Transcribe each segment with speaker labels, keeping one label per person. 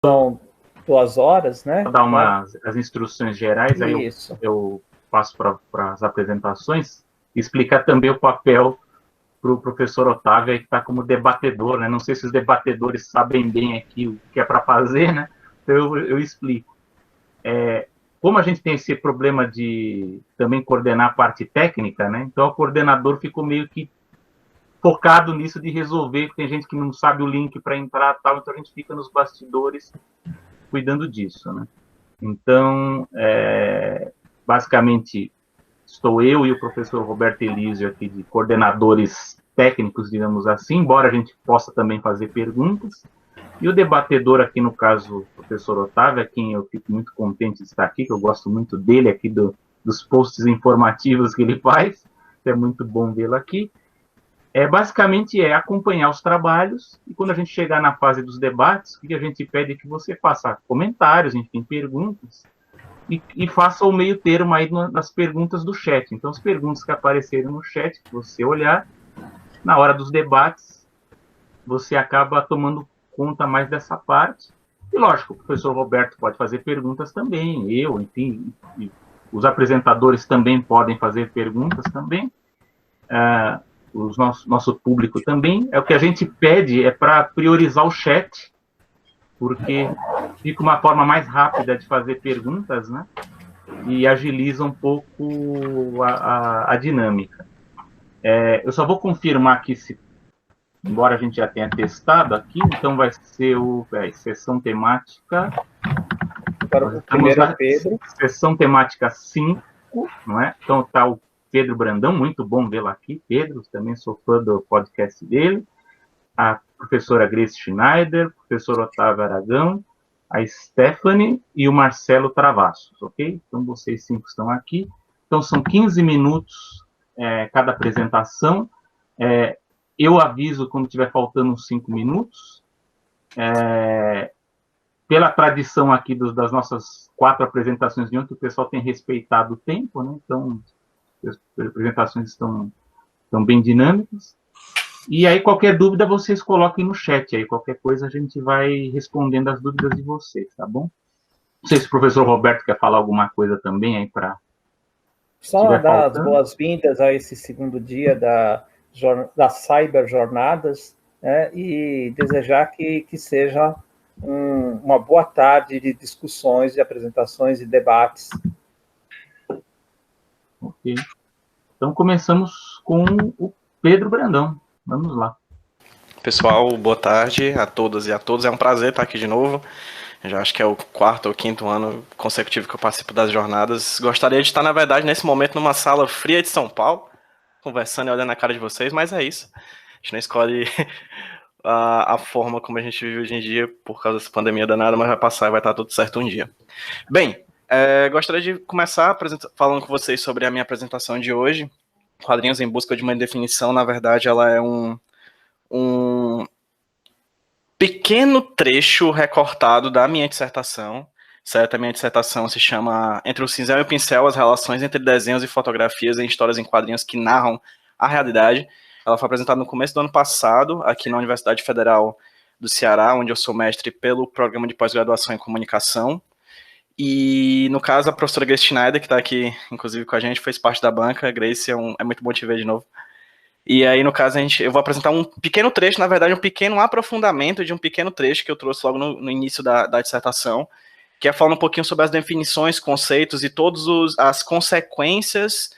Speaker 1: São 2 horas, né?
Speaker 2: Vou dar as instruções gerais, aí eu passo para as apresentações, e explicar também o papel para o professor Otávio, que está como debatedor, né? Não sei se os debatedores sabem bem aqui o que é para fazer, né? Então eu explico. Como a gente tem esse problema de também coordenar a parte técnica, né? Então o coordenador ficou meio que focado nisso de resolver, porque tem gente que não sabe o link para entrar, tal, então a gente fica nos bastidores cuidando disso, né? Então, basicamente, estou eu e o professor Roberto Elísio aqui de coordenadores técnicos, digamos assim, embora a gente possa também fazer perguntas. E o debatedor aqui, no caso, o professor Otávio, a quem eu fico muito contente de estar aqui, que eu gosto muito dele aqui, dos posts informativos que ele faz, é muito bom vê-lo aqui. Basicamente acompanhar os trabalhos, e quando a gente chegar na fase dos debates, o que a gente pede é que você faça comentários, enfim, perguntas, e faça o meio termo aí nas perguntas do chat. Então, as perguntas que aparecerem no chat, que você olhar, na hora dos debates, você acaba tomando conta mais dessa parte. E, lógico, o professor Roberto pode fazer perguntas também, eu, enfim, e os apresentadores também podem fazer perguntas também. O nosso público também. O que a gente pede é para priorizar o chat, porque fica uma forma mais rápida de fazer perguntas, né? E agiliza um pouco a dinâmica. Eu só vou confirmar aqui, embora a gente já tenha testado aqui, então vai ser sessão temática.
Speaker 1: Agora o primeiro é Pedro.
Speaker 2: Sessão temática 5, não é? Então está o Pedro Brandão, muito bom vê-lo aqui. Pedro, também sou fã do podcast dele. A professora Grace Schneider, o professor Otávio Aragão, a Stephanie e o Marcelo Travassos, ok? Então, vocês 5 estão aqui. Então, são 15 minutos cada apresentação. Eu aviso quando estiver faltando uns 5 minutos. Pela tradição aqui das nossas 4 apresentações de ontem, o pessoal tem respeitado o tempo, né? Então, as apresentações estão bem dinâmicas. E aí, qualquer dúvida, vocês coloquem no chat aí. Qualquer coisa, a gente vai respondendo as dúvidas de vocês, tá bom? Não sei se o professor Roberto quer falar alguma coisa também aí para...
Speaker 1: Só dar as boas-vindas a esse segundo dia das Cyber Jornadas, né, e desejar que seja uma boa tarde de discussões, de apresentações e debates.
Speaker 2: Ok. Então, começamos com o Pedro Brandão. Vamos lá.
Speaker 3: Pessoal, boa tarde a todas e a todos. É um prazer estar aqui de novo. Já acho que é o 4º ou 5º ano consecutivo que eu participo das jornadas. Gostaria de estar, na verdade, nesse momento, numa sala fria de São Paulo, conversando e olhando a cara de vocês, mas é isso. A gente não escolhe a forma como a gente vive hoje em dia por causa dessa pandemia danada, mas vai passar e vai estar tudo certo um dia. Bem, gostaria de começar falando com vocês sobre a minha apresentação de hoje. Quadrinhos em Busca de uma Definição, na verdade, ela é um pequeno trecho recortado da minha dissertação, certo? A minha dissertação se chama Entre o Cinzel e o Pincel, as relações entre desenhos e fotografias em histórias em quadrinhos que narram a realidade. Ela foi apresentada no começo do ano passado, aqui na Universidade Federal do Ceará, onde eu sou mestre pelo programa de pós-graduação em comunicação. E, no caso, a professora Grace Schneider, que está aqui, inclusive, com a gente, fez parte da banca. Grace, é muito bom te ver de novo. E aí, no caso, eu vou apresentar um pequeno trecho, na verdade, um pequeno aprofundamento de um pequeno trecho que eu trouxe logo no início da dissertação, que é falando um pouquinho sobre as definições, conceitos e todas as consequências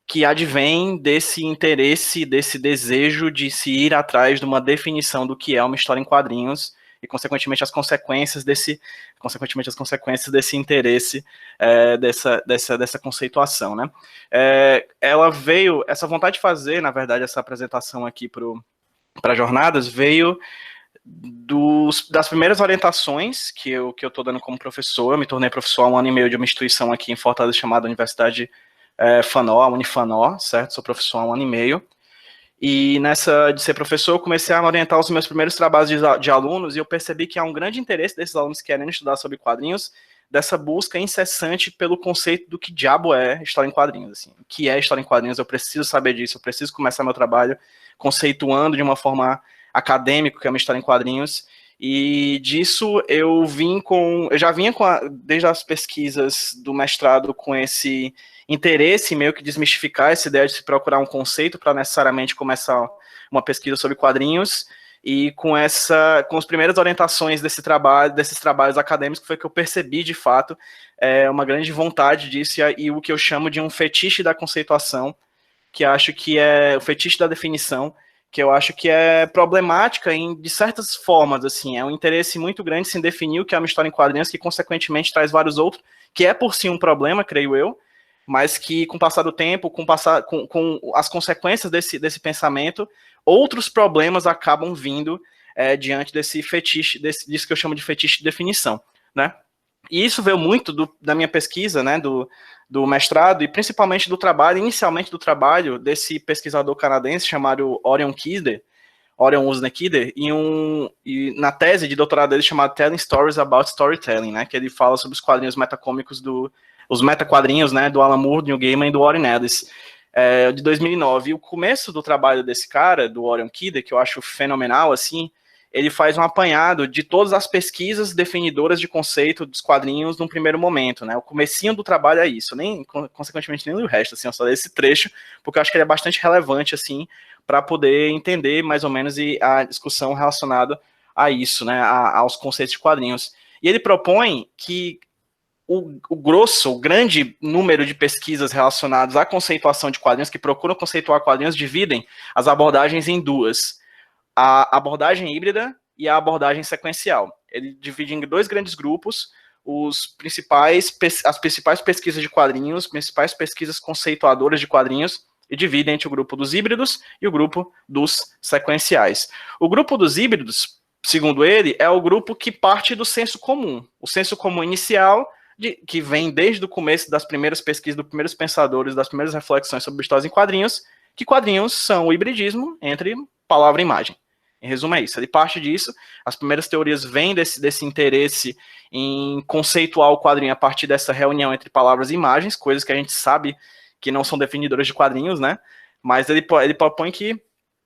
Speaker 3: que advêm desse interesse, desse desejo de se ir atrás de uma definição do que é uma história em quadrinhos e, consequentemente, as consequências desse interesse, dessa conceituação, né? Essa vontade de fazer, na verdade, essa apresentação aqui para jornadas veio das primeiras orientações que eu estou dando como professor. Eu me tornei professor há 1 ano e meio de uma instituição aqui em Fortaleza chamada Universidade FANOR, a Unifanor, certo? Sou professor há 1 ano e meio. E nessa de ser professor, eu comecei a orientar os meus primeiros trabalhos de alunos, e eu percebi que há um grande interesse desses alunos querendo estudar sobre quadrinhos, dessa busca incessante pelo conceito do que diabo é história em quadrinhos. Assim. O que é história em quadrinhos? Eu preciso saber disso, eu preciso começar meu trabalho conceituando de uma forma acadêmica o que é uma história em quadrinhos. E disso eu já vinha desde as pesquisas do mestrado com esse interesse meio que desmistificar essa ideia de se procurar um conceito para necessariamente começar uma pesquisa sobre quadrinhos, e com as primeiras orientações desses trabalhos acadêmicos, foi que eu percebi de fato uma grande vontade disso, e o que eu chamo de um fetiche da conceituação, que acho que é o fetiche da definição, que eu acho que é problemática de certas formas, assim, é um interesse muito grande em definir o que é uma história em quadrinhos, que consequentemente traz vários outros, que é por si um problema, creio eu, mas que com o passar do tempo, com as consequências desse pensamento, outros problemas acabam vindo diante desse fetiche, disso que eu chamo de fetiche de definição, né? E isso veio muito da minha pesquisa, né, do mestrado, e principalmente inicialmente do trabalho desse pesquisador canadense chamado Orion Usner Kidder, e na tese de doutorado dele chamada Telling Stories About Storytelling, né, que ele fala sobre os quadrinhos metacômicos os metaquadrinhos, né, do Alan Moore, Neil Gaiman e do Warren Ellis, de 2009. E o começo do trabalho desse cara, do Orion Kidder, que eu acho fenomenal, assim, ele faz um apanhado de todas as pesquisas definidoras de conceito dos quadrinhos num primeiro momento, né? O comecinho do trabalho é isso, consequentemente nem o resto, assim, eu só esse trecho, porque eu acho que ele é bastante relevante, assim, para poder entender mais ou menos a discussão relacionada a isso, né? Aos conceitos de quadrinhos. E ele propõe que o grande número de pesquisas relacionadas à conceituação de quadrinhos, que procuram conceituar quadrinhos, dividem as abordagens em duas: a abordagem híbrida e a abordagem sequencial. Ele divide em dois grandes grupos: as principais pesquisas de quadrinhos, principais pesquisas conceituadoras de quadrinhos, e divide entre o grupo dos híbridos e o grupo dos sequenciais. O grupo dos híbridos, segundo ele, é o grupo que parte do senso comum. O senso comum inicial, que vem desde o começo das primeiras pesquisas, dos primeiros pensadores, das primeiras reflexões sobre histórias em quadrinhos, que quadrinhos são o hibridismo entre palavra e imagem. Em resumo, é isso. Ele parte disso. As primeiras teorias vêm desse interesse em conceituar o quadrinho a partir dessa reunião entre palavras e imagens, coisas que a gente sabe que não são definidoras de quadrinhos, né? Mas ele propõe que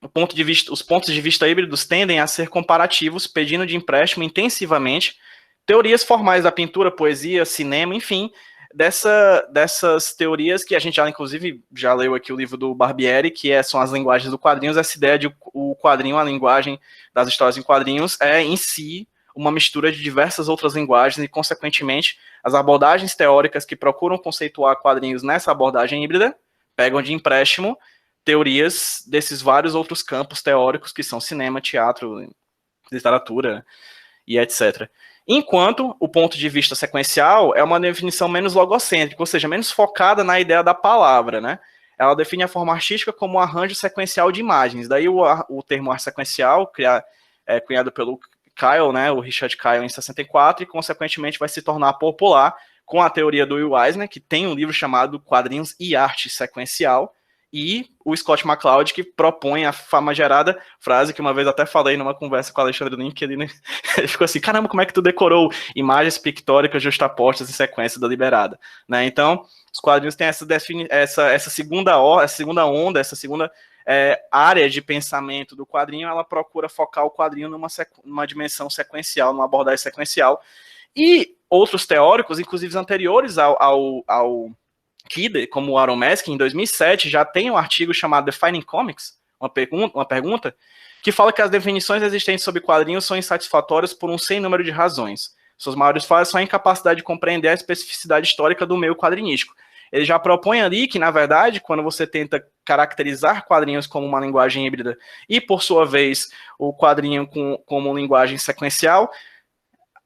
Speaker 3: os pontos de vista híbridos tendem a ser comparativos, pedindo de empréstimo intensivamente teorias formais da pintura, poesia, cinema, enfim, dessas teorias que a gente inclusive, já leu aqui o livro do Barbieri, que são as linguagens do quadrinhos. Essa ideia de o quadrinho, a linguagem das histórias em quadrinhos, é em si uma mistura de diversas outras linguagens, e, consequentemente, as abordagens teóricas que procuram conceituar quadrinhos nessa abordagem híbrida pegam de empréstimo teorias desses vários outros campos teóricos, que são cinema, teatro, literatura e etc. Enquanto o ponto de vista sequencial é uma definição menos logocêntrica, ou seja, menos focada na ideia da palavra, né? Ela define a forma artística como um arranjo sequencial de imagens. Daí o termo arte sequencial, cunhado pelo Kyle, né, o Richard Kyle, em 64, e consequentemente vai se tornar popular com a teoria do Will Eisner, que tem um livro chamado Quadrinhos e Arte Sequencial, e o Scott McCloud, que propõe a famigerada frase que uma vez até falei numa conversa com o Alexandre Link, que ele ficou assim: caramba, como é que tu decorou imagens pictóricas justapostas em sequência deliberada, né? Então, os quadrinhos têm essa segunda onda, essa segunda área de pensamento do quadrinho. Ela procura focar o quadrinho numa dimensão sequencial, numa abordagem sequencial. E outros teóricos, inclusive anteriores ao Kidder, como o Aaron Meskin, em 2007, já tem um artigo chamado Defining Comics, uma pergunta, que fala que as definições existentes sobre quadrinhos são insatisfatórias por um sem número de razões. Suas maiores falhas são a incapacidade de compreender a especificidade histórica do meio quadrinístico. Ele já propõe ali que, na verdade, quando você tenta caracterizar quadrinhos como uma linguagem híbrida e, por sua vez, o quadrinho como linguagem sequencial,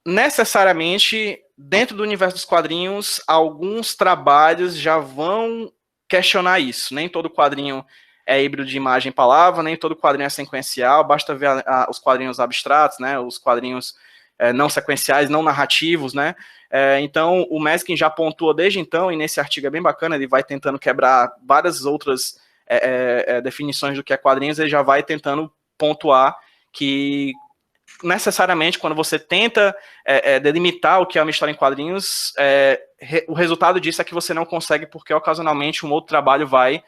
Speaker 3: necessariamente, dentro do universo dos quadrinhos, alguns trabalhos já vão questionar isso. Nem todo quadrinho é híbrido de imagem e palavra, nem todo quadrinho é sequencial, basta ver os quadrinhos abstratos, né, os quadrinhos não sequenciais, não narrativos, né? Então, o Meskin já pontua desde então, e nesse artigo é bem bacana, ele vai tentando quebrar várias outras definições do que é quadrinhos. Ele já vai tentando pontuar que, necessariamente, quando você tenta delimitar o que é uma história em quadrinhos, o resultado disso é que você não consegue, porque ocasionalmente um outro trabalho vai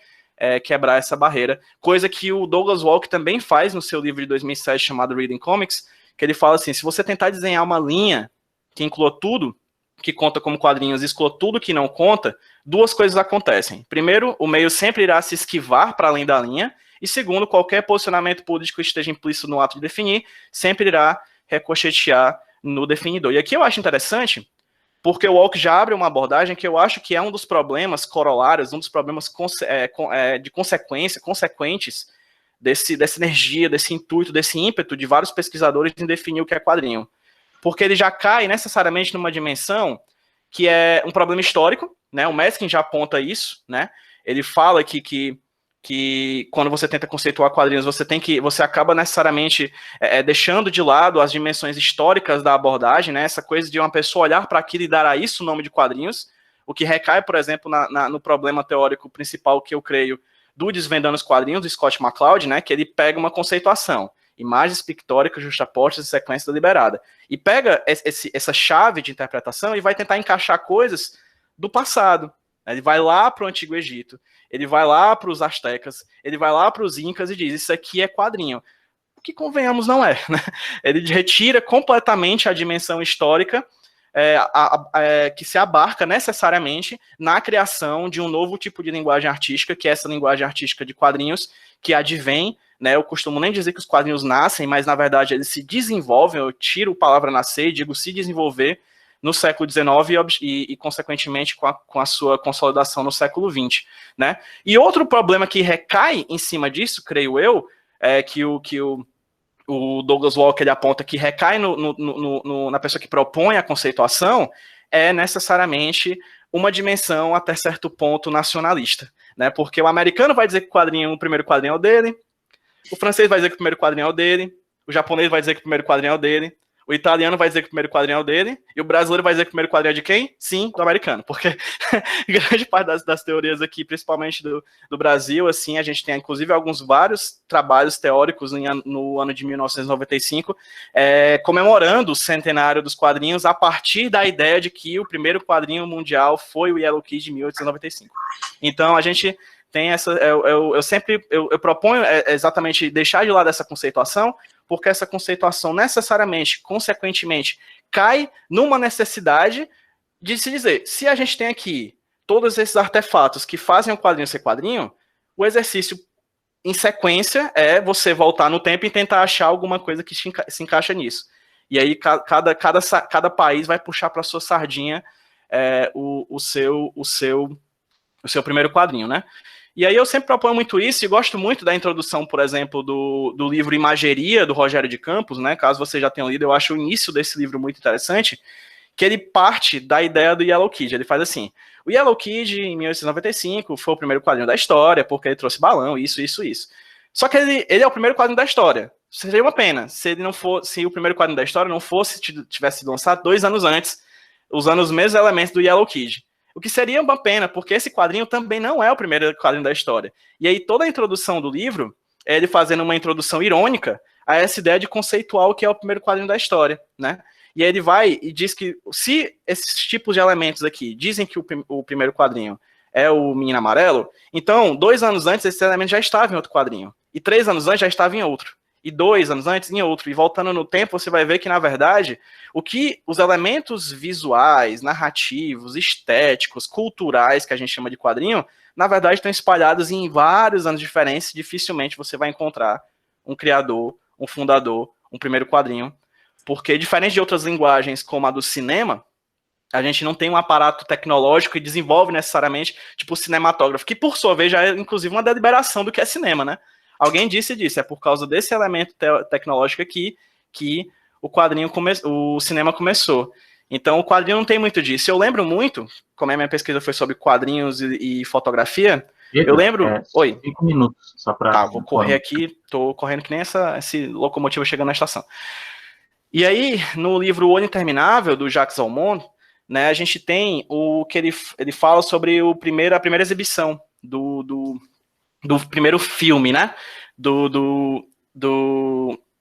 Speaker 3: quebrar essa barreira, coisa que o Douglas Walker também faz no seu livro de 2007 chamado Reading Comics, que ele fala assim, se você tentar desenhar uma linha que inclua tudo, que conta como quadrinhos, e exclua tudo que não conta, duas coisas acontecem. Primeiro, o meio sempre irá se esquivar para além da linha, e segundo, qualquer posicionamento político que esteja implícito no ato de definir, sempre irá ricochetear no definidor. E aqui eu acho interessante, porque o Walk já abre uma abordagem que eu acho que é um dos problemas corolários, um dos problemas de consequentes dessa energia, desse intuito, desse ímpeto de vários pesquisadores em definir o que é quadrinho. Porque ele já cai necessariamente numa dimensão que é um problema histórico, né? O Meskin já aponta isso, né? Ele fala que quando você tenta conceituar quadrinhos, você acaba necessariamente deixando de lado as dimensões históricas da abordagem, né? Essa coisa de uma pessoa olhar para aquilo e dar a isso o nome de quadrinhos, o que recai, por exemplo, no problema teórico principal que eu creio do Desvendando os Quadrinhos, do Scott McCloud, né? Que ele pega uma conceituação, imagens pictóricas justapostas em sequência deliberada, e pega essa chave de interpretação e vai tentar encaixar coisas do passado. Ele vai lá para o Antigo Egito, ele vai lá para os astecas, ele vai lá para os incas e diz, isso aqui é quadrinho. O que, convenhamos, não é. Né? Ele retira completamente a dimensão histórica que se abarca necessariamente na criação de um novo tipo de linguagem artística, que é essa linguagem artística de quadrinhos, que advém, né, eu costumo nem dizer que os quadrinhos nascem, mas na verdade eles se desenvolvem, eu tiro a palavra nascer e digo se desenvolver no século XIX e consequentemente, com a sua consolidação no século XX. Né? E outro problema que recai em cima disso, creio eu, é que o Douglas Walker ele aponta que recai na pessoa que propõe a conceituação, é necessariamente uma dimensão até certo ponto nacionalista. Né? Porque o americano vai dizer que o primeiro quadrinho é o dele, o francês vai dizer que o primeiro quadrinho é o dele, o japonês vai dizer que o primeiro quadrinho é o dele, o italiano vai dizer que o primeiro quadrinho é o dele, e o brasileiro vai dizer que o primeiro quadrinho é de quem? Sim, do americano, porque grande parte das teorias aqui, principalmente do Brasil, assim, a gente tem inclusive vários trabalhos teóricos no ano de 1995, comemorando o centenário dos quadrinhos a partir da ideia de que o primeiro quadrinho mundial foi o Yellow Kid de 1895. Então, a gente tem eu proponho exatamente deixar de lado essa conceituação, porque essa conceituação necessariamente, consequentemente, cai numa necessidade de se dizer, se a gente tem aqui todos esses artefatos que fazem o quadrinho ser quadrinho, o exercício em sequência é você voltar no tempo e tentar achar alguma coisa que se encaixa nisso. E aí cada país vai puxar para sua sardinha o seu primeiro quadrinho, né? E aí eu sempre proponho muito isso e gosto muito da introdução, por exemplo, do livro Imageria, do Rogério de Campos, né? Caso você já tenha lido, eu acho o início desse livro muito interessante, que ele parte da ideia do Yellow Kid. Ele faz assim, o Yellow Kid, em 1895, foi o primeiro quadrinho da história, porque ele trouxe balão, isso. Só que ele é o primeiro quadrinho da história. Seria uma pena se o primeiro quadrinho da história não tivesse sido lançado 2 anos antes, usando os mesmos elementos do Yellow Kid. O que seria uma pena, porque esse quadrinho também não é o primeiro quadrinho da história. E aí toda a introdução do livro é ele fazendo uma introdução irônica a essa ideia de conceituar o que é o primeiro quadrinho da história, né? E aí ele vai e diz que se esses tipos de elementos aqui dizem que o primeiro quadrinho é o Menino Amarelo, então 2 anos antes esse elemento já estava em outro quadrinho. E 3 anos antes já estava em outro. E 2 anos antes em outro. E voltando no tempo, você vai ver que, na verdade, os elementos visuais, narrativos, estéticos, culturais, que a gente chama de quadrinho, na verdade estão espalhados em vários anos diferentes. Dificilmente você vai encontrar um criador, um fundador, um primeiro quadrinho. Porque, diferente de outras linguagens, como a do cinema, a gente não tem um aparato tecnológico e desenvolve necessariamente, tipo o cinematógrafo, que, por sua vez, já é, inclusive, uma deliberação do que é cinema, né? Alguém disse, é por causa desse elemento tecnológico aqui que o cinema começou. Então, o quadrinho não tem muito disso. Eu lembro muito, como a minha pesquisa foi sobre quadrinhos e fotografia, eu lembro... Oi.
Speaker 2: 5 minutos, só para...
Speaker 3: Tá, vou correr aqui, tô correndo que nem esse locomotivo chegando na estação. E aí, no livro O Olho Interminável, do Jacques Almond, né, a gente tem o que ele fala sobre a primeira exibição do primeiro filme, né,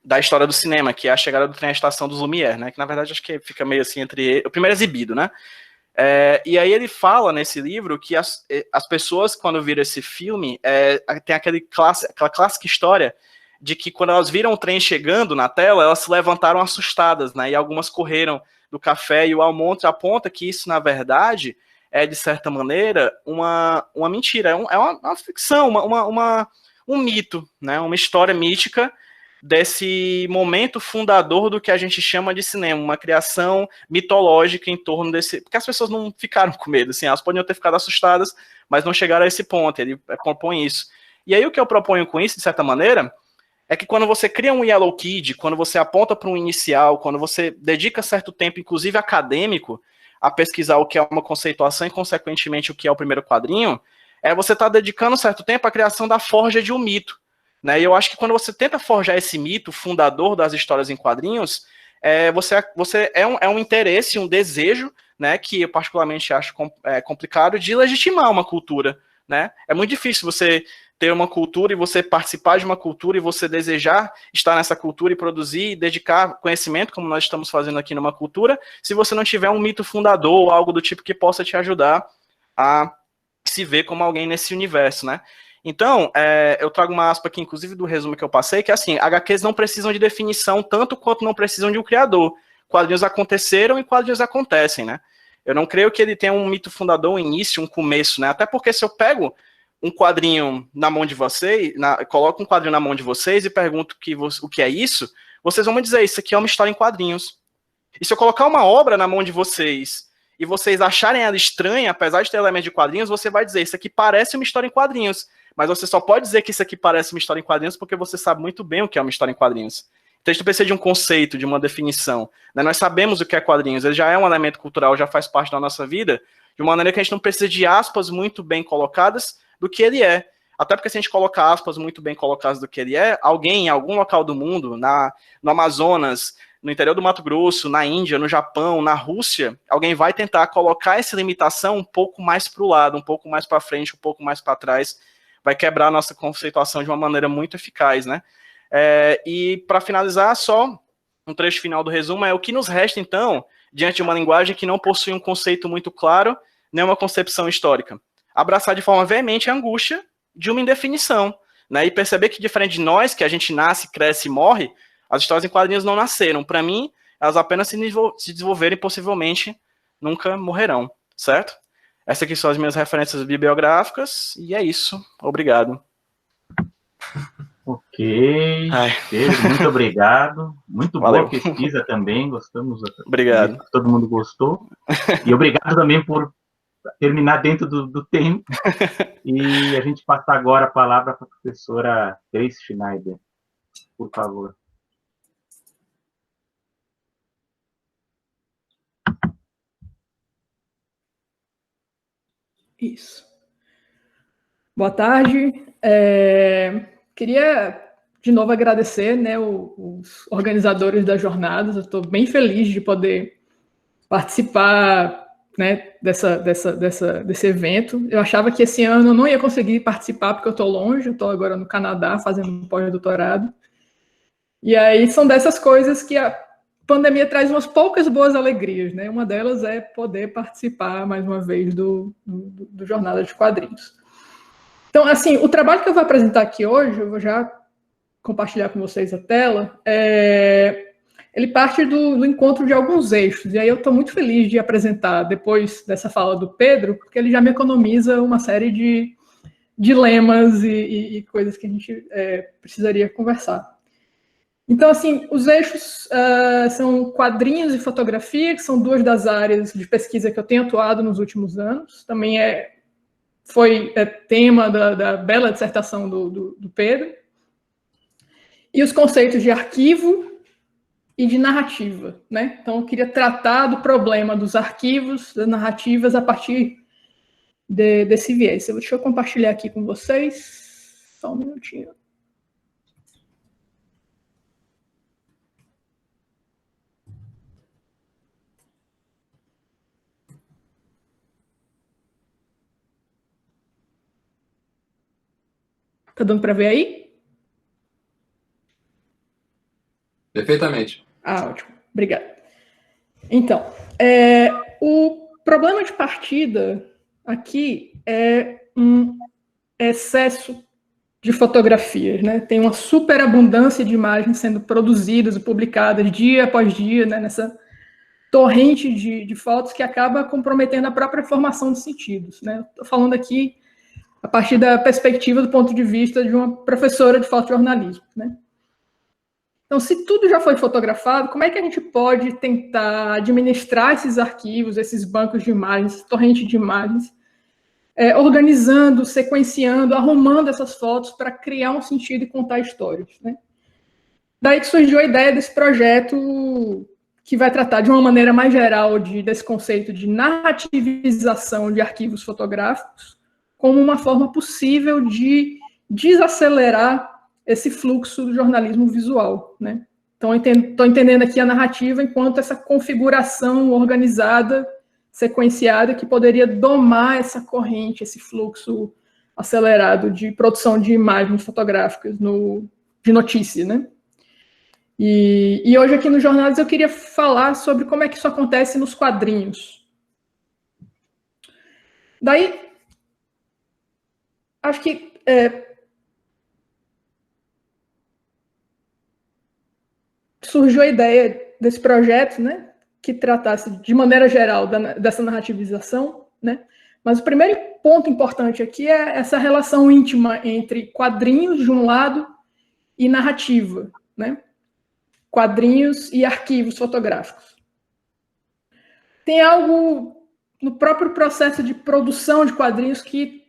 Speaker 3: da história do cinema, que é a chegada do trem à estação dos Lumière, né, que na verdade acho que fica meio assim o primeiro exibido, né, e aí ele fala nesse livro que as pessoas, quando viram esse filme, tem aquela clássica história de que quando elas viram o trem chegando na tela, elas se levantaram assustadas, né? E algumas correram do café, e o Almonte aponta que isso, na verdade, é, de certa maneira, uma mentira, é uma ficção, um mito, né? Uma história mítica desse momento fundador do que a gente chama de cinema, uma criação mitológica em torno desse... Porque as pessoas não ficaram com medo, assim, elas podiam ter ficado assustadas, mas não chegaram a esse ponto, ele propõe isso. E aí o que eu proponho com isso, de certa maneira, é que quando você cria um Yellow Kid, quando você aponta para um inicial, quando você dedica certo tempo, inclusive acadêmico, a pesquisar o que é uma conceituação e, consequentemente, o que é o primeiro quadrinho, você está dedicando certo tempo à criação da forja de um mito. Né? E eu acho que quando você tenta forjar esse mito fundador das histórias em quadrinhos, você é um interesse, um desejo, né, que eu particularmente acho complicado, de legitimar uma cultura. Né? É muito difícil você ter uma cultura e você participar de uma cultura e você desejar estar nessa cultura e produzir e dedicar conhecimento, como nós estamos fazendo aqui numa cultura, se você não tiver um mito fundador ou algo do tipo que possa te ajudar a se ver como alguém nesse universo, né? Então, eu trago uma aspa aqui, inclusive, do resumo que eu passei, que é assim, HQs não precisam de definição tanto quanto não precisam de um criador. Quadrinhos aconteceram e quadrinhos acontecem, né? Eu não creio que ele tenha um mito fundador, um início, um começo, né? Até porque se eu pego um quadrinho na mão de vocês, coloco um quadrinho na mão de vocês e pergunto o que é isso, vocês vão me dizer, isso aqui é uma história em quadrinhos. E se eu colocar uma obra na mão de vocês e vocês acharem ela estranha, apesar de ter elementos de quadrinhos, você vai dizer, isso aqui parece uma história em quadrinhos. Mas você só pode dizer que isso aqui parece uma história em quadrinhos porque você sabe muito bem o que é uma história em quadrinhos. Então a gente precisa de um conceito, de uma definição. Né? Nós sabemos o que é quadrinhos, ele já é um elemento cultural, já faz parte da nossa vida, de uma maneira que a gente não precisa de aspas muito bem colocadas do que ele é. Até porque se a gente colocar aspas muito bem colocadas do que ele é, alguém em algum local do mundo, no Amazonas, no interior do Mato Grosso, na Índia, no Japão, na Rússia, alguém vai tentar colocar essa limitação um pouco mais para o lado, um pouco mais para frente, um pouco mais para trás, vai quebrar a nossa conceituação de uma maneira muito eficaz, né? E para finalizar, só um trecho final do resumo é o que nos resta, então, diante de uma linguagem que não possui um conceito muito claro, nem uma concepção histórica. Abraçar de forma veemente a angústia de uma indefinição, né? E perceber que, diferente de nós, que a gente nasce, cresce e morre, as histórias em quadrinhos não nasceram. Para mim, elas apenas se desenvolveram e possivelmente nunca morrerão, certo? Essas aqui são as minhas referências bibliográficas, e é isso. Obrigado.
Speaker 2: Ok, Pedro, muito obrigado. Muito
Speaker 3: Valeu.
Speaker 2: Boa pesquisa também, gostamos.
Speaker 3: Obrigado.
Speaker 2: Todo mundo gostou. E obrigado também por terminar dentro do tempo. E a gente passa agora a palavra para a professora Grace Schneider, por favor.
Speaker 4: Isso. Boa tarde. Queria, de novo, agradecer, né, os organizadores das jornadas. Eu estou bem feliz de poder participar, né, desse evento. Eu achava que esse ano eu não ia conseguir participar porque eu estou longe, eu estou agora no Canadá fazendo um pós-doutorado. E aí são dessas coisas que a pandemia traz umas poucas boas alegrias, né? Uma delas é poder participar mais uma vez do Jornada de Quadrinhos. Então, assim, o trabalho que eu vou apresentar aqui hoje, eu vou já compartilhar com vocês a tela, ele parte do encontro de alguns eixos, e aí eu estou muito feliz de apresentar, depois dessa fala do Pedro, porque ele já me economiza uma série de dilemas e coisas que a gente precisaria conversar. Então, assim, os eixos são quadrinhos e fotografia, que são duas das áreas de pesquisa que eu tenho atuado nos últimos anos. Também foi tema da bela dissertação do Pedro. E os conceitos de arquivo e de narrativa, né? Então, eu queria tratar do problema dos arquivos, das narrativas, a partir desse viés. Deixa eu compartilhar aqui com vocês. Só um minutinho. Tá dando para ver aí?
Speaker 5: Perfeitamente.
Speaker 4: Ótimo. Obrigada. Então, o problema de partida aqui é um excesso de fotografias, né? Tem uma superabundância de imagens sendo produzidas e publicadas dia após dia, né? Nessa torrente de fotos que acaba comprometendo a própria formação de sentidos, né? Estou falando aqui a partir da perspectiva, do ponto de vista de uma professora de fotojornalismo, né? Então, se tudo já foi fotografado, como é que a gente pode tentar administrar esses arquivos, esses bancos de imagens, torrente de imagens, organizando, sequenciando, arrumando essas fotos para criar um sentido e contar histórias, né? Daí que surgiu a ideia desse projeto que vai tratar de uma maneira mais geral desse conceito de narrativização de arquivos fotográficos como uma forma possível de desacelerar esse fluxo do jornalismo visual, né? Então, estou entendendo aqui a narrativa enquanto essa configuração organizada, sequenciada, que poderia domar essa corrente, esse fluxo acelerado de produção de imagens fotográficas de notícia, né? E hoje aqui nos jornais eu queria falar sobre como é que isso acontece nos quadrinhos. Daí, acho que surgiu a ideia desse projeto, né, que tratasse de maneira geral dessa narrativização, né? Mas o primeiro ponto importante aqui é essa relação íntima entre quadrinhos de um lado e narrativa, né? Quadrinhos e arquivos fotográficos. Tem algo no próprio processo de produção de quadrinhos que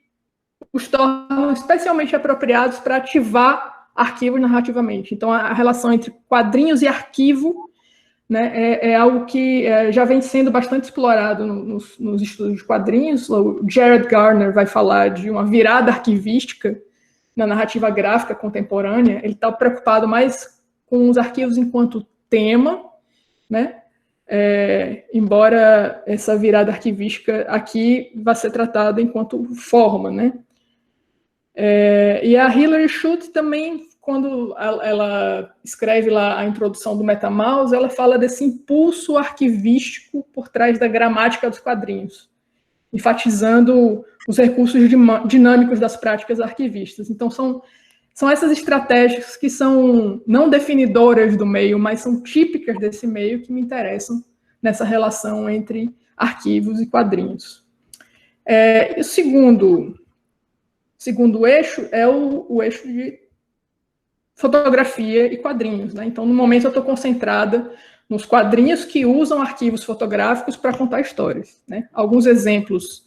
Speaker 4: os tornam especialmente apropriados para ativar arquivos narrativamente. Então, a relação entre quadrinhos e arquivo, né, é algo que já vem sendo bastante explorado nos estudos de quadrinhos. O Jared Garner vai falar de uma virada arquivística na narrativa gráfica contemporânea. Ele está preocupado mais com os arquivos enquanto tema, né? Embora essa virada arquivística aqui vá ser tratada enquanto forma, né? E a Hilary Schultz também, quando ela escreve lá a introdução do MetaMouse, ela fala desse impulso arquivístico por trás da gramática dos quadrinhos, enfatizando os recursos dinâmicos das práticas arquivistas. Então, são essas estratégias que são não definidoras do meio, mas são típicas desse meio que me interessam nessa relação entre arquivos e quadrinhos. O segundo eixo é o eixo de fotografia e quadrinhos, né? Então, no momento, eu estou concentrada nos quadrinhos que usam arquivos fotográficos para contar histórias, né? Alguns exemplos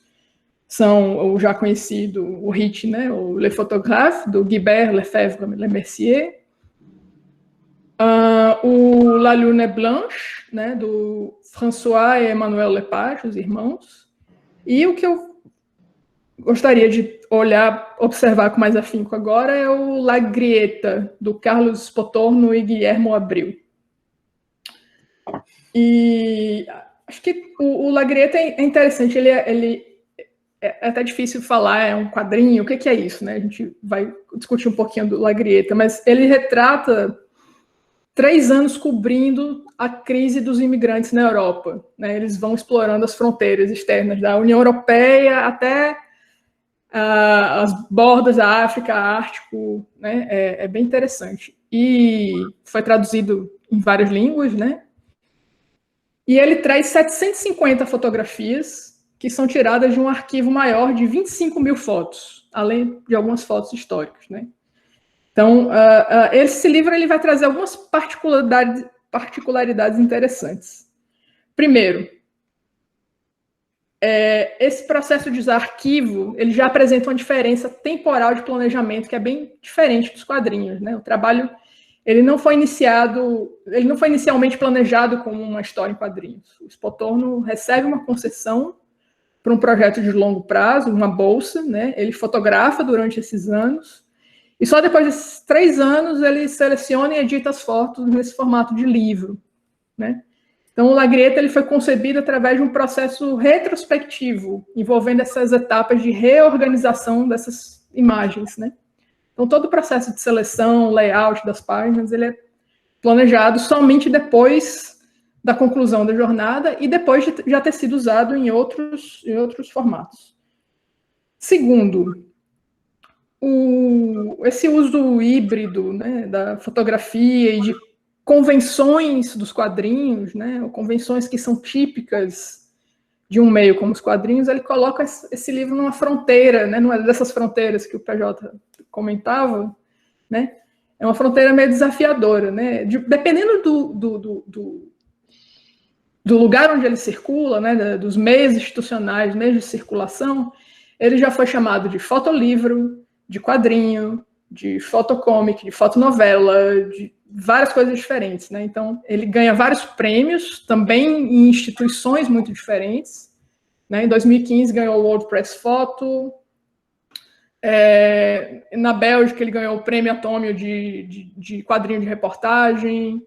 Speaker 4: são o já conhecido, o hit, né? O Le Photographe, do Guibert Lefebvre Lemercier, o La Lune Blanche, né? Do François e Emmanuel Lepage, os irmãos, e o que eu gostaria de observar com mais afinco agora é o La Grieta, do Carlos Spotorno e Guillermo Abril. E acho que o La Grieta é interessante, ele é até difícil falar, é um quadrinho, o que é isso, né? A gente vai discutir um pouquinho do La Grieta, mas ele retrata 3 anos cobrindo a crise dos imigrantes na Europa, né? Eles vão explorando as fronteiras externas da União Europeia até as bordas da África, Ártico, né? É bem interessante. E foi traduzido em várias línguas, né? E ele traz 750 fotografias que são tiradas de um arquivo maior de 25 mil fotos, além de algumas fotos históricas, né? Então, esse livro ele vai trazer algumas particularidades interessantes. Primeiro, esse processo de usar arquivo, ele já apresenta uma diferença temporal de planejamento que é bem diferente dos quadrinhos, né? O trabalho, ele não foi inicialmente planejado como uma história em quadrinhos. O Spotorno recebe uma concessão para um projeto de longo prazo, uma bolsa, né? Ele fotografa durante esses anos, e só depois desses 3 anos ele seleciona e edita as fotos nesse formato de livro, né? Então, o La Grieta ele foi concebido através de um processo retrospectivo, envolvendo essas etapas de reorganização dessas imagens, né? Então, todo o processo de seleção, layout das páginas, ele é planejado somente depois da conclusão da jornada e depois de já ter sido usado em outros formatos. Segundo, esse uso híbrido, né, da fotografia e de convenções dos quadrinhos, né, ou convenções que são típicas de um meio como os quadrinhos, ele coloca esse livro numa fronteira, né, numa dessas fronteiras que o PJ comentava, né, é uma fronteira meio desafiadora, né, dependendo do lugar onde ele circula, né, dos meios institucionais, meios de circulação, ele já foi chamado de fotolivro, de quadrinho, de fotocomic, de fotonovela, de várias coisas diferentes, né? Então, ele ganha vários prêmios, também em instituições muito diferentes, né? Em 2015 ganhou o World Press Photo, na Bélgica ele ganhou o Prêmio Atômio de quadrinho de reportagem,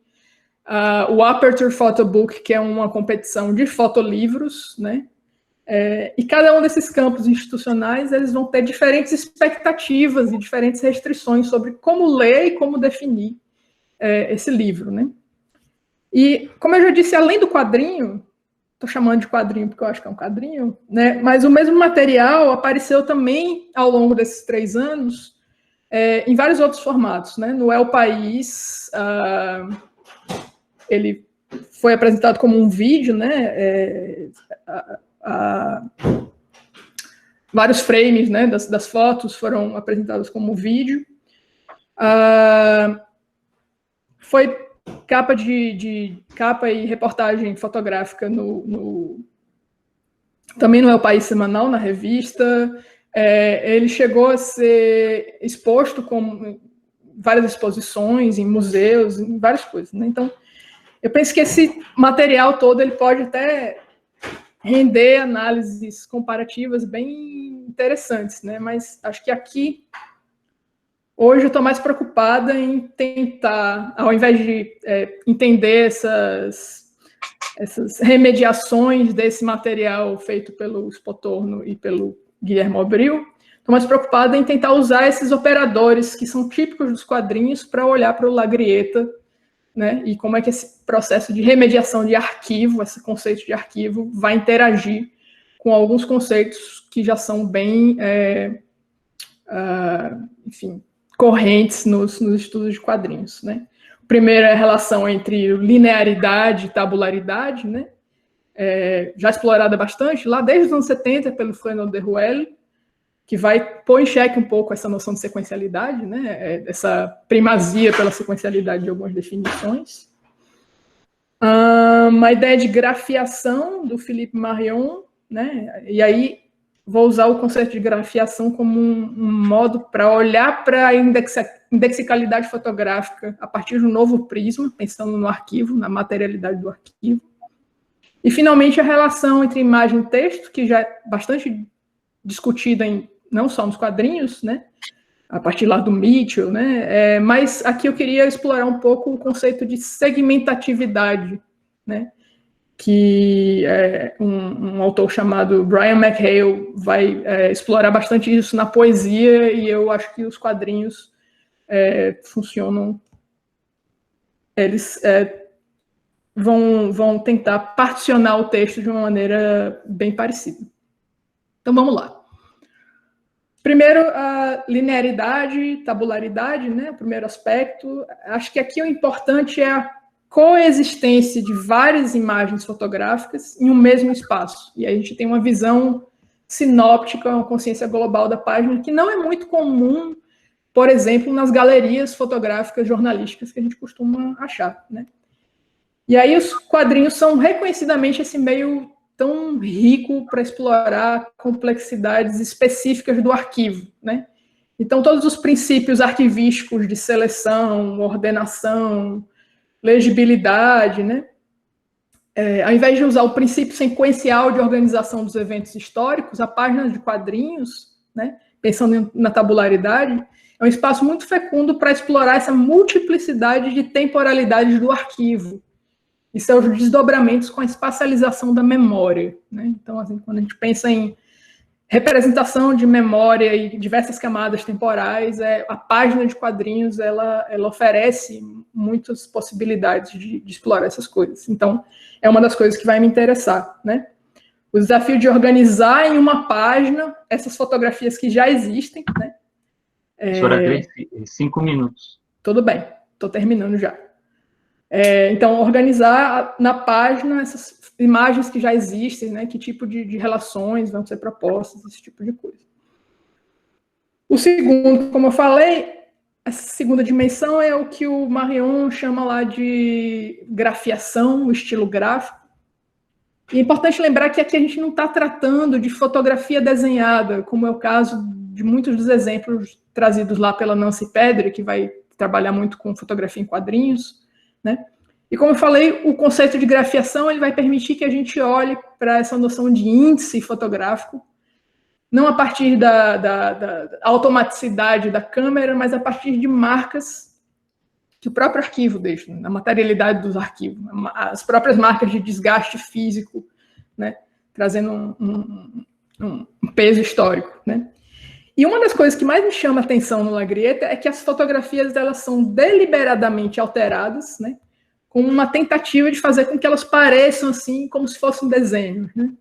Speaker 4: o Aperture Photo Book, que é uma competição de fotolivros, né? E cada um desses campos institucionais, eles vão ter diferentes expectativas e diferentes restrições sobre como ler e como definir esse livro, né? E, como eu já disse, além do quadrinho, estou chamando de quadrinho porque eu acho que é um quadrinho, né? Mas o mesmo material apareceu também ao longo desses 3 anos em vários outros formatos, né? No El País, ele foi apresentado como um vídeo, né? Vários frames, né, das fotos foram apresentados como vídeo. Foi capa capa e reportagem fotográfica também no El País Semanal, na revista. Ele chegou a ser exposto com várias exposições em museus, em várias coisas, né? Então, eu penso que esse material todo ele pode até render análises comparativas bem interessantes, né? Mas acho que aqui, hoje, eu estou mais preocupada em tentar, ao invés de entender essas remediações desse material feito pelo Spotorno e pelo Guilherme Abril, estou mais preocupada em tentar usar esses operadores que são típicos dos quadrinhos para olhar para o La Grieta, né, e como é que esse processo de remediação de arquivo, esse conceito de arquivo, vai interagir com alguns conceitos que já são bem, enfim, correntes nos estudos de quadrinhos, né. O primeiro é a relação entre linearidade e tabularidade, né, já explorada bastante, lá desde os anos 70, pelo Fernand de Ruel, que vai pôr em xeque um pouco essa noção de sequencialidade, né? Essa primazia pela sequencialidade de algumas definições. Uma ideia de grafiação do Philippe Marion, né? E aí vou usar o conceito de grafiação como um modo para olhar para a indexicalidade fotográfica a partir de um novo prisma, pensando no arquivo, na materialidade do arquivo. E, finalmente, a relação entre imagem e texto, que já é bastante discutida não só nos quadrinhos, né, a partir lá do Mitchell, né, mas aqui eu queria explorar um pouco o conceito de segmentatividade, né, que um autor chamado Brian McHale vai explorar bastante isso na poesia, e eu acho que os quadrinhos funcionam, eles vão tentar particionar o texto de uma maneira bem parecida. Então, vamos lá. Primeiro, a linearidade, tabularidade, né? O primeiro aspecto. Acho que aqui o importante é a coexistência de várias imagens fotográficas em um mesmo espaço. E aí a gente tem uma visão sinóptica, uma consciência global da página, que não é muito comum, por exemplo, nas galerias fotográficas jornalísticas que a gente costuma achar, né? E aí os quadrinhos são reconhecidamente esse meio tão rico para explorar complexidades específicas do arquivo, né? Então, todos os princípios arquivísticos de seleção, ordenação, legibilidade, né? Ao invés de usar o princípio sequencial de organização dos eventos históricos, a página de quadrinhos, né, pensando na tabularidade, é um espaço muito fecundo para explorar essa multiplicidade de temporalidades do arquivo e seus desdobramentos com a espacialização da memória, né? Então, assim, quando a gente pensa em representação de memória e diversas camadas temporais, a página de quadrinhos ela oferece muitas possibilidades de explorar essas coisas. Então, é uma das coisas que vai me interessar, né? O desafio de organizar em uma página essas fotografias que já existem, né?
Speaker 2: Professora Grace, 5 minutos.
Speaker 4: Tudo bem, estou terminando já. Então, organizar na página essas imagens que já existem, né? Que tipo de relações vão ser propostas, esse tipo de coisa. O segundo, como eu falei, essa segunda dimensão é o que o Marion chama lá de grafiação, o estilo gráfico. E é importante lembrar que aqui a gente não está tratando de fotografia desenhada, como é o caso de muitos dos exemplos trazidos lá pela Nancy Pedre, que vai trabalhar muito com fotografia em quadrinhos, né? E como eu falei, o conceito de grafiação ele vai permitir que a gente olhe para essa noção de índice fotográfico, não a partir da automaticidade da câmera, mas a partir de marcas que o próprio arquivo deixa, a materialidade dos arquivos, as próprias marcas de desgaste físico, né, trazendo um peso histórico, né? E uma das coisas que mais me chama a atenção no La Grieta é que as fotografias elas são deliberadamente alteradas, né, com uma tentativa de fazer com que elas pareçam assim como se fossem desenhos, né?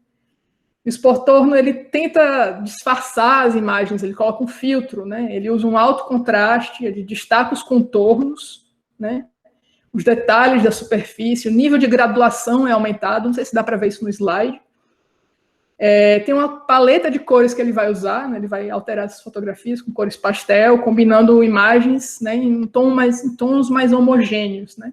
Speaker 4: O Sportorno ele tenta disfarçar as imagens, ele coloca um filtro, né? Ele usa um alto contraste, ele destaca os contornos, né? Os detalhes da superfície, o nível de graduação é aumentado, não sei se dá para ver isso no slide. Tem uma paleta de cores que ele vai usar, né? Ele vai alterar as fotografias com cores pastel, combinando imagens, né, em tons mais homogêneos, né?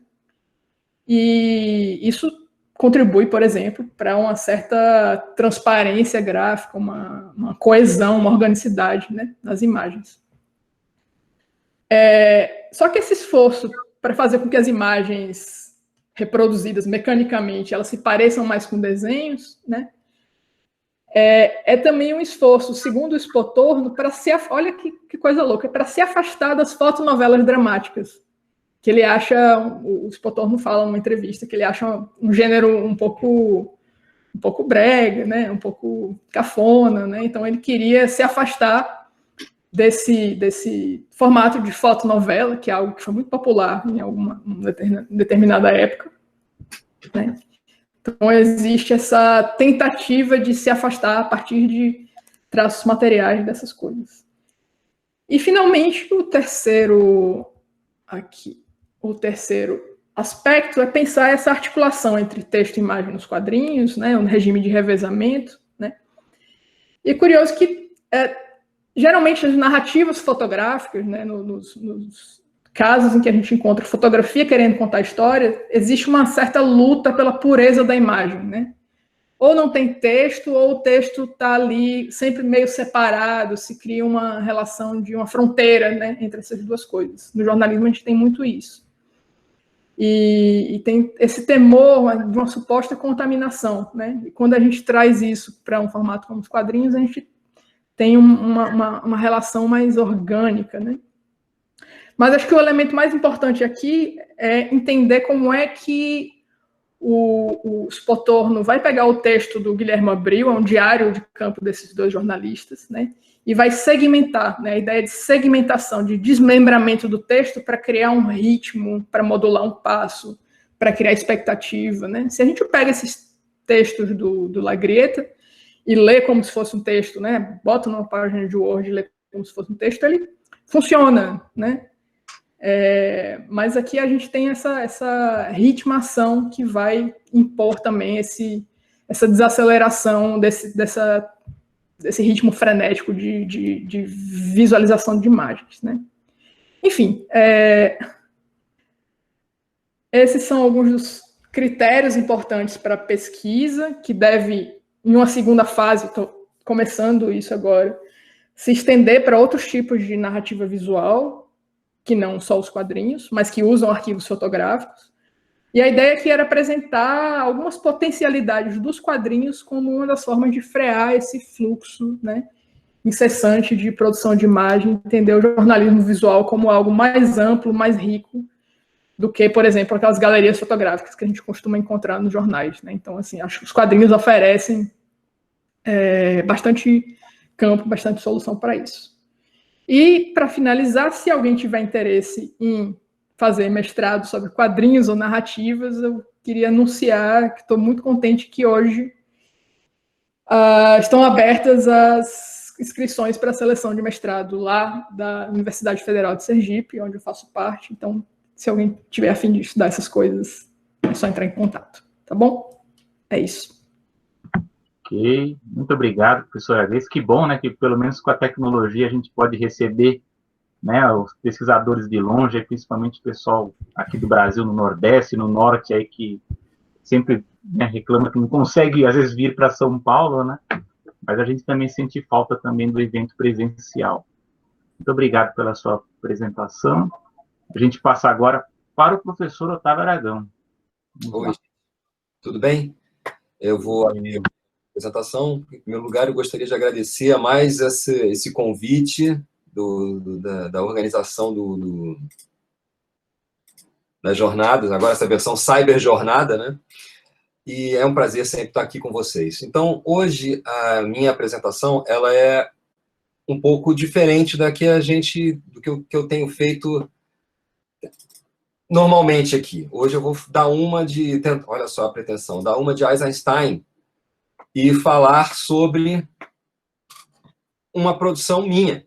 Speaker 4: E isso contribui, por exemplo, para uma certa transparência gráfica, uma coesão, uma organicidade, né, nas imagens. Só que esse esforço para fazer com que as imagens reproduzidas mecanicamente elas se pareçam mais com desenhos, né, é também um esforço, segundo o Sportorno, para olha que coisa louca, para se afastar das fotonovelas dramáticas, que ele acha, o Sportorno fala numa entrevista, que ele acha um gênero um pouco brega, né, um pouco cafona, né, então ele queria se afastar desse formato de fotonovela, que é algo que foi muito popular em uma determinada época, né. Então existe essa tentativa de se afastar a partir de traços materiais dessas coisas. E finalmente o terceiro aspecto é pensar essa articulação entre texto e imagem nos quadrinhos, né, um regime de revezamento, né. E é curioso que geralmente as narrativas fotográficas, né, nos casos em que a gente encontra fotografia querendo contar história, existe uma certa luta pela pureza da imagem, né? Ou não tem texto, ou o texto está ali sempre meio separado, se cria uma relação de uma fronteira, né, entre essas duas coisas. No jornalismo a gente tem muito isso. E tem esse temor de uma suposta contaminação, né? E quando a gente traz isso para um formato como os quadrinhos, a gente tem uma relação mais orgânica, né? Mas acho que o elemento mais importante aqui é entender como é que o Sportorno vai pegar o texto do Guilherme Abril, é um diário de campo desses dois jornalistas, né, e vai segmentar, né, a ideia de segmentação, de desmembramento do texto para criar um ritmo, para modular um passo, para criar expectativa, né. Se a gente pega esses textos do La Grieta e lê como se fosse um texto, né, bota numa página de Word e lê como se fosse um texto, ele funciona, né. Mas aqui a gente tem essa ritmação que vai impor também essa desaceleração desse ritmo frenético de visualização de imagens, né? Enfim, esses são alguns dos critérios importantes para a pesquisa, que deve, em uma segunda fase, estou começando isso agora, se estender para outros tipos de narrativa visual, que não só os quadrinhos, mas que usam arquivos fotográficos. E a ideia aqui era apresentar algumas potencialidades dos quadrinhos como uma das formas de frear esse fluxo, né, incessante de produção de imagem, entender o jornalismo visual como algo mais amplo, mais rico do que, por exemplo, aquelas galerias fotográficas que a gente costuma encontrar nos jornais, né? Então, assim, acho que os quadrinhos oferecem bastante campo, bastante solução para isso. E, para finalizar, se alguém tiver interesse em fazer mestrado sobre quadrinhos ou narrativas, eu queria anunciar que estou muito contente que hoje estão abertas as inscrições para a seleção de mestrado lá da Universidade Federal de Sergipe, onde eu faço parte. Então, se alguém tiver a fim de estudar essas coisas, é só entrar em contato, tá bom? É isso.
Speaker 2: Ok, muito obrigado, professora Grace. Que bom, né, que pelo menos com a tecnologia a gente pode receber, né, os pesquisadores de longe, principalmente o pessoal aqui do Brasil, no Nordeste, no Norte, aí que sempre, né, reclama que não consegue, às vezes, vir para São Paulo, né, mas a gente também sente falta também do evento presencial. Muito obrigado pela sua apresentação. A gente passa agora para o professor Otávio Aragão.
Speaker 5: Oi, tudo bem? Eu vou abrir a apresentação. Em primeiro lugar, eu gostaria de agradecer a mais esse convite da organização das jornadas, agora essa versão Cyber Jornada, né? E é um prazer sempre estar aqui com vocês. Então, hoje, a minha apresentação, ela é um pouco diferente do que eu tenho feito normalmente aqui. Hoje eu vou dar uma de... Olha só a pretensão. Dar uma de Eisenstein e falar sobre uma produção minha,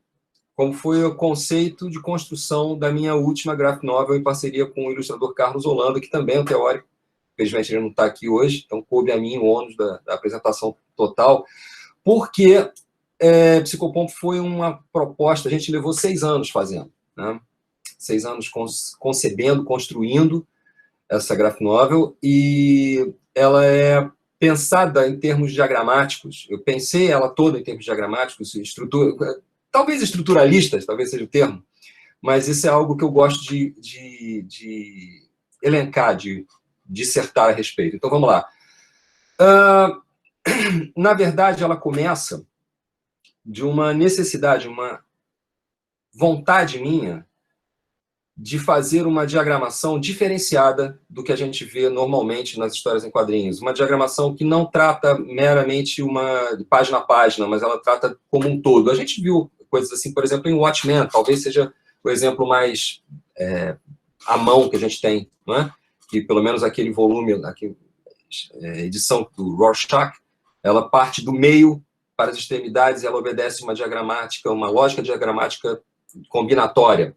Speaker 5: como foi o conceito de construção da minha última graphic novel em parceria com o ilustrador Carlos Holanda, que também é um teórico. Infelizmente ele não está aqui hoje, então coube a mim o ônus da apresentação total, porque Psicopompo foi uma proposta, a gente levou 6 anos fazendo, né? 6 anos concebendo, construindo essa graphic novel, e ela é pensada em termos diagramáticos. Eu pensei ela toda em termos diagramáticos, talvez estruturalistas, talvez seja o termo, mas isso é algo que eu gosto de elencar, de dissertar a respeito. Então, vamos lá. Na verdade, ela começa de uma necessidade, uma vontade minha de fazer uma diagramação diferenciada do que a gente vê normalmente nas histórias em quadrinhos. Uma diagramação que não trata meramente uma página a página, mas ela trata como um todo. A gente viu coisas assim, por exemplo, em Watchmen, talvez seja o exemplo mais à mão que a gente tem, não é? Que pelo menos aquele volume, edição do Rorschach, ela parte do meio para as extremidades e ela obedece uma diagramática, uma lógica diagramática combinatória.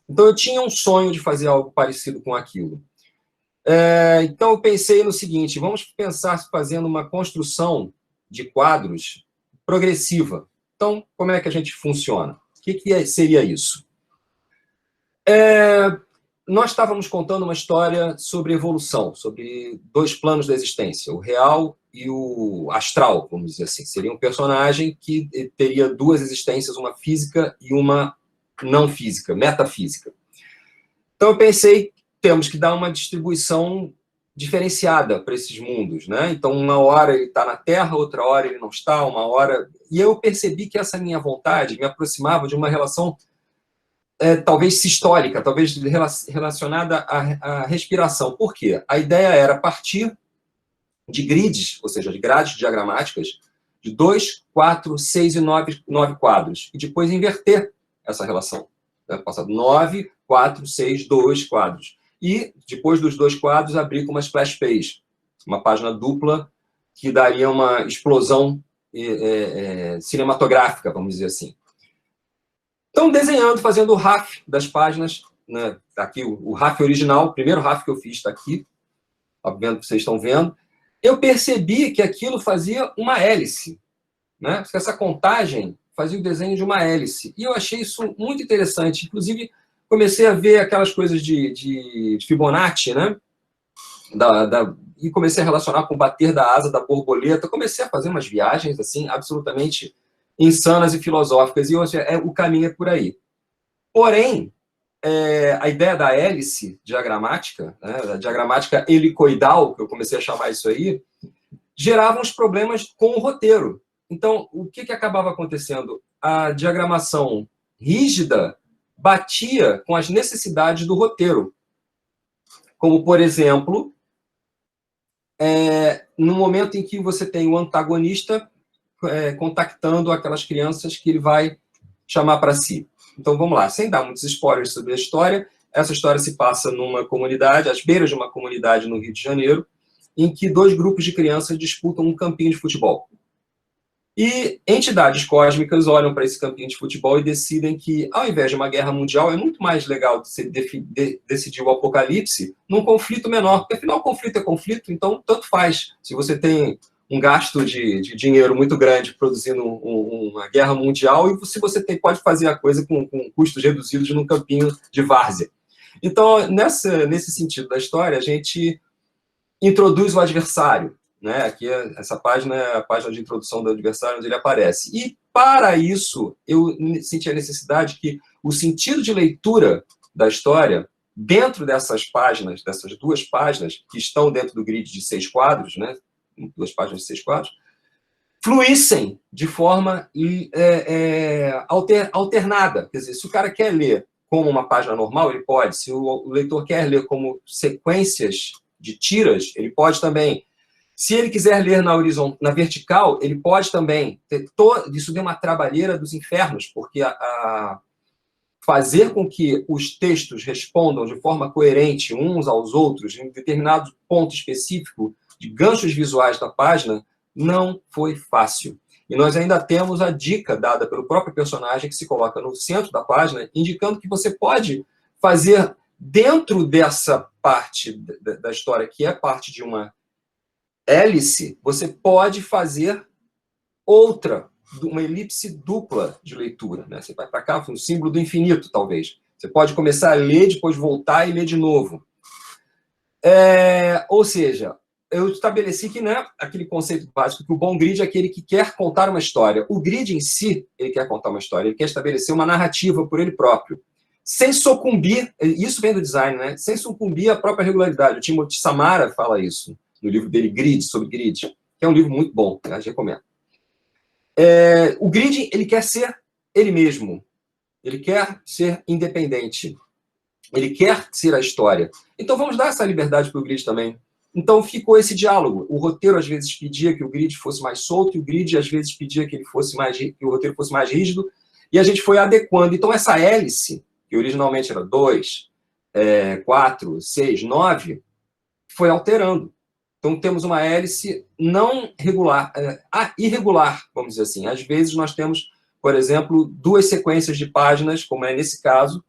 Speaker 5: Então, eu tinha um sonho de fazer algo parecido com aquilo. Então, eu pensei no seguinte, vamos pensar fazendo uma construção de quadros progressiva. Então, como é que a gente funciona? O que seria isso? Nós estávamos contando uma história sobre evolução, sobre 2 planos da existência, o real e o astral, vamos dizer assim. Seria um personagem que teria 2 existências, uma física e uma não física, metafísica. Então eu pensei, temos que dar uma distribuição diferenciada para esses mundos, né? Então uma hora ele está na Terra, outra hora ele não está, uma hora... E eu percebi que essa minha vontade me aproximava de uma relação talvez sistólica, talvez relacionada à respiração. Por quê? A ideia era partir de grids, ou seja, de grades diagramáticas, de 2, 4, 6 e 9 quadros, e depois inverter essa relação. Passar 9, 4, 6, 2 quadros. E, depois dos 2 quadros, abrir com uma splash page, uma página dupla que daria uma explosão cinematográfica, vamos dizer assim. Então, desenhando, fazendo o RAF das páginas, né? Aqui o RAF original, o primeiro RAF que eu fiz está aqui, obviamente vocês estão vendo. Eu percebi que aquilo fazia uma hélice, né? Essa contagem fazia o desenho de uma hélice. E eu achei isso muito interessante. Inclusive, comecei a ver aquelas coisas de Fibonacci, né? E comecei a relacionar com o bater da asa da borboleta. Comecei a fazer umas viagens assim absolutamente insanas e filosóficas. E hoje o caminho é por aí. Porém, a ideia da hélice diagramática, né, a diagramática helicoidal, que eu comecei a chamar isso aí, gerava uns problemas com o roteiro. Então, o que acabava acontecendo? A diagramação rígida batia com as necessidades do roteiro. Como, por exemplo, no momento em que você tem o antagonista contactando aquelas crianças que ele vai chamar para si. Então, vamos lá. Sem dar muitos spoilers sobre a história, essa história se passa numa comunidade, às beiras de uma comunidade no Rio de Janeiro, em que 2 grupos de crianças disputam um campinho de futebol. E entidades cósmicas olham para esse campinho de futebol e decidem que, ao invés de uma guerra mundial, é muito mais legal você decidir o apocalipse num conflito menor, porque afinal conflito é conflito, então tanto faz. Se você tem um gasto de dinheiro muito grande produzindo uma guerra mundial, e se você pode fazer a coisa com custos reduzidos num campinho de várzea. Então, nesse sentido da história, a gente introduz o adversário, né? Aqui, essa página é a página de introdução do adversário, onde ele aparece. E, para isso, eu senti a necessidade que o sentido de leitura da história, dentro dessas páginas, dessas 2 páginas, que estão dentro do grid de 6 quadros, né? 2 páginas de 6 quadros, fluíssem de forma alternada. Quer dizer, se o cara quer ler como uma página normal, ele pode. Se o leitor quer ler como sequências de tiras, ele pode também. Se ele quiser ler na vertical, ele pode também. Isso deu uma trabalheira dos infernos, porque fazer com que os textos respondam de forma coerente uns aos outros, em determinado ponto específico, de ganchos visuais da página, não foi fácil. E nós ainda temos a dica dada pelo próprio personagem, que se coloca no centro da página, indicando que você pode fazer, dentro dessa parte da história, que é parte de uma hélice, você pode fazer uma elipse dupla de leitura, né? Você vai para cá, um símbolo do infinito, talvez. Você pode começar a ler, depois voltar e ler de novo. Ou seja, eu estabeleci que, né, aquele conceito básico, que o bom grid é aquele que quer contar uma história. O grid em si, ele quer contar uma história, ele quer estabelecer uma narrativa por ele próprio, sem sucumbir, isso vem do design, né? Sem sucumbir à própria regularidade. O Timothy Samara fala isso no livro dele, Grid, sobre grid, que é um livro muito bom, né? Eu recomendo. O grid, ele quer ser ele mesmo, ele quer ser independente, ele quer ser a história. Então vamos dar essa liberdade para o grid também. Então ficou esse diálogo. O roteiro às vezes pedia que o grid fosse mais solto, e o grid às vezes pedia que o roteiro fosse mais rígido, e a gente foi adequando. Então essa hélice, que originalmente era 2, 4, 6, 9, foi alterando. Então temos uma hélice não regular, irregular, vamos dizer assim. Às vezes nós temos, por exemplo, 2 sequências de páginas, como é nesse caso,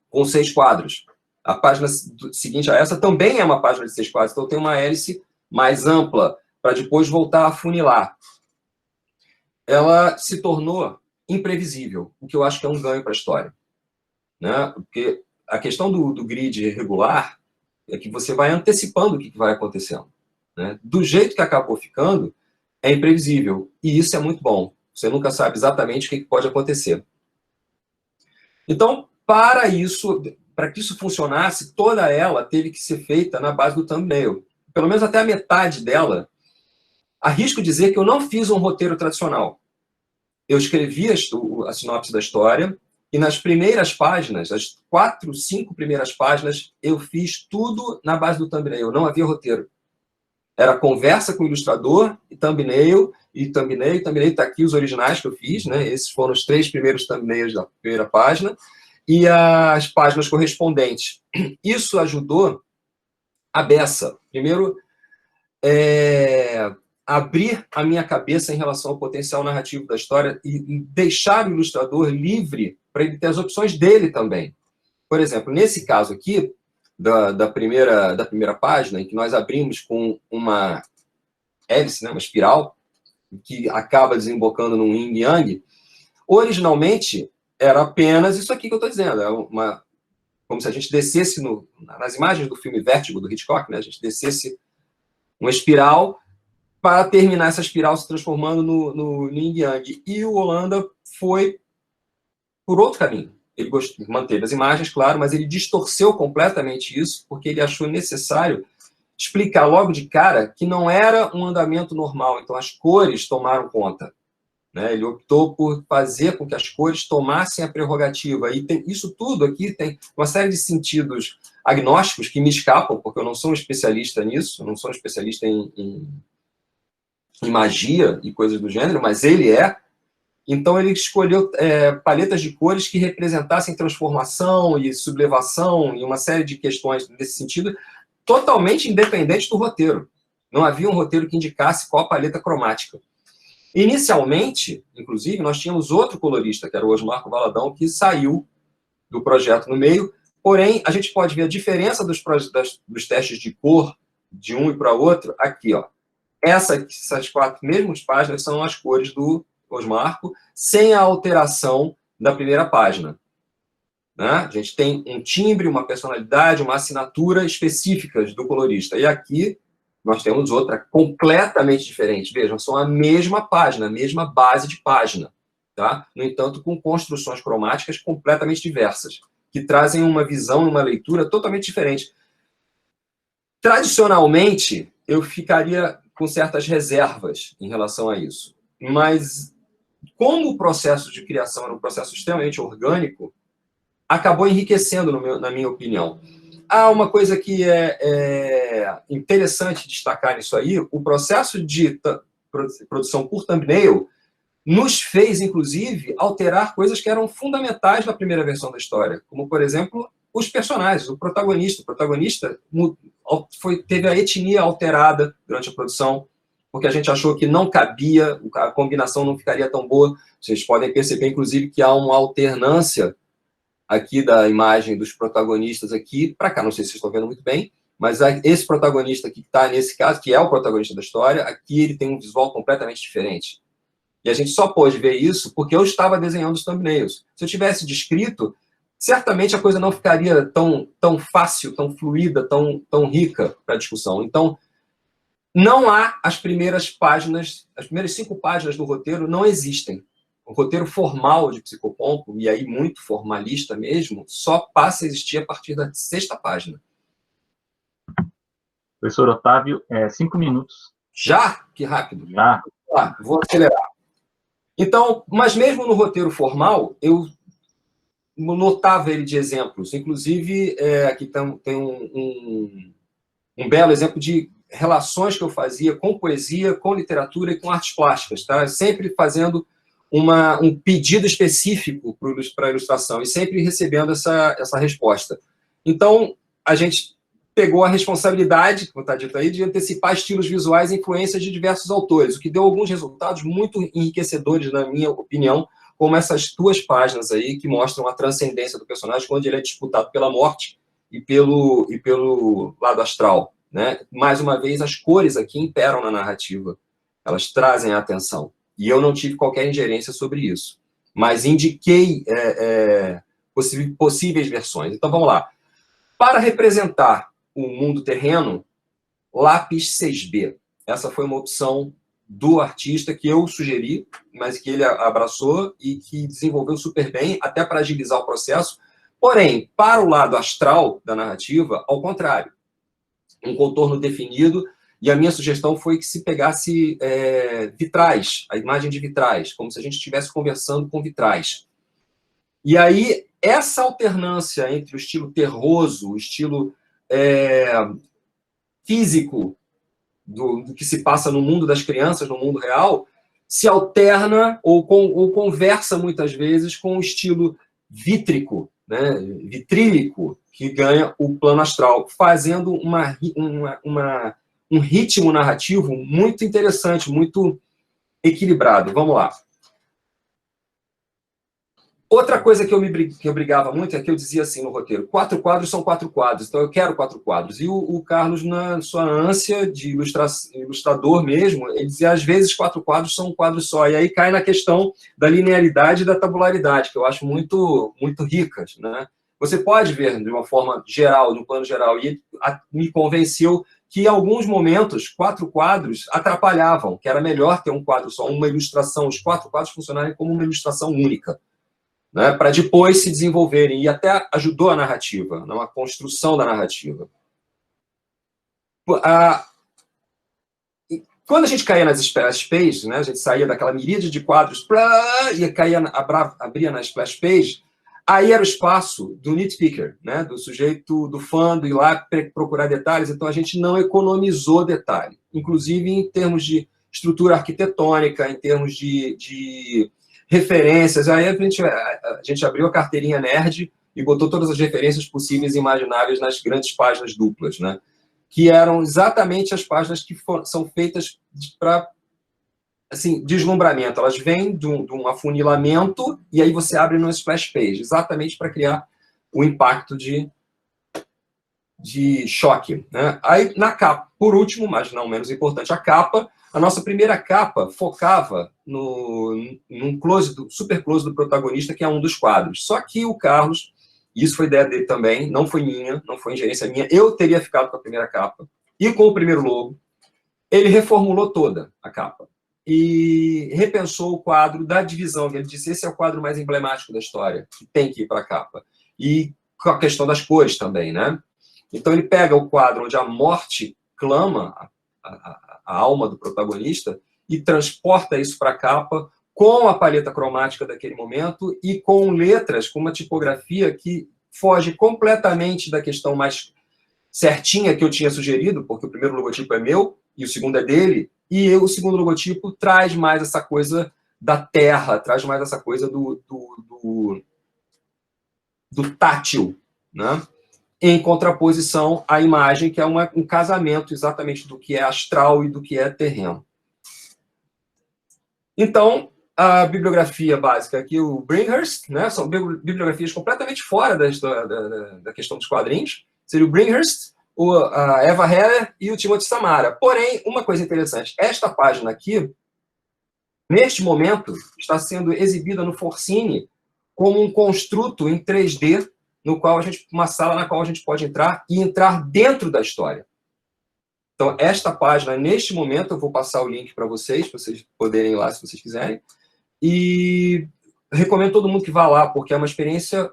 Speaker 5: com 6 quadros. A página seguinte a essa também é uma página de 6 quadros, então tem uma hélice mais ampla, para depois voltar a funilar. Ela se tornou imprevisível, o que eu acho que é um ganho para a história, né? Porque a questão do grid regular é que você vai antecipando o que vai acontecendo, né? Do jeito que acabou ficando, é imprevisível, e isso é muito bom. Você nunca sabe exatamente o que pode acontecer. Então, para que isso funcionasse, toda ela teve que ser feita na base do thumbnail. Pelo menos até a metade dela. Arrisco dizer que eu não fiz um roteiro tradicional. Eu escrevi a sinopse da história, e nas primeiras páginas, as 4, 5 primeiras páginas, eu fiz tudo na base do thumbnail. Não havia roteiro. Era conversa com o ilustrador, e thumbnail, está aqui os originais que eu fiz, né? Esses foram os 3 primeiros thumbnails da primeira página, e as páginas correspondentes. Isso ajudou a beça. Primeiro, abrir a minha cabeça em relação ao potencial narrativo da história e deixar o ilustrador livre para ele ter as opções dele também. Por exemplo, nesse caso aqui, da primeira página, em que nós abrimos com uma hélice, né, uma espiral, que acaba desembocando num yin-yang, originalmente era apenas isso aqui que eu estou dizendo. Como se a gente descesse nas imagens do filme Vértigo, do Hitchcock, né, a gente descesse uma espiral para terminar essa espiral se transformando no yin-yang. E o Holanda foi por outro caminho. Ele manteve as imagens, claro, mas ele distorceu completamente isso, porque ele achou necessário explicar logo de cara que não era um andamento normal. Então, as cores tomaram conta, né? Ele optou por fazer com que as cores tomassem a prerrogativa. E isso tudo aqui tem uma série de sentidos agnósticos que me escapam, porque eu não sou um especialista nisso, eu não sou um especialista em magia e coisas do gênero, mas ele é. Então, ele escolheu paletas de cores que representassem transformação e sublevação e uma série de questões nesse sentido, totalmente independente do roteiro. Não havia um roteiro que indicasse qual a paleta cromática. Inicialmente, inclusive, nós tínhamos outro colorista, que era o Osmarco Valadão, que saiu do projeto no meio, porém, a gente pode ver a diferença dos testes de cor de um e para outro aqui, ó. Essas 4 mesmas páginas são as cores do Osmarco, sem a alteração da primeira página. Né? A gente tem um timbre, uma personalidade, uma assinatura específicas do colorista. E aqui nós temos outra completamente diferente. Vejam, são a mesma página, a mesma base de página. Tá? No entanto, com construções cromáticas completamente diversas, que trazem uma visão e uma leitura totalmente diferente. Tradicionalmente, eu ficaria com certas reservas em relação a isso. Mas, como o processo de criação era um processo extremamente orgânico, acabou enriquecendo, na minha opinião. Há uma coisa que é interessante destacar nisso aí, o processo de produção por thumbnail nos fez, inclusive, alterar coisas que eram fundamentais na primeira versão da história, como, por exemplo, os personagens, o protagonista. O protagonista teve a etnia alterada durante a produção, porque a gente achou que não cabia, a combinação não ficaria tão boa. Vocês podem perceber, inclusive, que há uma alternância aqui da imagem dos protagonistas aqui para cá, não sei se vocês estão vendo muito bem, mas esse protagonista que está nesse caso, que é o protagonista da história, aqui ele tem um visual completamente diferente. E a gente só pôde ver isso porque eu estava desenhando os thumbnails. Se eu tivesse descrito, certamente a coisa não ficaria tão fácil, tão fluida, tão rica para a discussão. Então, não há as primeiras páginas, as primeiras 5 páginas do roteiro não existem. O roteiro formal de Psicopompo, e aí muito formalista mesmo, só passa a existir a partir da 6ª página.
Speaker 2: Professor Otávio, 5 minutos.
Speaker 5: Já? Que rápido.
Speaker 2: Já.
Speaker 5: Vou acelerar. Então, mas mesmo no roteiro formal, eu notava ele de exemplos. Inclusive, aqui tem um belo exemplo de relações que eu fazia com poesia, com literatura e com artes plásticas. Tá? Sempre fazendo um pedido específico para a ilustração e sempre recebendo essa resposta. Então, a gente pegou a responsabilidade, como está dito aí, de antecipar estilos visuais e influências de diversos autores, o que deu alguns resultados muito enriquecedores, na minha opinião, como essas 2 páginas aí, que mostram a transcendência do personagem, quando ele é disputado pela morte e pelo lado astral. Né? Mais uma vez, as cores aqui imperam na narrativa. Elas trazem a atenção. E eu não tive qualquer ingerência sobre isso. Mas indiquei possíveis versões. Então, vamos lá. Para representar o mundo terreno, lápis 6B. Essa foi uma opção do artista que eu sugeri, mas que ele abraçou e que desenvolveu super bem, até para agilizar o processo. Porém, para o lado astral da narrativa, ao contrário. Um contorno definido, e a minha sugestão foi que se pegasse vitrais, a imagem de vitrais, como se a gente estivesse conversando com vitrais. E aí, essa alternância entre o estilo terroso, o estilo físico do que se passa no mundo das crianças, no mundo real, se alterna ou conversa muitas vezes com o estilo vítrico, né, vitrílico, que ganha o plano astral, fazendo um ritmo narrativo muito interessante, muito equilibrado. Vamos lá. Outra coisa que eu brigava muito é que eu dizia assim no roteiro: 4 quadros são 4 quadros, então eu quero 4 quadros. E o Carlos, na sua ânsia de ilustrador mesmo, ele dizia, às vezes 4 quadros são um quadro só. E aí cai na questão da linearidade e da tabularidade, que eu acho muito, muito ricas. Né? Você pode ver de uma forma geral, no plano geral, e me convenceu que em alguns momentos 4 quadros atrapalhavam, que era melhor ter um quadro só, uma ilustração, os 4 quadros funcionarem como uma ilustração única. Né, para depois se desenvolverem, e até ajudou a narrativa, a construção da narrativa. Quando a gente caía nas splash pages, né, a gente saía daquela miríade de quadros e abria na splash page, aí era o espaço do nitpicker, né, do sujeito, do fã, do ir lá procurar detalhes. Então a gente não economizou detalhe, inclusive em termos de estrutura arquitetônica, em termos de referências. Aí a gente abriu a carteirinha nerd e botou todas as referências possíveis e imagináveis nas grandes páginas duplas, né? Que eram exatamente as páginas que são feitas para assim, deslumbramento, elas vêm de um afunilamento e aí você abre no splash page, exatamente para criar o impacto de choque, né? Aí, na capa, por último, mas não menos importante, a capa. A nossa primeira capa focava num super close do protagonista, que é um dos quadros. Só que o Carlos, isso foi ideia dele também, não foi minha, não foi ingerência minha, eu teria ficado com a primeira capa e com o primeiro logo. Ele reformulou toda a capa e repensou o quadro da divisão. Ele disse, esse é o quadro mais emblemático da história, que tem que ir para a capa. E com a questão das cores também, né? Então ele pega o quadro onde a morte clama a alma do protagonista e transporta isso para a capa com a paleta cromática daquele momento e com letras, com uma tipografia que foge completamente da questão mais certinha que eu tinha sugerido, porque o primeiro logotipo é meu e o segundo é dele, e o segundo logotipo traz mais essa coisa da terra, traz mais essa coisa do tátil, né? Em contraposição à imagem, que é um casamento exatamente do que é astral e do que é terreno. Então, a bibliografia básica aqui, o Brinkhurst, né, são bibliografias completamente fora da questão dos quadrinhos, seria o Brinkhurst, a Eva Heller e o Timothy Samara. Porém, uma coisa interessante, esta página aqui, neste momento, está sendo exibida no Forcine como um construto em 3D, no qual uma sala na qual a gente pode entrar e entrar dentro da história. Então, esta página, neste momento, eu vou passar o link para vocês poderem ir lá, se vocês quiserem. E recomendo todo mundo que vá lá, porque é uma experiência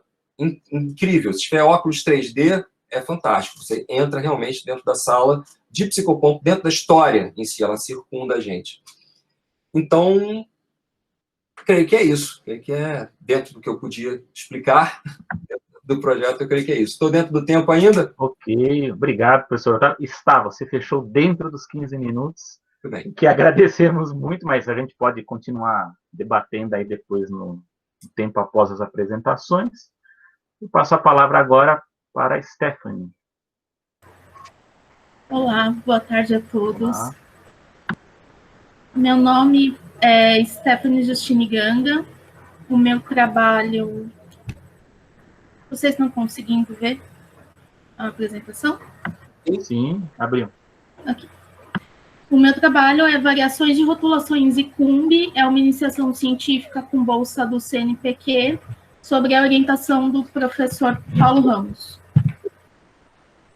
Speaker 5: incrível. Se tiver óculos 3D, é fantástico. Você entra realmente dentro da sala de Psicoponto, dentro da história em si, ela circunda a gente. Então, creio que é isso. Creio que é dentro do que eu podia explicar do projeto, eu creio que é isso. Estou dentro do tempo ainda?
Speaker 2: Ok, obrigado, professor. Você fechou dentro dos 15 minutos,
Speaker 5: Tudo bem.
Speaker 2: Que agradecemos muito, mas a gente pode continuar debatendo aí depois no tempo após as apresentações. Eu passo a palavra agora para a Stephanie.
Speaker 6: Olá, boa tarde a todos. Olá. Meu nome é Stephanie Justine Ganga. O meu trabalho... Vocês estão conseguindo ver a apresentação?
Speaker 2: Sim, abriu.
Speaker 6: Aqui. O meu trabalho é Variações de Rotulações e Cumbi, é uma iniciação científica com bolsa do CNPq sobre a orientação do professor Paulo Ramos.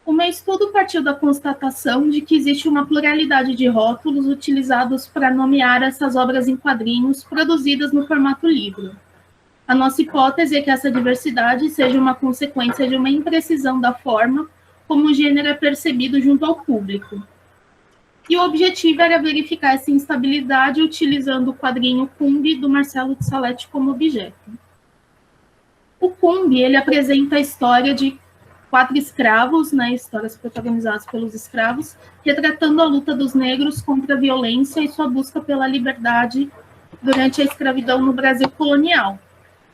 Speaker 6: O meu estudo partiu da constatação de que existe uma pluralidade de rótulos utilizados para nomear essas obras em quadrinhos produzidas no formato livro. A nossa hipótese é que essa diversidade seja uma consequência de uma imprecisão da forma como o gênero é percebido junto ao público. E o objetivo era verificar essa instabilidade utilizando o quadrinho Cumbi, do Marcelo de Salete, como objeto. O Cumbi, ele apresenta a história de 4 escravos, né, histórias protagonizadas pelos escravos, retratando a luta dos negros contra a violência e sua busca pela liberdade durante a escravidão no Brasil colonial.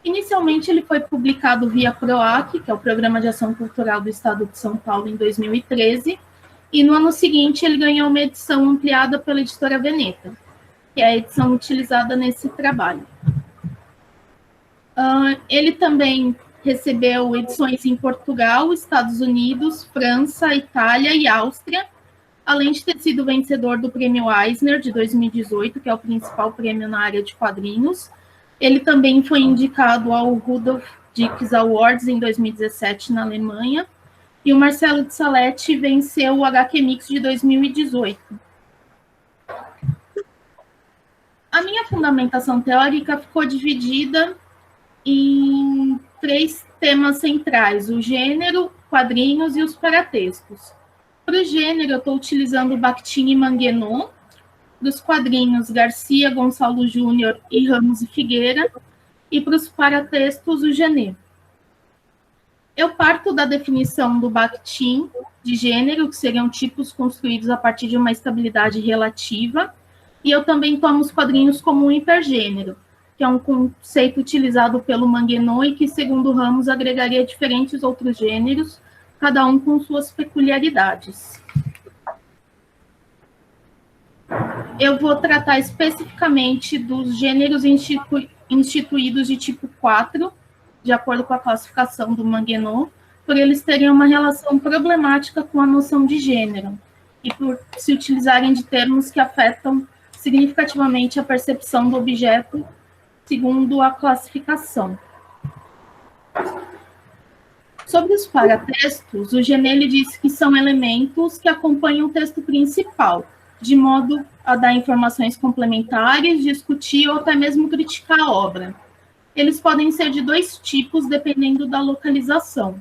Speaker 6: Inicialmente, ele foi publicado via PROAC, que é o Programa de Ação Cultural do Estado de São Paulo, em 2013, e no ano seguinte ele ganhou uma edição ampliada pela editora Veneta, que é a edição utilizada nesse trabalho. Ele também recebeu edições em Portugal, Estados Unidos, França, Itália e Áustria, além de ter sido vencedor do Prêmio Eisner de 2018, que é o principal prêmio na área de quadrinhos. Ele também foi indicado ao Rudolf Dix Awards em 2017 na Alemanha, e o Marcelo de Salete venceu o HQ Mix de 2018. A minha fundamentação teórica ficou dividida em 3 temas centrais: o gênero, quadrinhos e os paratextos. Para o gênero, eu estou utilizando Bakhtin e Manguenot, dos quadrinhos Garcia, Gonçalo Júnior e Ramos e Figueira, e para os paratextos, o Genet. Eu parto da definição do Bakhtin de gênero, que seriam tipos construídos a partir de uma estabilidade relativa, e eu também tomo os quadrinhos como um hipergênero, que é um conceito utilizado pelo Manguenot e que, segundo Ramos, agregaria diferentes outros gêneros, cada um com suas peculiaridades. eu vou tratar especificamente dos gêneros instituídos de tipo 4, de acordo com a classificação do Manguenot, por eles terem uma relação problemática com a noção de gênero, e por se utilizarem de termos que afetam significativamente a percepção do objeto, segundo a classificação. Sobre os paratextos, o Genelli disse que são elementos que acompanham o texto principal, de modo a dar informações complementares, discutir ou até mesmo criticar a obra. Eles podem ser de dois tipos, dependendo da localização.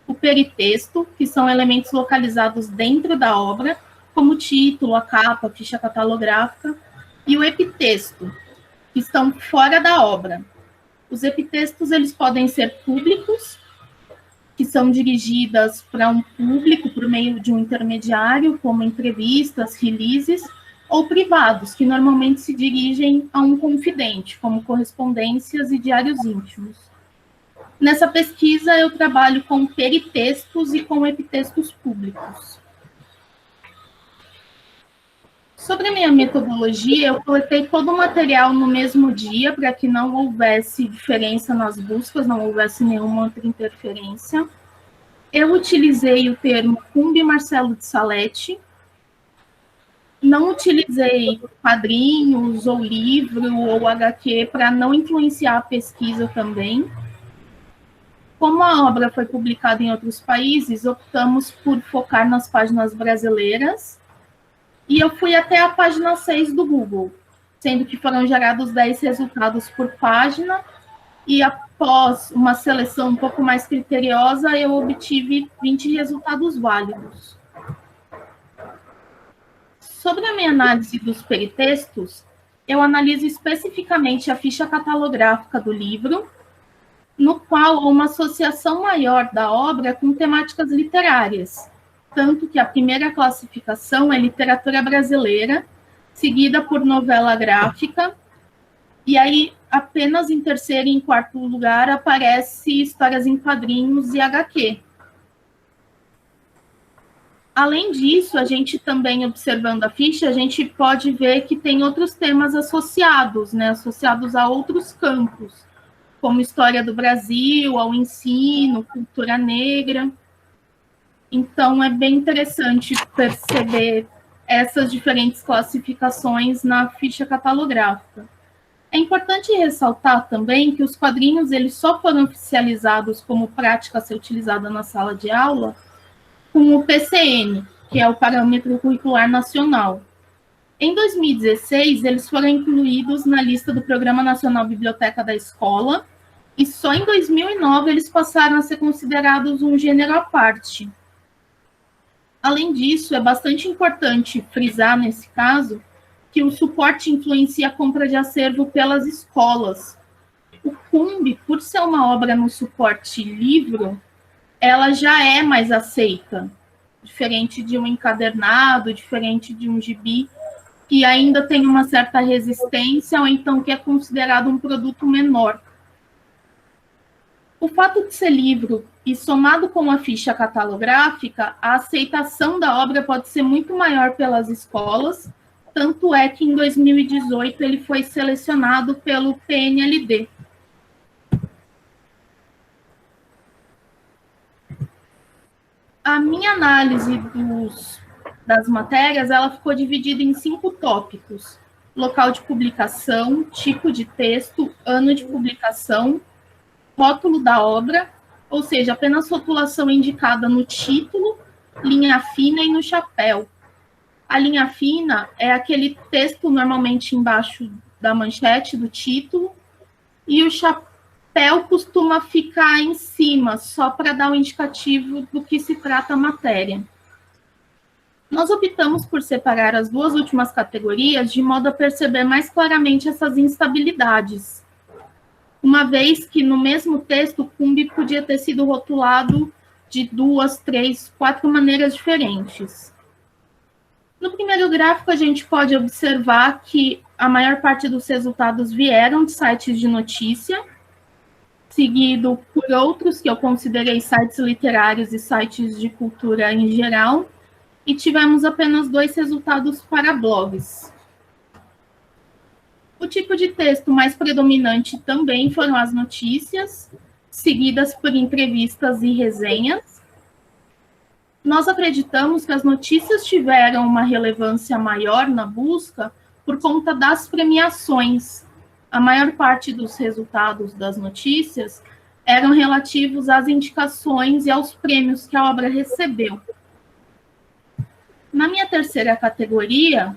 Speaker 6: O peritexto, que são elementos localizados dentro da obra, como o título, a capa, a ficha catalográfica, e o epitexto, que estão fora da obra. Os epitextos eles podem ser públicos, que são dirigidas para um público por meio de um intermediário, como entrevistas, releases, ou privados, que normalmente se dirigem a um confidente, como correspondências e diários íntimos. Nessa pesquisa, eu trabalho com peritextos e com epitextos públicos. Sobre a minha metodologia, eu coletei todo o material no mesmo dia, para que não houvesse diferença nas buscas, não houvesse nenhuma outra interferência. Eu utilizei o termo Cumbi Marcelo de Salete, não utilizei quadrinhos, ou livro, ou HQ, para não influenciar a pesquisa também. Como a obra foi publicada em outros países, optamos por focar nas páginas brasileiras, e eu fui até a página 6 do Google, sendo que foram gerados 10 resultados por página, e após uma seleção um pouco mais criteriosa, eu obtive 20 resultados válidos. Sobre a minha análise dos peritextos, eu analiso especificamente a ficha catalográfica do livro, no qual há uma associação maior da obra com temáticas literárias, tanto que a primeira classificação é literatura brasileira, seguida por novela gráfica, e aí apenas em terceiro e em quarto lugar aparece histórias em quadrinhos e HQ. Além disso, a gente também, observando a ficha, a gente pode ver que tem outros temas associados, né, associados a outros campos, como história do Brasil, ao ensino, cultura negra. Então, é bem interessante perceber essas diferentes classificações na ficha catalográfica. É importante ressaltar também que os quadrinhos eles só foram oficializados como prática a ser utilizada na sala de aula com o PCN, que é o Parâmetro Curricular Nacional. Em 2016, eles foram incluídos na lista do Programa Nacional Biblioteca da Escola, e só em 2009 eles passaram a ser considerados um gênero à parte. Além disso, é bastante importante frisar, nesse caso, que o suporte influencia a compra de acervo pelas escolas. O Cumbi, por ser uma obra no suporte livro, ela já é mais aceita, diferente de um encadernado, diferente de um gibi, que ainda tem uma certa resistência, ou então que é considerado um produto menor. O fato de ser livro e somado com a ficha catalográfica, a aceitação da obra pode ser muito maior pelas escolas, tanto é que em 2018 ele foi selecionado pelo PNLD. A minha análise das matérias, ela ficou dividida em 5 tópicos: local de publicação, tipo de texto, ano de publicação, rótulo da obra, ou seja, apenas rotulação indicada no título, linha fina e no chapéu. A linha fina é aquele texto normalmente embaixo da manchete, do título, e o chapéu costuma ficar em cima, só para dar o indicativo do que se trata a matéria. Nós optamos por separar as duas últimas categorias de modo a perceber mais claramente essas instabilidades, uma vez que no mesmo texto o Cumbi podia ter sido rotulado de 2, 3, 4 maneiras diferentes. No primeiro gráfico, a gente pode observar que a maior parte dos resultados vieram de sites de notícia, seguido por outros que eu considerei sites literários e sites de cultura em geral, e tivemos apenas 2 resultados para blogs. O tipo de texto mais predominante também foram as notícias, seguidas por entrevistas e resenhas. Nós acreditamos que as notícias tiveram uma relevância maior na busca por conta das premiações. A maior parte dos resultados das notícias eram relativos às indicações e aos prêmios que a obra recebeu. Na minha terceira categoria,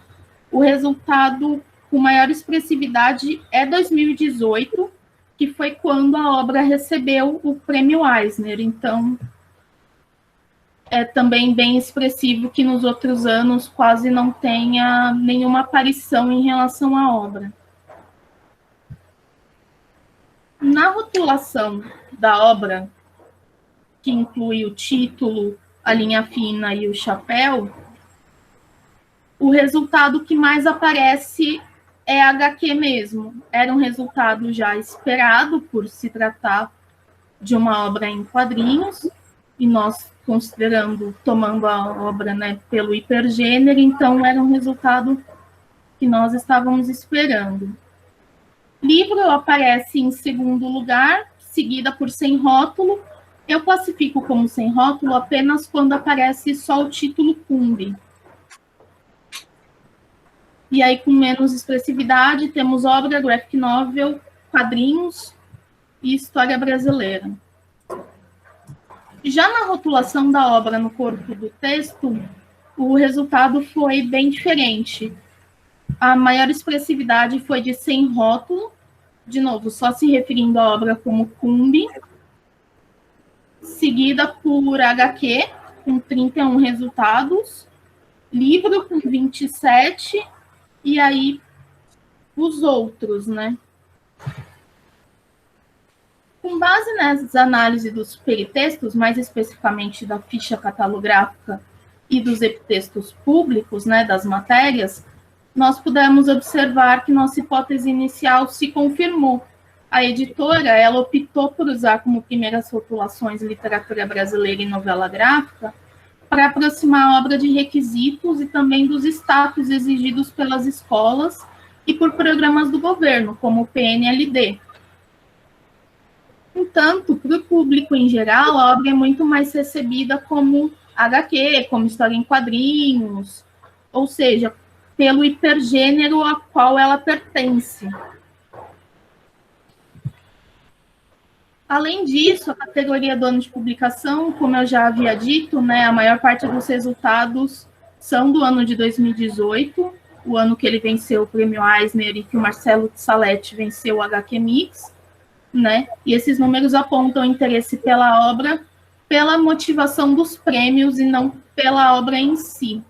Speaker 6: o resultado com maior expressividade é 2018, que foi quando a obra recebeu o Prêmio Eisner. Então, é também bem expressivo que nos outros anos quase não tenha nenhuma aparição em relação à obra. Na rotulação da obra, que inclui o título, a linha fina e o chapéu, o resultado que mais aparece é HQ mesmo. Era um resultado já esperado por se tratar de uma obra em quadrinhos, e nós tomando a obra, né, pelo hipergênero, então era um resultado que nós estávamos esperando. Livro aparece em segundo lugar, seguida por Sem Rótulo. Eu classifico como sem rótulo apenas quando aparece só o título Cumbi. E aí, com menos expressividade, temos obra, graphic novel, quadrinhos e história brasileira. Já na rotulação da obra no corpo do texto, o resultado foi bem diferente. A maior expressividade foi de sem rótulo, de novo, só se referindo à obra como Cumbi, seguida por HQ, com 31 resultados, livro com 27, e aí os outros, né? Com base nessa análise dos peritextos, mais especificamente da ficha catalográfica e dos epitextos públicos, né, das matérias, nós pudemos observar que nossa hipótese inicial se confirmou. A editora, ela optou por usar como primeiras rotulações literatura brasileira e novela gráfica para aproximar a obra de requisitos e também dos status exigidos pelas escolas e por programas do governo, como o PNLD. Entanto, para o público em geral, a obra é muito mais recebida como HQ, como história em quadrinhos, ou seja, pelo hipergênero a qual ela pertence. Além disso, a categoria do ano de publicação, como eu já havia dito, né, a maior parte dos resultados são do ano de 2018, o ano que ele venceu o Prêmio Eisner e que o Marcelo Salete venceu o HQ Mix, né? E esses números apontam interesse pela obra, pela motivação dos prêmios e não pela obra em si.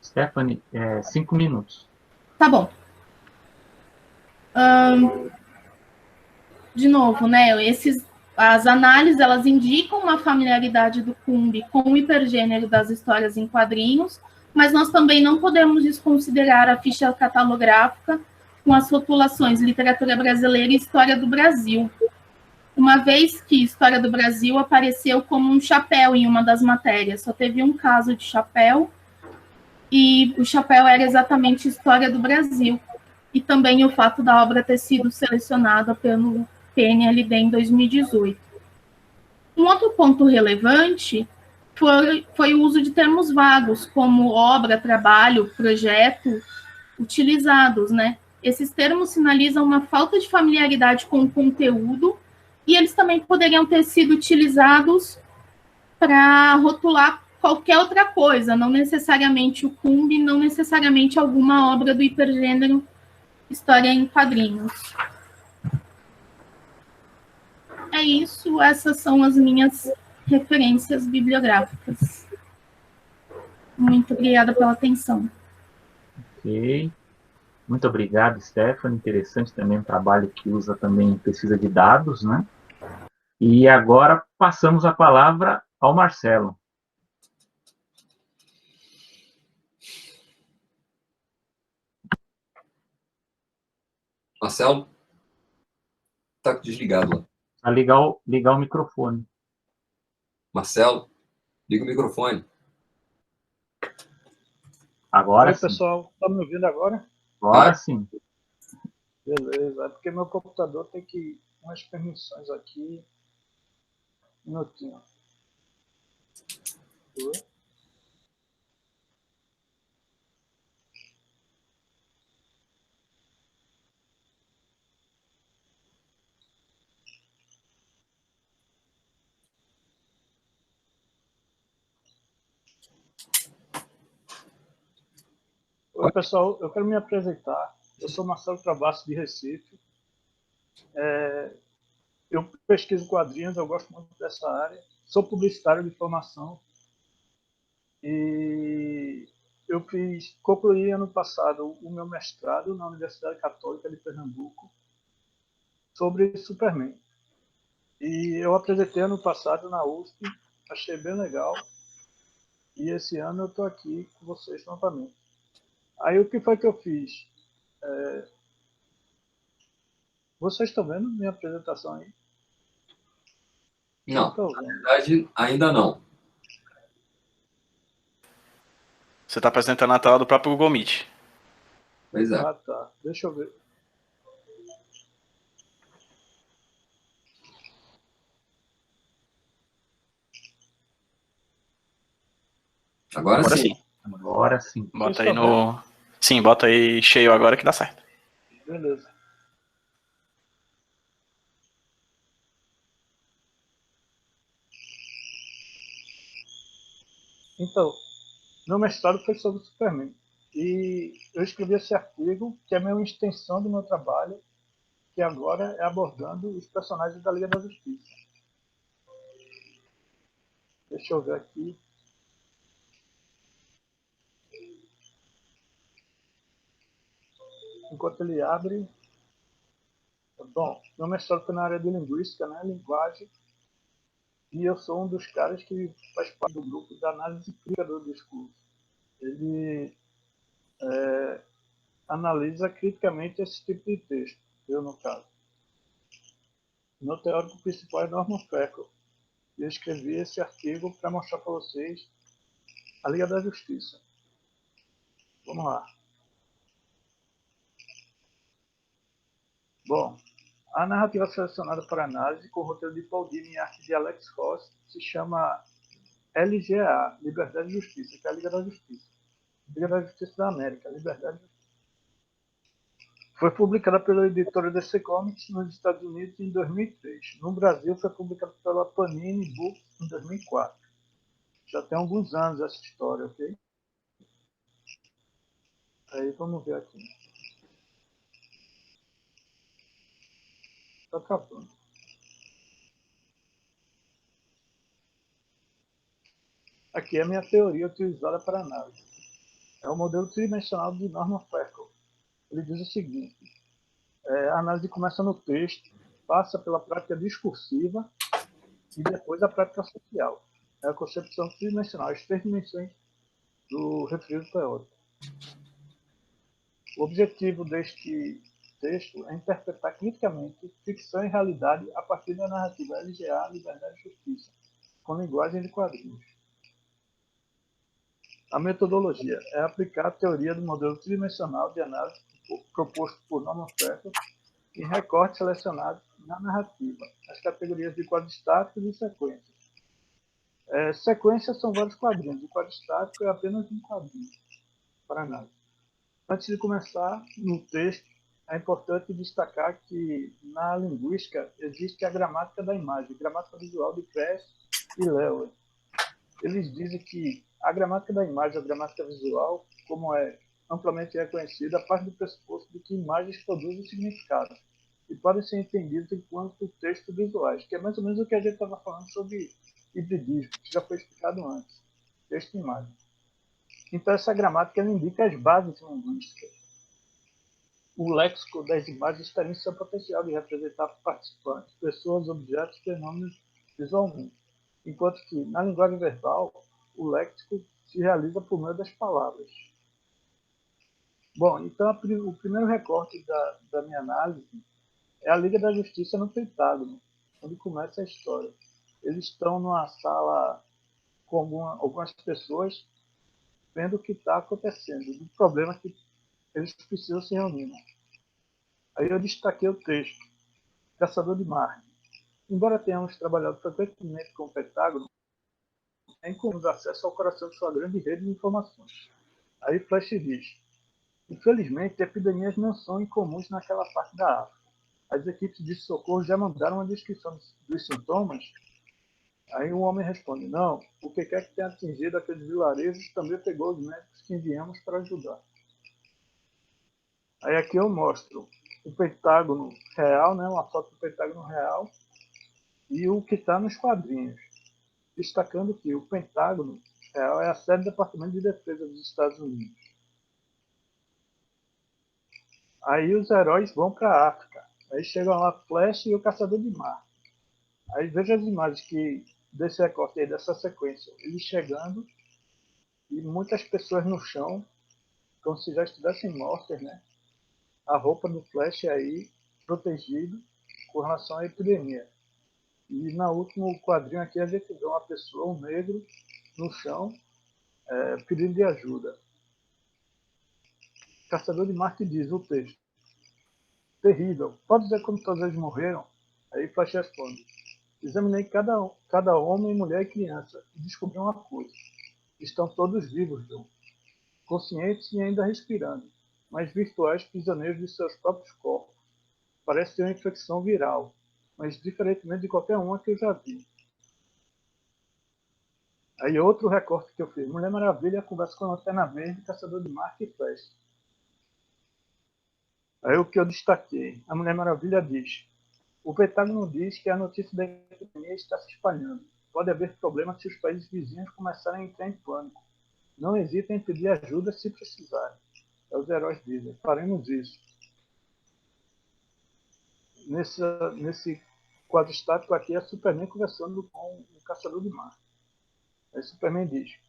Speaker 2: Stephanie, 5 minutos.
Speaker 6: Tá bom. De novo, né? As análises, elas indicam uma familiaridade do Cumbi com o hipergênero das histórias em quadrinhos, mas nós também não podemos desconsiderar a ficha catalográfica com as rotulações Literatura Brasileira e História do Brasil. Uma vez que História do Brasil apareceu como um chapéu em uma das matérias, só teve um caso de chapéu, e o chapéu era exatamente História do Brasil, e também o fato da obra ter sido selecionada pelo PNLD em 2018. Um outro ponto relevante foi o uso de termos vagos, como obra, trabalho, projeto, utilizados, né? Esses termos sinalizam uma falta de familiaridade com o conteúdo e eles também poderiam ter sido utilizados para rotular qualquer outra coisa, não necessariamente o Cumbi, não necessariamente alguma obra do hipergênero história em quadrinhos. É isso, essas são as minhas referências bibliográficas. Muito obrigada pela atenção.
Speaker 2: Ok. Muito obrigado, Stephanie. Interessante também o trabalho que usa também pesquisa de dados, né? E agora passamos a palavra ao Marcelo.
Speaker 5: Marcelo? Está desligado lá.
Speaker 2: A ligar o microfone.
Speaker 5: Marcelo, liga o microfone.
Speaker 2: Agora
Speaker 7: Oi,
Speaker 2: sim.
Speaker 7: pessoal. Está me ouvindo agora?
Speaker 2: Agora sim.
Speaker 7: Beleza, é porque meu computador tem que umas permissões aqui. Um minutinho. Oi, pessoal, eu quero me apresentar. Eu sou Marcelo Travassos, de Recife. Eu pesquiso quadrinhos, eu gosto muito dessa área. Sou publicitário de formação e eu concluí ano passado o meu mestrado na Universidade Católica de Pernambuco sobre Superman. E eu apresentei ano passado na USP, achei bem legal. E esse ano eu estou aqui com vocês novamente. Aí o que foi que eu fiz? Vocês estão vendo minha apresentação aí?
Speaker 5: Não, na verdade, ainda não.
Speaker 3: Você está apresentando na tela do próprio Google Meet.
Speaker 5: Pois é.
Speaker 7: Ah, tá. Deixa eu ver.
Speaker 5: Agora sim.
Speaker 2: Agora sim.
Speaker 3: Bota aí no... Sim, bota aí cheio agora que dá certo.
Speaker 7: Beleza. Então, meu mestrado foi sobre Superman. E eu escrevi esse artigo, que é uma extensão do meu trabalho, que agora é abordando os personagens da Liga da Justiça. Deixa eu ver aqui. Enquanto ele abre... Bom, meu mestrado foi na área de linguística, né? Linguagem. E eu sou um dos caras que faz parte do grupo da análise crítica do discurso. Ele analisa criticamente esse tipo de texto, eu no caso. Meu teórico principal é Norman Freckle. E eu escrevi esse artigo para mostrar para vocês a Liga da Justiça. Vamos lá. Bom, a narrativa selecionada para análise, com o roteiro de Paul Dini e arte de Alex Ross, se chama LGA, Liberdade e Justiça, que é a Liga da Justiça. Liga da Justiça da América, Liberdade e Justiça. Foi publicada pela editora DC Comics nos Estados Unidos em 2003. No Brasil, foi publicada pela Panini Books em 2004. Já tem alguns anos essa história, ok? Aí vamos ver aqui. Está acabando. Aqui é a minha teoria utilizada para análise. É o modelo tridimensional de Norman Freckle. Ele diz o seguinte: a análise começa no texto, passa pela prática discursiva e depois a prática social. É a concepção tridimensional, as três dimensões do referido teórico. O objetivo deste texto é interpretar criticamente ficção e realidade a partir da narrativa LGA, Liberdade e Justiça, com linguagem de quadrinhos. A metodologia é aplicar a teoria do modelo tridimensional de análise proposto por Norman Freckle em recortes selecionados na narrativa, as categorias de quadro estático e de sequências. Sequências são vários quadrinhos, o quadro estático é apenas um quadrinho para análise. Antes de começar no texto, é importante destacar que na linguística existe a gramática da imagem, gramática visual de Press e Lewis. Eles dizem que a gramática da imagem, a gramática visual, como é amplamente reconhecida, parte do pressuposto de que imagens produzem significado e podem ser entendidas enquanto textos visuais, que é mais ou menos o que a gente estava falando sobre hibridismo, que já foi explicado antes, texto e imagem. Então, essa gramática indica as bases linguísticas. O léxico das imagens estaria em seu potencial de representar participantes, pessoas, objetos, fenômenos visualmente, enquanto que, na linguagem verbal, o léxico se realiza por meio das palavras. Bom, então o primeiro recorte da minha análise é a Liga da Justiça no Pentágono, onde começa a história. Eles estão numa sala com algumas pessoas vendo o que está acontecendo, o problema que eles precisam se reunir. Aí eu destaquei o texto, Caçador de Marte. Embora tenhamos trabalhado frequentemente com o Pentágono, nem temos acesso ao coração de sua grande rede de informações. Aí Flash diz, infelizmente, epidemias não são incomuns naquela parte da África. As equipes de socorro já mandaram uma descrição dos sintomas. Aí o homem responde, não, o que quer que tenha atingido aqueles vilarejos também pegou os médicos que enviamos para ajudar. Aí aqui eu mostro o Pentágono real, né, uma foto do Pentágono real, e o que está nos quadrinhos, destacando que o Pentágono real é a sede do Departamento de Defesa dos Estados Unidos. Aí os heróis vão para a África. Aí chegam lá Flash e o Caçador de Marte. Aí veja as imagens desse recorte aí, dessa sequência. Eles chegando e muitas pessoas no chão, como se já estivessem mortas, né? A roupa do Flash aí protegido com relação à epidemia. E no último quadrinho aqui a gente vê uma pessoa, um negro, no chão, pedindo de ajuda. Caçador de Marte diz o texto. Terrível. Pode dizer como todos eles morreram? Aí Flash responde. Examinei cada homem, mulher e criança e descobri uma coisa. Estão todos vivos, John. Conscientes e ainda respirando, mas virtuais prisioneiros de seus próprios corpos. Parece ter uma infecção viral, mas diferentemente de qualquer uma que eu já vi. Aí outro recorte que eu fiz. Mulher Maravilha conversa com a Lanterna Verde, Caçador de Marte e Flash. Aí o que eu destaquei. A Mulher Maravilha diz. O Pentágono diz que a notícia da epidemia está se espalhando. Pode haver problemas se os países vizinhos começarem a entrar em pânico. Não hesitem em pedir ajuda se precisarem. Os heróis dizem, faremos isso. Nesse quadro estático aqui é Superman conversando com o Caçador de Marte. Aí Superman diz,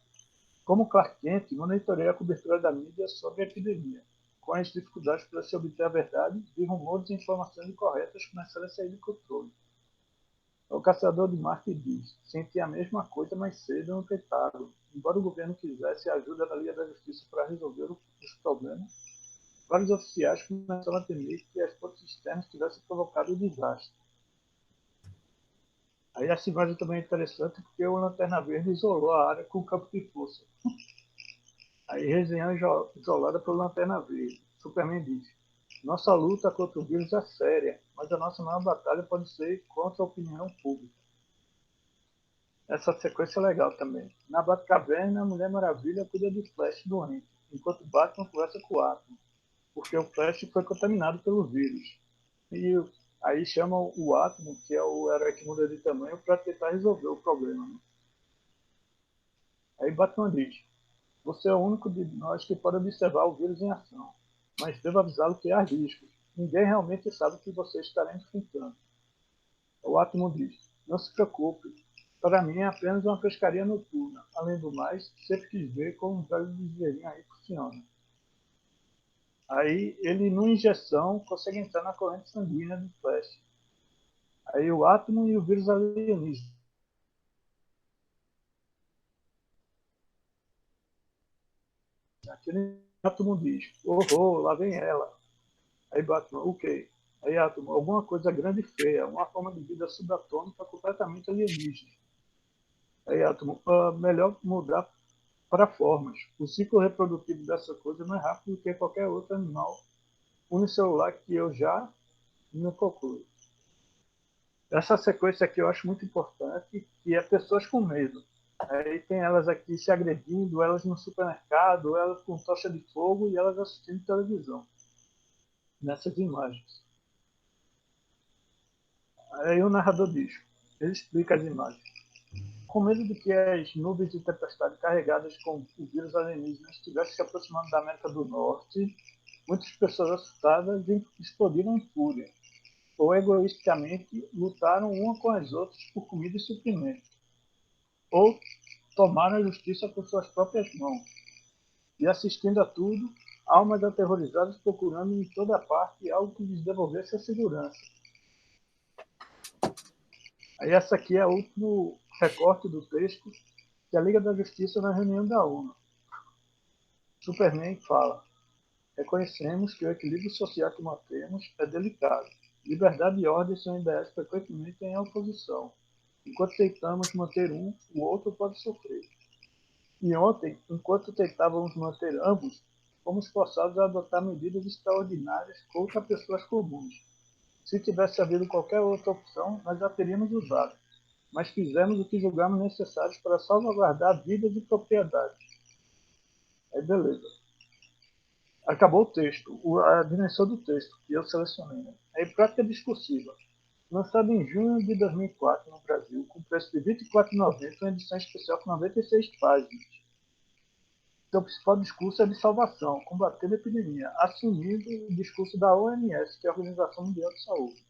Speaker 7: como Clark Kent, monitorei a cobertura da mídia sobre a epidemia. Com as dificuldades para se obter a verdade, vi rumores e informações incorretas começarem a sair do controle. O Caçador de Marte diz, senti a mesma coisa mais cedo no Pentágono. Embora o governo quisesse a ajuda da Liga da Justiça para resolver os problemas, vários oficiais começaram a temer que as forças externas tivessem provocado o desastre. Aí essa imagem também é interessante porque o Lanterna Verde isolou a área com campo de força. Aí resenha isolada pelo Lanterna Verde. Superman diz, nossa luta contra o vírus é séria, mas a nossa maior batalha pode ser contra a opinião pública. Essa sequência é legal também. Na Batcaverna, a Mulher Maravilha cuida de Flash doente, enquanto Batman conversa com o Atom, porque o Flash foi contaminado pelo vírus. E aí chamam o Atom, que é o herói que muda de tamanho, para tentar resolver o problema. Né? Aí Batman diz, você é o único de nós que pode observar o vírus em ação, mas devo avisá-lo que há riscos. Ninguém realmente sabe o que você estará enfrentando. O Atom diz, não se preocupe, para mim é apenas uma pescaria noturna. Além do mais, sempre quis ver como um velho desverinho aí funciona. Aí ele, numa injeção, consegue entrar na corrente sanguínea do Flash. Aí o átomo e o vírus alienígena. Aquele átomo diz, oh, lá vem ela. Aí Batman, o quê? Aí átomo, alguma coisa grande e feia, uma forma de vida subatômica completamente alienígena. Aí átomo, melhor mudar para formas. O ciclo reprodutivo dessa coisa é mais rápido do que qualquer outro animal unicelular que eu já não concluo. Essa sequência aqui eu acho muito importante, que é pessoas com medo. Aí tem elas aqui se agredindo, elas no supermercado, elas com tocha de fogo e elas assistindo televisão. Nessas imagens. Aí o narrador diz, ele explica as imagens. Com medo de que as nuvens de tempestade carregadas com o vírus alienígena estivessem se aproximando da América do Norte, muitas pessoas assustadas explodiram em fúria, ou egoisticamente lutaram uma com as outras por comida e suprimento, ou tomaram a justiça por suas próprias mãos, e assistindo a tudo, almas aterrorizadas procurando em toda parte algo que lhes devolvesse a segurança. Aí essa aqui é o último recorte do texto que a Liga da Justiça na reunião da ONU. Superman fala, Reconhecemos que o equilíbrio social que mantemos é delicado. Liberdade e ordem são ideais frequentemente em oposição. Enquanto tentamos manter um, o outro pode sofrer. E ontem, enquanto tentávamos manter ambos, fomos forçados a adotar medidas extraordinárias contra pessoas comuns. Se tivesse havido qualquer outra opção, nós já teríamos usado, mas fizemos o que julgamos necessário para salvaguardar vidas e propriedades. Aí, beleza. Acabou o texto, a dimensão do texto que eu selecionei. Né? Aí, prática discursiva. Lançado em junho de 2004 no Brasil, com preço de R$ 24,90, uma edição especial com 96 páginas. Seu principal discurso é de salvação, combatendo a epidemia, assumindo o discurso da OMS, que é a Organização Mundial de Saúde.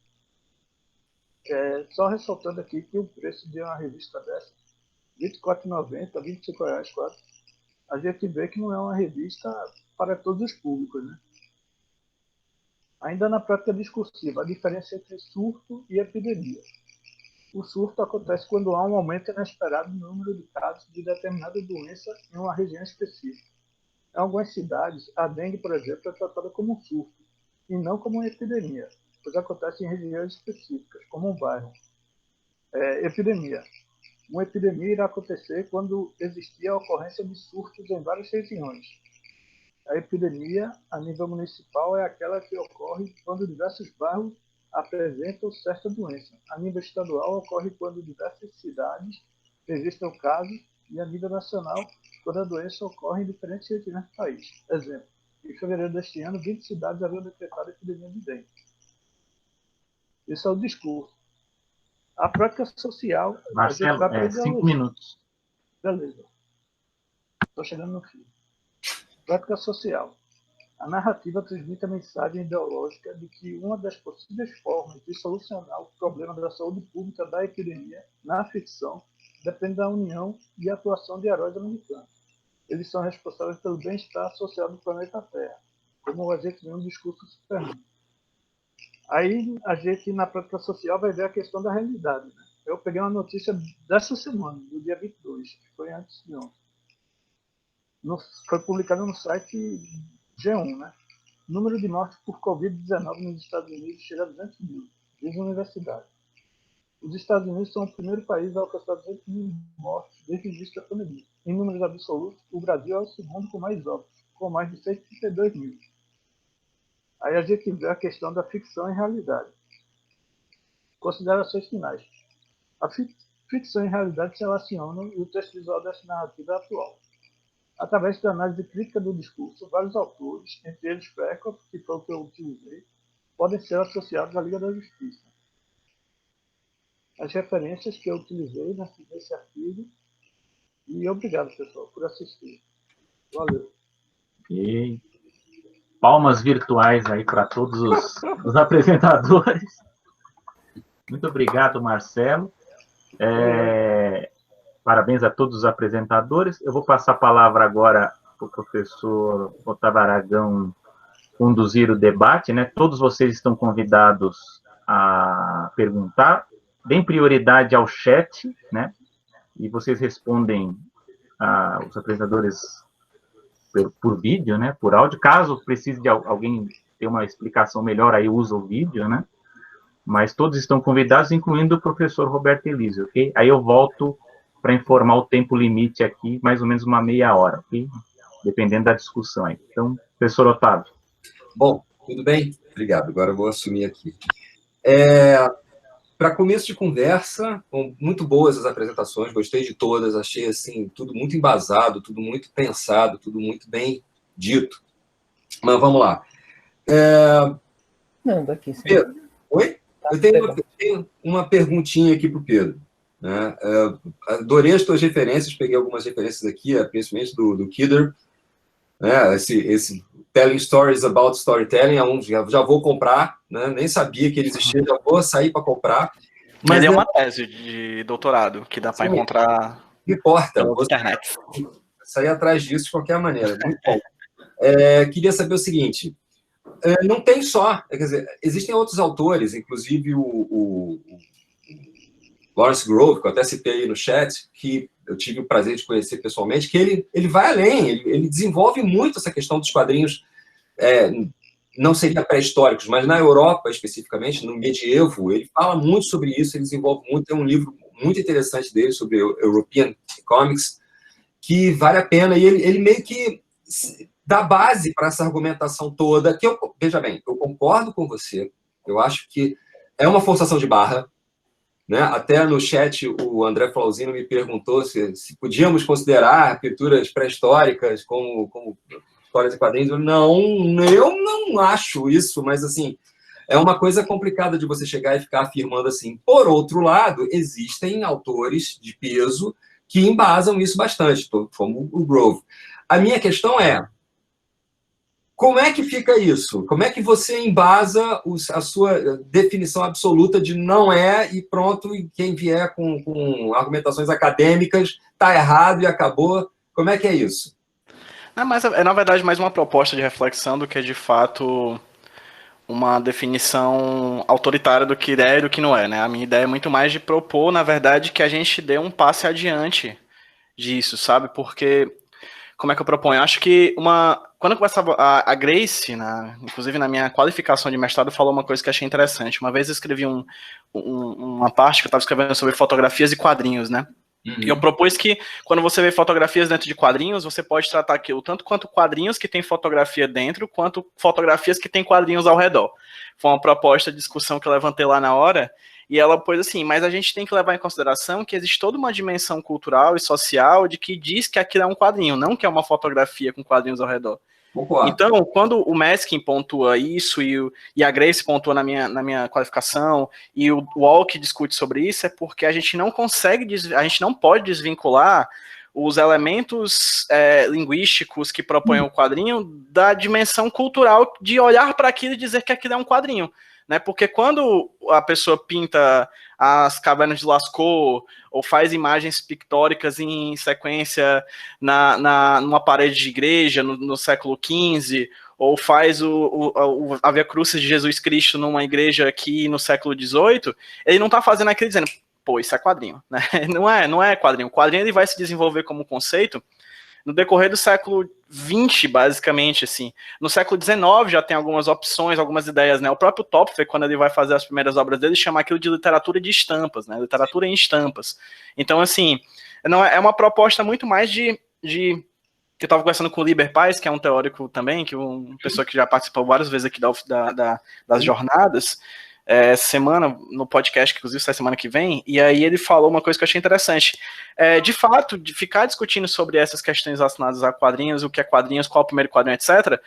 Speaker 7: Só ressaltando aqui que o preço de uma revista dessa, R$ 24,90, R$ 25,00 quase, a gente vê que não é uma revista para todos os públicos, né? Ainda na prática discursiva, a diferença entre surto e epidemia. O surto acontece quando há um aumento inesperado no número de casos de determinada doença em uma região específica. Em algumas cidades, a dengue, por exemplo, é tratada como um surto, e não como uma epidemia, pois acontece em regiões específicas, como um bairro. Epidemia. Uma epidemia irá acontecer quando existir a ocorrência de surtos em várias regiões. A epidemia, a nível municipal, é aquela que ocorre quando diversos bairros apresentam certa doença. A nível estadual, ocorre quando diversas cidades registram casos, e a nível nacional, quando a doença ocorre em diferentes regiões do país. Exemplo, em fevereiro deste ano, 20 cidades haviam decretado a epidemia de dengue. Esse é o discurso. A prática social...
Speaker 2: Marcelo, 5 minutos.
Speaker 7: Beleza. Estou chegando no fim. Prática social. A narrativa transmite a mensagem ideológica de que uma das possíveis formas de solucionar o problema da saúde pública da epidemia na ficção depende da união e atuação de heróis americanos. Eles são responsáveis pelo bem-estar social do planeta Terra, como a gente viu no discurso Superman. Aí a gente, na prática social, vai ver a questão da realidade. Né? Eu peguei uma notícia dessa semana, do dia 22, que foi antes de ontem. Foi publicado no site G1, né? O número de mortes por Covid-19 nos Estados Unidos chega a 200 mil, diz a universidade. Os Estados Unidos são o primeiro país a alcançar 200 mil mortes desde o início da pandemia. Em números absolutos, o Brasil é o segundo com mais óbitos, com mais de 132 mil. Aí a gente vê a questão da ficção e realidade. Considerações finais. A ficção e realidade se relacionam e o texto visual dessa narrativa é atual. Através da análise crítica do discurso, vários autores, entre eles Peckhoff, que foi o que eu utilizei, podem ser associados à Liga da Justiça. As referências que eu utilizei nesse artigo. E obrigado, pessoal, por assistir. Valeu.
Speaker 2: E palmas virtuais aí para todos os apresentadores. Muito obrigado, Marcelo. Parabéns a todos os apresentadores. Eu vou passar a palavra agora para o professor Otávio Aragão conduzir o debate, né? Todos vocês estão convidados a perguntar. Deem prioridade ao chat, né? E vocês respondem os apresentadores por vídeo, né? Por áudio. Caso precise de alguém ter uma explicação melhor, aí usa o vídeo, né? Mas todos estão convidados, incluindo o professor Roberto Elísio, ok? Aí eu volto para informar o tempo limite aqui, mais ou menos uma meia hora, ok? Dependendo da discussão aí. Então, professor Otávio.
Speaker 5: Bom, tudo bem? Obrigado. Agora eu vou assumir aqui. Para começo de conversa, muito boas as apresentações, gostei de todas, achei assim, tudo muito embasado, tudo muito pensado, tudo muito bem dito. Mas vamos lá.
Speaker 1: Não, daqui sim.
Speaker 5: Pedro, oi? Eu tenho uma perguntinha aqui para o Pedro. Né? Adorei as tuas referências, peguei algumas referências aqui, principalmente do Kidder, né? Esse Telling Stories About Storytelling, já vou comprar, né? Nem sabia que ele existia, já vou sair para comprar.
Speaker 3: Mas é uma tese de doutorado que dá para encontrar
Speaker 5: não importa,
Speaker 3: na internet.
Speaker 5: Sair atrás disso de qualquer maneira, muito bom. Queria saber o seguinte, não tem só, quer dizer, existem outros autores, inclusive o Lawrence Grove, que eu até citei aí no chat, que eu tive o prazer de conhecer pessoalmente, que ele vai além, ele desenvolve muito essa questão dos quadrinhos não seria pré-históricos, mas na Europa, especificamente, no medievo, ele fala muito sobre isso, ele desenvolve muito, tem um livro muito interessante dele sobre European Economics, que vale a pena, e ele meio que dá base para essa argumentação toda, que veja bem, eu concordo com você, eu acho que é uma forçação de barra, né? Até no chat o André Flauzino me perguntou se podíamos considerar pinturas pré-históricas como histórias e quadrinhos. Eu não acho isso, mas assim, é uma coisa complicada de você chegar e ficar afirmando assim. Por outro lado, existem autores de peso que embasam isso bastante, como o Grove. A minha questão é, como é que fica isso? Como é que você embasa a sua definição absoluta de não é e pronto, e quem vier com argumentações acadêmicas está errado e acabou? Como é que é isso?
Speaker 3: Mas é, na verdade, mais uma proposta de reflexão do que, de fato, uma definição autoritária do que é e do que não é, né? A minha ideia é muito mais de propor, na verdade, que a gente dê um passe adiante disso, sabe? Porque, como é que eu proponho? Eu acho que quando eu conversava, a Grace, inclusive na minha qualificação de mestrado, falou uma coisa que eu achei interessante. Uma vez eu escrevi uma parte que eu estava escrevendo sobre fotografias e quadrinhos, né? E eu propus que, quando você vê fotografias dentro de quadrinhos, você pode tratar aquilo tanto quanto quadrinhos que tem fotografia dentro, quanto fotografias que tem quadrinhos ao redor. Foi uma proposta de discussão que eu levantei lá na hora, e ela pôs assim, mas a gente tem que levar em consideração que existe toda uma dimensão cultural e social de que diz que aquilo é um quadrinho, não que é uma fotografia com quadrinhos ao redor. Então, quando o Meskin pontua isso e a Grace pontua na minha qualificação e o Walk discute sobre isso, é porque a gente não pode desvincular os elementos linguísticos que propõem o quadrinho da dimensão cultural de olhar para aquilo e dizer que aquilo é um quadrinho. Né? Porque quando a pessoa pinta as cavernas de Lascaux ou faz imagens pictóricas em sequência numa parede de igreja no século XV, ou faz a Via Crucis de Jesus Cristo numa igreja aqui no século XVIII, ele não está fazendo aquilo dizendo, pô, isso é quadrinho. Né? Não é quadrinho. O quadrinho ele vai se desenvolver como conceito no decorrer do século XX, basicamente, assim. No século XIX já tem algumas opções, algumas ideias, né? O próprio Topfer, quando ele vai fazer as primeiras obras dele, chama aquilo de literatura de estampas, né? Literatura em estampas. Então, assim, é uma proposta muito mais de eu estava conversando com o Liber Pais, que é um teórico também, que uma pessoa que já participou várias vezes aqui das jornadas, semana, no podcast, que inclusive sai semana que vem, e aí ele falou uma coisa que eu achei interessante. De fato, de ficar discutindo sobre essas questões relacionadas a quadrinhos, o que é quadrinhos, qual é o primeiro quadrinho, etc.,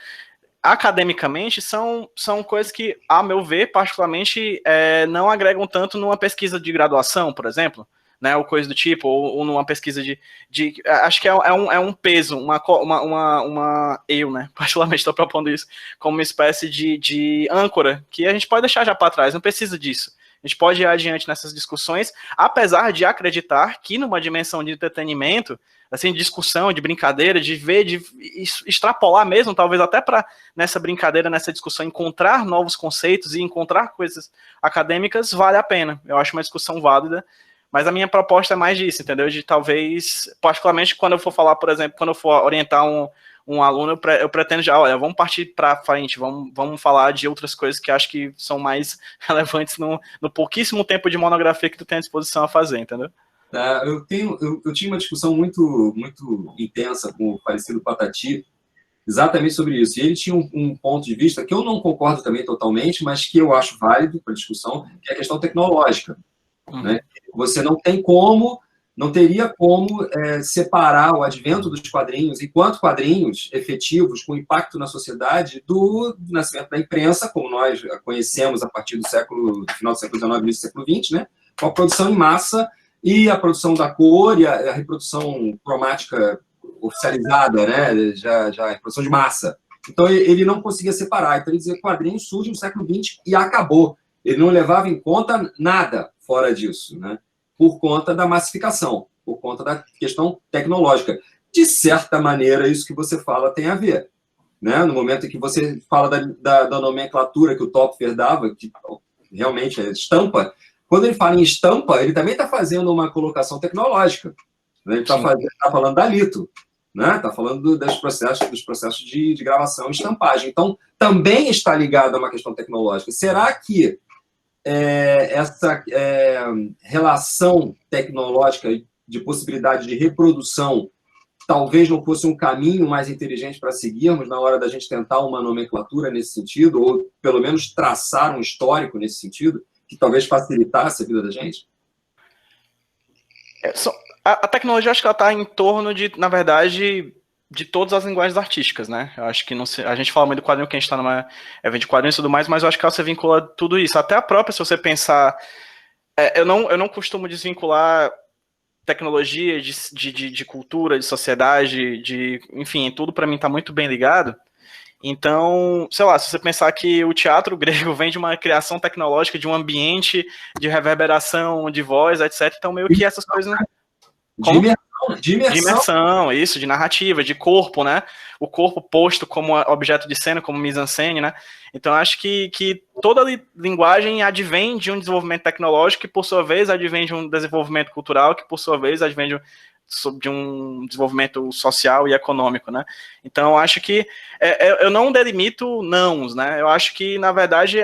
Speaker 3: academicamente, são coisas que, a meu ver, particularmente, não agregam tanto numa pesquisa de graduação, por exemplo, né, ou coisa do tipo, ou numa pesquisa acho que é um peso, eu, né, particularmente estou propondo isso, como uma espécie de âncora, que a gente pode deixar já para trás, não precisa disso. A gente pode ir adiante nessas discussões, apesar de acreditar que numa dimensão de entretenimento, assim, de discussão, de brincadeira, de ver, de extrapolar mesmo, talvez até para, nessa brincadeira, nessa discussão, encontrar novos conceitos e encontrar coisas acadêmicas, vale a pena. Eu acho uma discussão válida. Mas a minha proposta é mais disso, entendeu? De talvez, particularmente quando eu for falar, por exemplo, quando eu for orientar um aluno, eu pretendo já, olha, vamos partir para frente, vamos falar de outras coisas que acho que são mais relevantes no pouquíssimo tempo de monografia que tu tem à disposição a fazer, entendeu?
Speaker 5: Eu tinha uma discussão muito, muito intensa com o falecido Patati, exatamente sobre isso. E ele tinha um ponto de vista que eu não concordo também totalmente, mas que eu acho válido para a discussão, que é a questão tecnológica. Né? Você não teria como separar o advento dos quadrinhos enquanto quadrinhos efetivos com impacto na sociedade do nascimento da imprensa, como nós a conhecemos a partir do final do século XIX e início do século XX, né? Com a produção em massa e a produção da cor e a reprodução cromática oficializada, né? já a reprodução de massa. Então, ele não conseguia separar. Então, ele dizia que quadrinhos surge no século XX e acabou. Ele não levava em conta nada fora disso, né? Por conta da massificação, por conta da questão tecnológica. De certa maneira, isso que você fala tem a ver. Né? No momento em que você fala da nomenclatura que o Topfer dava, que realmente é estampa, quando ele fala em estampa, ele também está fazendo uma colocação tecnológica. Né? Ele está falando da lito. né? Está falando dos processos de gravação e estampagem. Então, também está ligado a uma questão tecnológica. Será que essa relação tecnológica de possibilidade de reprodução talvez não fosse um caminho mais inteligente para seguirmos na hora da gente tentar uma nomenclatura nesse sentido, ou pelo menos traçar um histórico nesse sentido, que talvez facilitasse a vida da gente?
Speaker 3: A tecnologia, acho que ela está em torno de, na verdade, de todas as linguagens artísticas, né? Eu acho que a gente fala muito do quadrinho, que a gente está numa evento de quadrinhos e tudo mais, mas eu acho que ela se vincula tudo isso. Até a própria, se você pensar... eu não costumo desvincular tecnologia de cultura, de sociedade, enfim, tudo para mim está muito bem ligado. Então, sei lá, se você pensar que o teatro grego vem de uma criação tecnológica, de um ambiente de reverberação, de voz, etc. Então, meio que essas coisas...
Speaker 5: De imersão,
Speaker 3: isso, de narrativa, de corpo, né? O corpo posto como objeto de cena, como mise-en-scène, né? Então, acho que toda linguagem advém de um desenvolvimento tecnológico, que, por sua vez, advém de um desenvolvimento cultural, que, por sua vez, advém de um desenvolvimento social e econômico, né? Então, acho que eu não delimito nãos, né? Eu acho que, na verdade,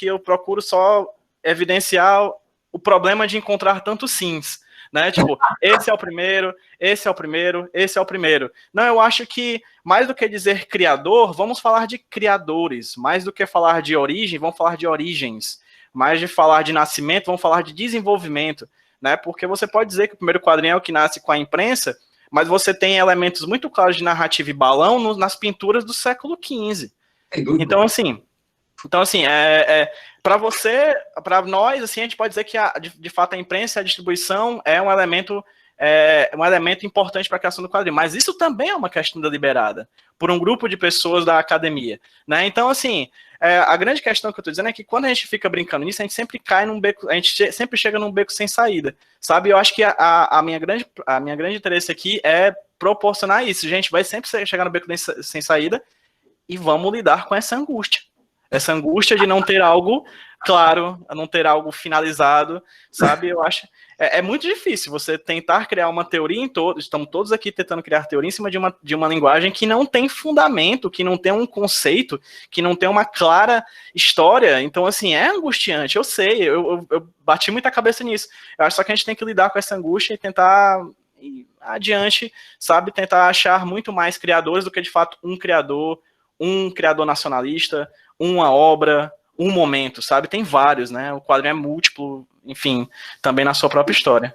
Speaker 3: eu procuro só evidenciar o problema de encontrar tantos sims, né? Tipo, esse é o primeiro, esse é o primeiro, esse é o primeiro. Não, eu acho que, mais do que dizer criador, vamos falar de criadores. Mais do que falar de origem, vamos falar de origens. Mais de falar de nascimento, vamos falar de desenvolvimento, né? Porque você pode dizer que o primeiro quadrinho é o que nasce com a imprensa, mas você tem elementos muito claros de narrativa e balão nas pinturas do século XV. Então, assim, para nós, assim, a gente pode dizer que, de fato, a imprensa e a distribuição é um elemento importante para a criação do quadrinho, mas isso também é uma questão deliberada por um grupo de pessoas da academia, né? Então, assim, a grande questão que eu estou dizendo é que quando a gente fica brincando nisso, a gente sempre cai num beco, a gente sempre chega num beco sem saída, sabe? Eu acho que a minha grande interesse aqui é proporcionar isso. A gente vai sempre chegar no beco sem saída e vamos lidar com essa angústia. Essa angústia de não ter algo claro, não ter algo finalizado, sabe? Eu acho... É muito difícil você tentar criar uma teoria estamos todos aqui tentando criar teoria em cima de uma linguagem que não tem fundamento, que não tem um conceito, que não tem uma clara história. Então, assim, é angustiante, eu sei, eu bati muita cabeça nisso. Eu acho só que a gente tem que lidar com essa angústia e tentar ir adiante, sabe? Tentar achar muito mais criadores do que, de fato, um criador nacionalista, uma obra, um momento, sabe? Tem vários, né? O quadrinho é múltiplo, enfim, também na sua própria história.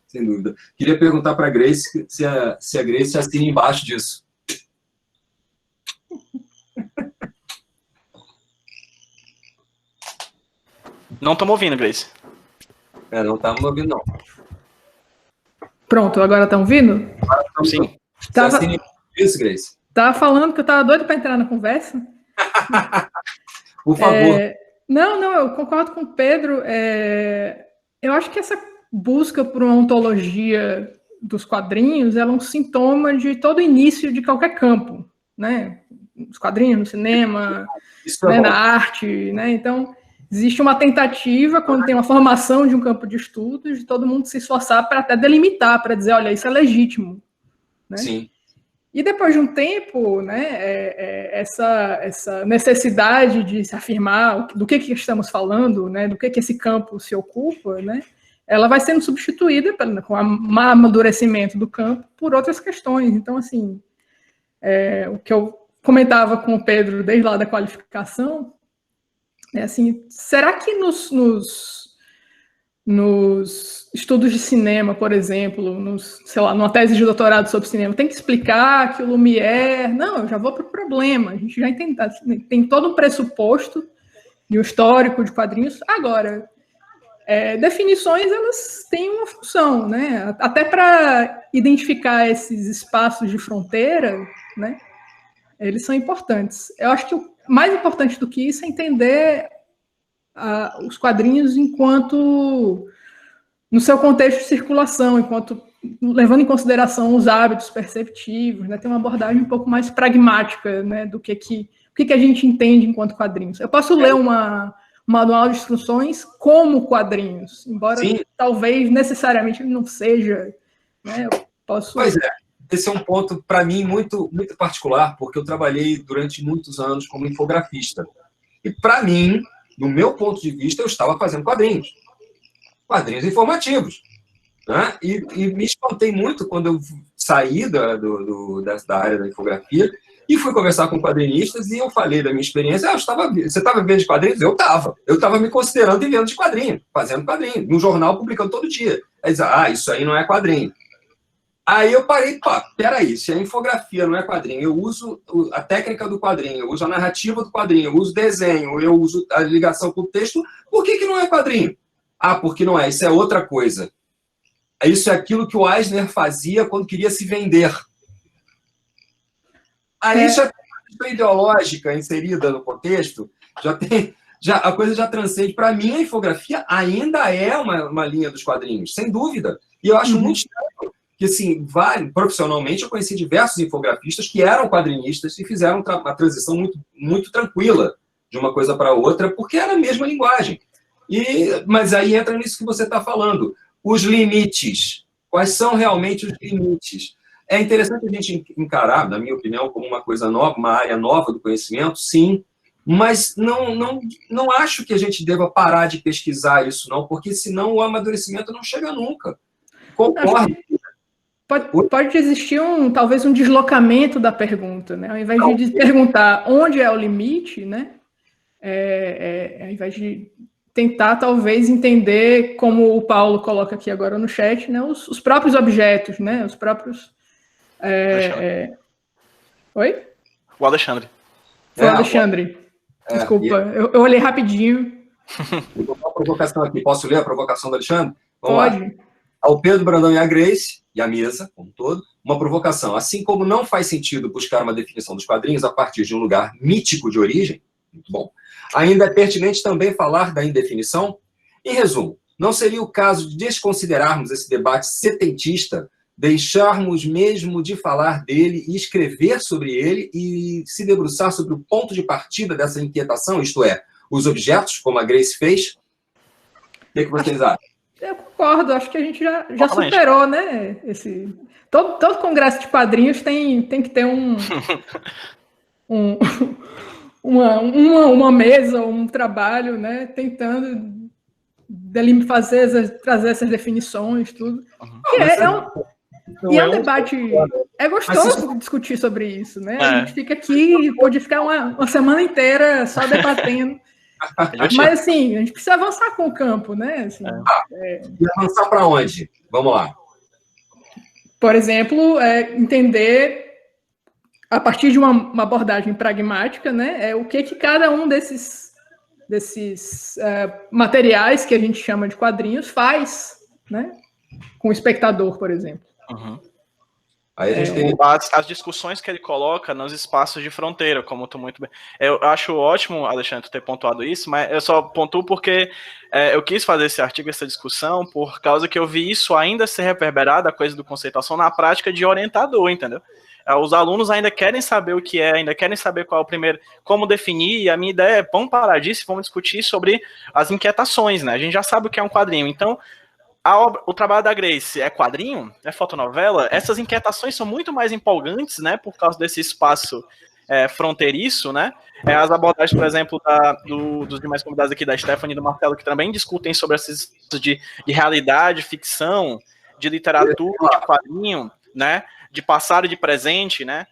Speaker 5: Sem dúvida. Queria perguntar para a Grace se a Grace assina embaixo disso.
Speaker 3: Não estamos ouvindo, Grace.
Speaker 5: Não estamos ouvindo, não.
Speaker 4: Pronto, agora estão ouvindo?
Speaker 3: Sim.
Speaker 5: Você assina embaixo disso, Grace?
Speaker 4: Tava falando que eu estava doido para entrar na conversa.
Speaker 5: Por favor.
Speaker 4: Não, eu concordo com o Pedro. Eu acho que essa busca por uma ontologia dos quadrinhos ela é um sintoma de todo início de qualquer campo, né? Os quadrinhos, no cinema, né, na arte, né? Então, existe uma tentativa, quando tem uma formação de um campo de estudos, de todo mundo se esforçar para até delimitar, para dizer, olha, isso é legítimo, né?
Speaker 5: Sim.
Speaker 4: E depois de um tempo, né, essa necessidade de se afirmar do que estamos falando, né, do que esse campo se ocupa, né, ela vai sendo substituída com o amadurecimento do campo por outras questões. Então, assim, o que eu comentava com o Pedro desde lá da qualificação é assim, será que nos estudos de cinema, por exemplo, sei lá, numa tese de doutorado sobre cinema, tem que explicar que o Lumière... Não, eu já vou para o problema. A gente já tem todo um pressuposto de um histórico de quadrinhos. Agora, definições, elas têm uma função, né? Até para identificar esses espaços de fronteira, né? Eles são importantes. Eu acho que o mais importante do que isso é entender os quadrinhos enquanto no seu contexto de circulação, enquanto levando em consideração os hábitos perceptivos, né, tem uma abordagem um pouco mais pragmática, né, do que a gente entende enquanto quadrinhos. Eu posso ler um manual de instruções como quadrinhos, embora talvez necessariamente ele não seja, né, eu posso...
Speaker 5: Pois é. esse é um ponto, para mim, muito, muito particular, porque eu trabalhei durante muitos anos como infografista. E, para mim, do meu ponto de vista, eu estava fazendo quadrinhos informativos. Né? E me espantei muito quando eu saí da área da infografia e fui conversar com quadrinistas e eu falei da minha experiência. Você estava vivendo de quadrinhos? Eu estava me considerando vivendo de quadrinho, fazendo quadrinho, no jornal, publicando todo dia. Aí diz, isso aí não é quadrinho. Aí eu parei, peraí, se a infografia não é quadrinho, eu uso a técnica do quadrinho, eu uso a narrativa do quadrinho, eu uso o desenho, eu uso a ligação com o texto, por que não é quadrinho? Porque não é, isso é outra coisa. Isso é aquilo que o Eisner fazia quando queria se vender. Aí já tem uma questão ideológica inserida no contexto, a coisa já transcende. Para mim, a infografia ainda é uma linha dos quadrinhos, sem dúvida. E eu acho muito estranho que, assim, profissionalmente, eu conheci diversos infografistas que eram quadrinistas e fizeram uma transição muito, muito tranquila de uma coisa para outra, porque era a mesma linguagem. Mas aí entra nisso que você está falando. Os limites. Quais são realmente os limites? É interessante a gente encarar, na minha opinião, como uma coisa nova, uma área nova do conhecimento, sim, mas não acho que a gente deva parar de pesquisar isso, não, porque senão o amadurecimento não chega nunca. Concordo.
Speaker 4: Pode existir talvez um deslocamento da pergunta, né? Ao invés de perguntar onde é o limite, né? Ao invés de tentar, talvez, entender, como o Paulo coloca aqui agora no chat, né, os próprios objetos, né, os próprios... Oi?
Speaker 3: O Alexandre.
Speaker 4: Foi o Alexandre. Desculpa, eu olhei rapidinho.
Speaker 5: Vou botar uma provocação aqui. Posso ler a provocação do Alexandre? Vamos
Speaker 4: Pode.
Speaker 5: lá. Ao Pedro Brandão e à Grace, e à mesa, como um todo, uma provocação. Assim como não faz sentido buscar uma definição dos quadrinhos a partir de um lugar mítico de origem, muito bom, ainda é pertinente também falar da indefinição? Em resumo, não seria o caso de desconsiderarmos esse debate setentista, deixarmos mesmo de falar dele e escrever sobre ele e se debruçar sobre o ponto de partida dessa inquietação, isto é, os objetos, como a Grace fez? O que vocês acham?
Speaker 4: Eu concordo, acho que a gente já superou, né? Todo congresso de quadrinhos tem que ter uma mesa, um trabalho, né, tentando trazer essas definições, tudo. É um debate... É gostoso discutir sobre isso, né? A gente fica aqui e pode ficar uma semana inteira só debatendo. Mas, assim, a gente precisa avançar com o campo, né? Assim,
Speaker 5: E avançar para onde? Vamos lá.
Speaker 4: Por exemplo, entender, a partir de uma abordagem pragmática, né, o que cada um desses materiais que a gente chama de quadrinhos faz, né, com o espectador, por exemplo.
Speaker 3: Uhum.
Speaker 5: Aí a gente tem
Speaker 3: as discussões que ele coloca nos espaços de fronteira, como tu muito bem... Eu acho ótimo, Alexandre, ter pontuado isso, mas eu só pontuo porque eu quis fazer esse artigo, essa discussão, por causa que eu vi isso ainda ser reverberado, a coisa do conceituação, na prática de orientador, entendeu? Os alunos ainda querem saber o que é, ainda querem saber qual é o primeiro, como definir, e a minha ideia é, vamos parar disso, vamos discutir sobre as inquietações, né? A gente já sabe o que é um quadrinho, então... O trabalho da Grace é quadrinho? É fotonovela? Essas inquietações são muito mais empolgantes, né? Por causa desse espaço fronteiriço, né? As abordagens, por exemplo, dos demais convidados aqui, da Stephanie e do Marcelo, que também discutem sobre esses de realidade, ficção, de literatura, de quadrinho, né? De passado e de presente, né?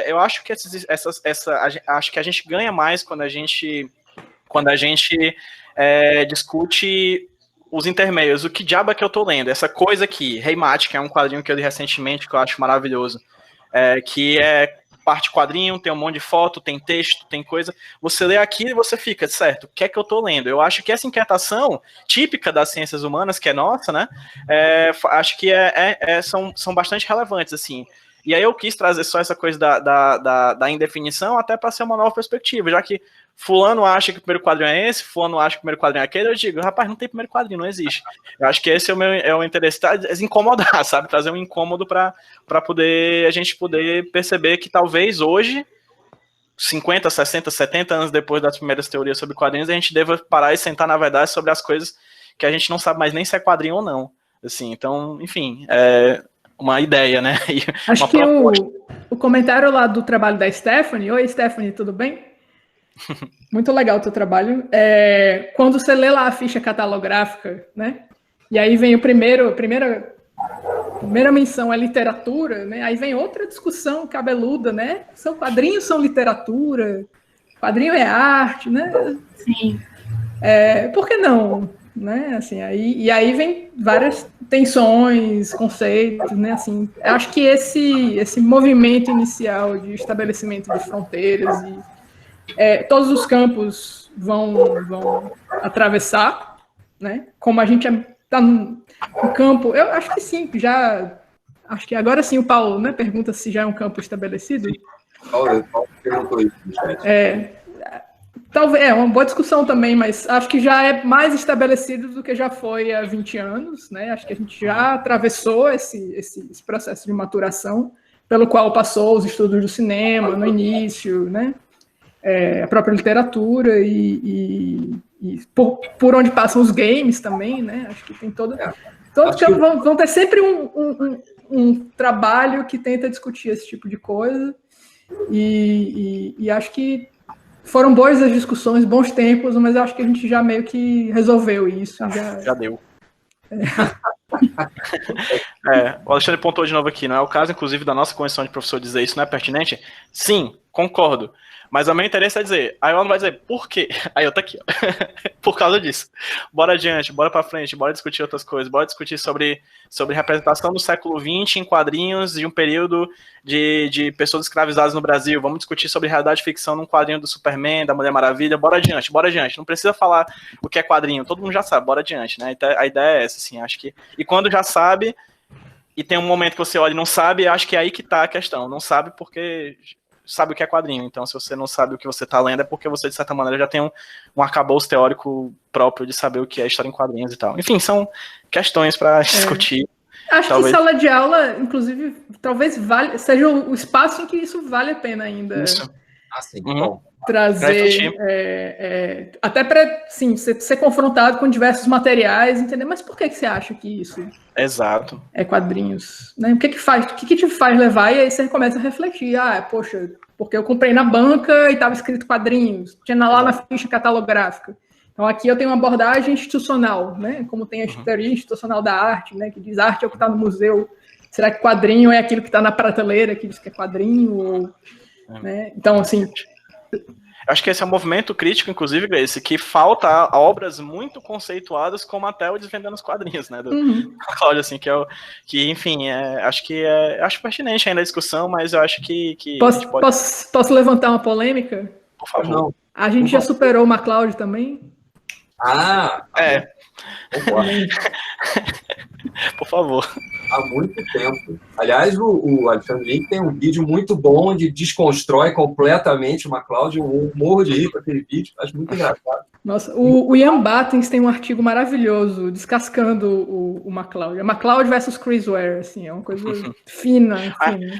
Speaker 3: Eu acho que acho que a gente ganha mais quando a gente discute os intermeios. O que diabo é que eu tô lendo? Essa coisa aqui, Heimat, que é um quadrinho que eu li recentemente, que eu acho maravilhoso, que é parte quadrinho, tem um monte de foto, tem texto, tem coisa. Você lê aquilo e você fica, certo, o que é que eu tô lendo? Eu acho que essa inquietação típica das ciências humanas, que é nossa, né, acho que são bastante relevantes, assim. E aí eu quis trazer só essa coisa da indefinição até para ser uma nova perspectiva, já que fulano acha que o primeiro quadrinho é esse, fulano acha que o primeiro quadrinho é aquele, eu digo, rapaz, não tem primeiro quadrinho, não existe. Eu acho que esse é o interesse, incomodar, sabe? Trazer um incômodo para a gente poder perceber que talvez hoje, 50, 60, 70 anos depois das primeiras teorias sobre quadrinhos, a gente deva parar e sentar, na verdade, sobre as coisas que a gente não sabe mais nem se é quadrinho ou não. Assim, então, enfim, uma ideia, né? E
Speaker 4: acho que o comentário lá do trabalho da Stephanie, oi Stephanie, tudo bem? Muito legal o teu trabalho. Quando você lê lá a ficha catalográfica, né? E aí vem a primeira menção é literatura, né? Aí vem outra discussão cabeluda, né? Quadrinhos são literatura, quadrinho é arte, né?
Speaker 6: Sim.
Speaker 4: Por que não? Né? Assim, aí vem várias tensões, conceitos, né? Assim, acho que esse movimento inicial de estabelecimento de fronteiras e todos os campos vão atravessar, né? Como a gente está no campo, eu acho que sim, acho que agora sim o Paulo, né, pergunta se já é um campo estabelecido.
Speaker 5: Paulo perguntou isso.
Speaker 4: Talvez, uma boa discussão também, mas acho que já é mais estabelecido do que já foi há 20 anos, né? Acho que a gente já atravessou esse processo de maturação pelo qual passou os estudos do cinema no início, né? A própria literatura e por onde passam os games também, né? Acho que tem todos vão ter sempre um trabalho que tenta discutir esse tipo de coisa e acho que foram boas as discussões, bons tempos, mas eu acho que a gente já meio que resolveu isso.
Speaker 3: Já deu. O Alexandre pontuou de novo aqui, não é o caso, inclusive, da nossa convenção de professor dizer isso não é pertinente? Sim, concordo. Mas o meu interesse é dizer, aí o aluno vai dizer, por quê? Aí eu tô aqui, ó. Por causa disso. Bora adiante, bora pra frente, bora discutir outras coisas, bora discutir sobre representação do século XX em quadrinhos de um período de pessoas escravizadas no Brasil. Vamos discutir sobre realidade e ficção num quadrinho do Superman, da Mulher Maravilha. Bora adiante, bora adiante. Não precisa falar o que é quadrinho, todo mundo já sabe, bora adiante, né? Então, a ideia é essa, assim, acho que... E quando já sabe, e tem um momento que você olha e não sabe, acho que é aí que tá a questão. Não sabe porque... sabe o que é quadrinho, então se você não sabe o que você está lendo é porque você, de certa maneira, já tem um arcabouço teórico próprio de saber o que é história em quadrinhos e tal. Enfim, são questões para discutir.
Speaker 4: Acho que sala de aula, inclusive, talvez seja o espaço em que isso vale a pena ainda.
Speaker 3: Isso.
Speaker 5: Assim, bom.
Speaker 4: Trazer, até para ser confrontado com diversos materiais, entender, mas por que você acha que isso
Speaker 3: Exato.
Speaker 4: É quadrinhos? Né? O que te faz levar? E aí você começa a refletir, poxa, porque eu comprei na banca e estava escrito quadrinhos, tinha lá na ficha catalográfica. Então aqui eu tenho uma abordagem institucional, né? Como tem a teoria institucional da arte, né? Que diz arte é o que está no museu. Será que quadrinho é aquilo que está na prateleira que diz que é quadrinho? Né? Então, assim...
Speaker 3: Eu acho que esse é um movimento crítico, inclusive, Grace, que falta obras muito conceituadas como até o Desvendando os Quadrinhos, né? Do Cláudio, assim, enfim, acho pertinente ainda a discussão, mas eu acho que
Speaker 4: Posso levantar uma polêmica?
Speaker 3: Por favor.
Speaker 5: Não.
Speaker 4: A gente já superou o MacLeod também?
Speaker 3: Por favor.
Speaker 5: Há muito tempo. Aliás, o Alexandre Link tem um vídeo muito bom onde desconstrói completamente o MacLeod. Eu morro de rir com aquele vídeo, acho muito engraçado.
Speaker 4: Nossa, o Ian Battens tem um artigo maravilhoso descascando o MacLeod. MacLeod versus Chris Ware, assim, é uma coisa fina.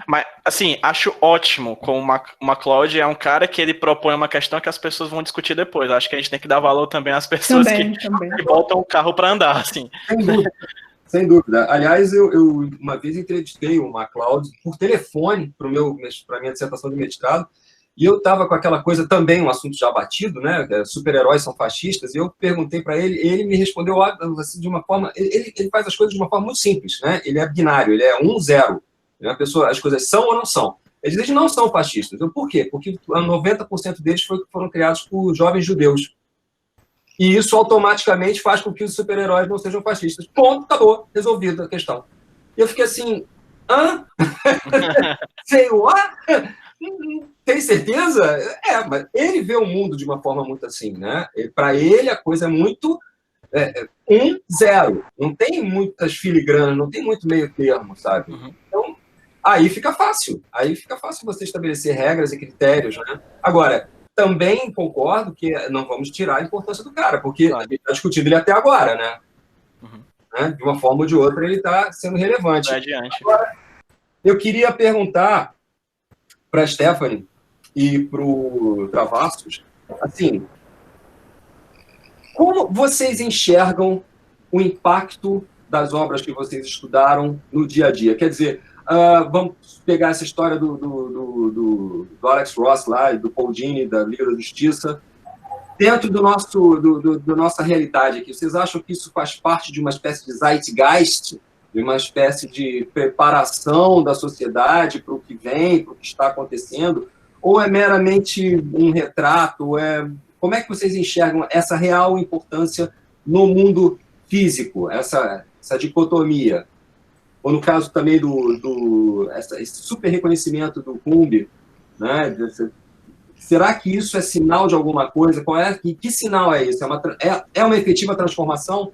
Speaker 3: Mas, assim, acho ótimo como o MacLeod é um cara que ele propõe uma questão que as pessoas vão discutir depois. Acho que a gente tem que dar valor também às pessoas que botam o carro para andar, assim.
Speaker 5: Sem dúvida. Sem dúvida. Aliás, eu uma vez entrevistei o MacLeod por telefone para a minha dissertação de mestrado, e eu estava com aquela coisa também, um assunto já batido, né? Super-heróis são fascistas, e eu perguntei para ele, ele me respondeu assim, de uma forma... Ele faz as coisas de uma forma muito simples, né? Ele é binário, ele é 1-0. Ele é uma pessoa, as coisas são ou não são. Ele diz que não são fascistas. Por quê? Porque 90% deles foram criados por jovens judeus. E isso automaticamente faz com que os super-heróis não sejam fascistas. Ponto, acabou, resolvida a questão. E eu fiquei assim, sei lá? Tem certeza? Mas ele vê o mundo de uma forma muito assim, né? Para ele a coisa é muito 1-0. Não tem muitas filigranas, não tem muito meio termo, sabe? Então, aí fica fácil. Aí fica fácil você estabelecer regras e critérios, né? Agora, também concordo que não vamos tirar a importância do cara, porque a gente está discutindo ele até agora, né? De uma forma ou de outra, ele está sendo relevante. Agora, eu queria perguntar para a Stephanie e para o Travassos, assim, como vocês enxergam o impacto das obras que vocês estudaram no dia a dia? Quer dizer, vamos pegar essa história do Alex Ross lá, e do Paul Dini, da Liga da Justiça, dentro do nossa realidade aqui. Vocês acham que isso faz parte de uma espécie de zeitgeist, de uma espécie de preparação da sociedade para o que vem, para o que está acontecendo? Ou é meramente um retrato? Como é que vocês enxergam essa real importância no mundo físico, essa dicotomia? Ou no caso também esse super reconhecimento do Kumbi, né? Será que isso é sinal de alguma coisa? Que sinal é isso? É uma efetiva transformação?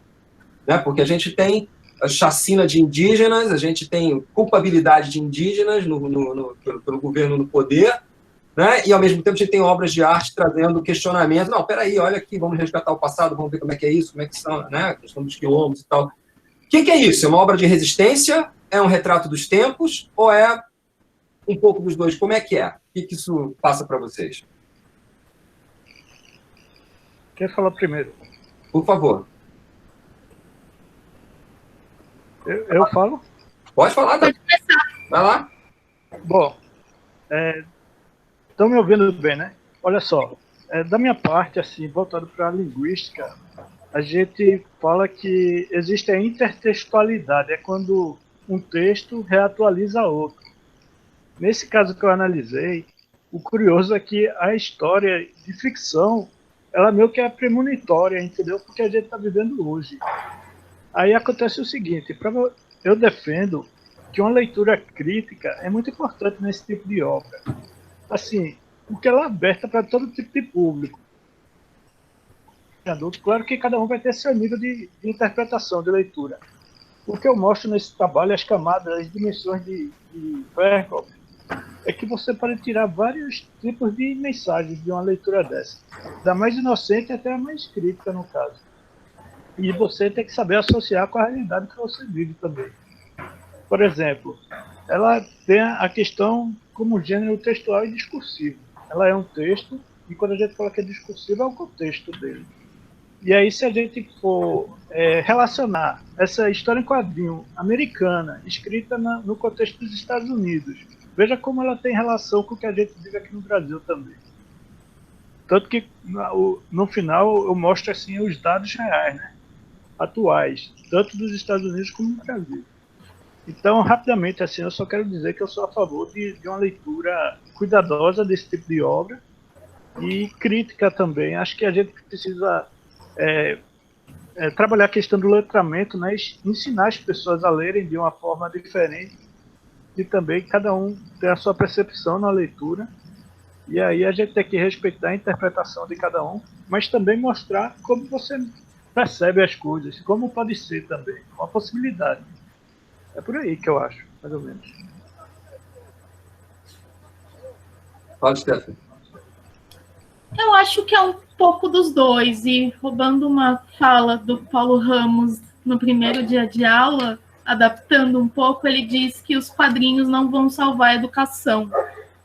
Speaker 5: Né? Porque a gente tem a chacina de indígenas, a gente tem culpabilidade de indígenas pelo governo no poder, né? E, ao mesmo tempo, a gente tem obras de arte trazendo questionamento. Não, peraí, olha aqui, vamos resgatar o passado, vamos ver como é que é isso, como é que são, né? A questão dos quilombos e tal. O que é isso? É uma obra de resistência? É um retrato dos tempos? Ou é um pouco dos dois? Como é que é? O que isso passa para vocês?
Speaker 7: Quer falar primeiro?
Speaker 5: Por favor.
Speaker 7: Eu falo?
Speaker 5: Pode falar,
Speaker 6: Pode começar.
Speaker 5: Vai lá.
Speaker 7: Bom, estão me ouvindo bem, né? Olha só, da minha parte, assim, voltado para a linguística, a gente fala que existe a intertextualidade, é quando um texto reatualiza outro. Nesse caso que eu analisei, o curioso é que a história de ficção, ela meio que é premonitória, entendeu? Porque a gente está vivendo hoje. Aí acontece o seguinte, eu defendo que uma leitura crítica é muito importante nesse tipo de obra. Assim, porque ela é aberta para todo tipo de público. Claro que cada um vai ter seu nível de interpretação, de leitura. O que eu mostro nesse trabalho, as camadas, as dimensões de Verkov, é que você pode tirar vários tipos de mensagens de uma leitura dessa. Da mais inocente até a mais crítica, no caso. E você tem que saber associar com a realidade que você vive também. Por exemplo, ela tem a questão como gênero textual e discursivo. Ela é um texto, e quando a gente fala que é discursivo, é o contexto dele. E aí, se a gente for relacionar essa história em quadrinho americana, escrita no contexto dos Estados Unidos, veja como ela tem relação com o que a gente vive aqui no Brasil também. Tanto que, no final, eu mostro assim, os dados reais, né? Atuais, tanto dos Estados Unidos como do Brasil. Então, rapidamente, assim, eu só quero dizer que eu sou a favor de uma leitura cuidadosa desse tipo de obra e crítica também. Acho que a gente precisa trabalhar a questão do letramento, né? Ensinar as pessoas a lerem de uma forma diferente e também cada um ter a sua percepção na leitura. E aí a gente tem que respeitar a interpretação de cada um, mas também mostrar como você percebe as coisas, como pode ser também, uma possibilidade. É por aí que eu acho, mais ou menos.
Speaker 5: Pode, Stephanie.
Speaker 6: Eu acho que é um pouco dos dois, e roubando uma fala do Paulo Ramos no primeiro dia de aula, adaptando um pouco, ele diz que os quadrinhos não vão salvar a educação.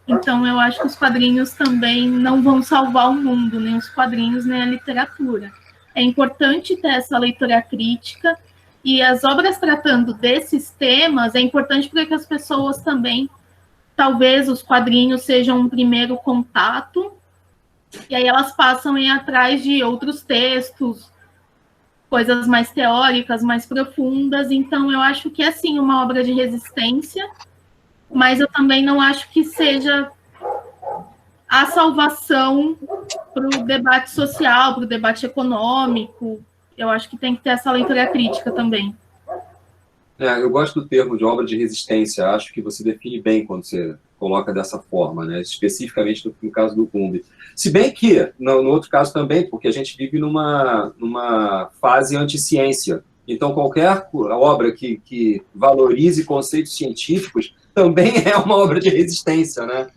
Speaker 6: Então, eu acho que os quadrinhos também não vão salvar o mundo, nem os quadrinhos, nem a literatura. É importante ter essa leitura crítica, e as obras tratando desses temas, é importante para que as pessoas também, talvez os quadrinhos sejam um primeiro contato, e aí elas passam a ir atrás de outros textos, coisas mais teóricas, mais profundas. Então, eu acho que é, sim, uma obra de resistência, mas eu também não acho que seja a salvação para o debate social, para o debate econômico. Eu acho que tem que ter essa leitura crítica também.
Speaker 5: Eu gosto do termo de obra de resistência. Acho que você define bem quando você coloca dessa forma, né? Especificamente no caso do Kumbi. Se bem que, no outro caso também, porque a gente vive numa fase anti-ciência. Então, qualquer obra que valorize conceitos científicos também é uma obra de resistência, né?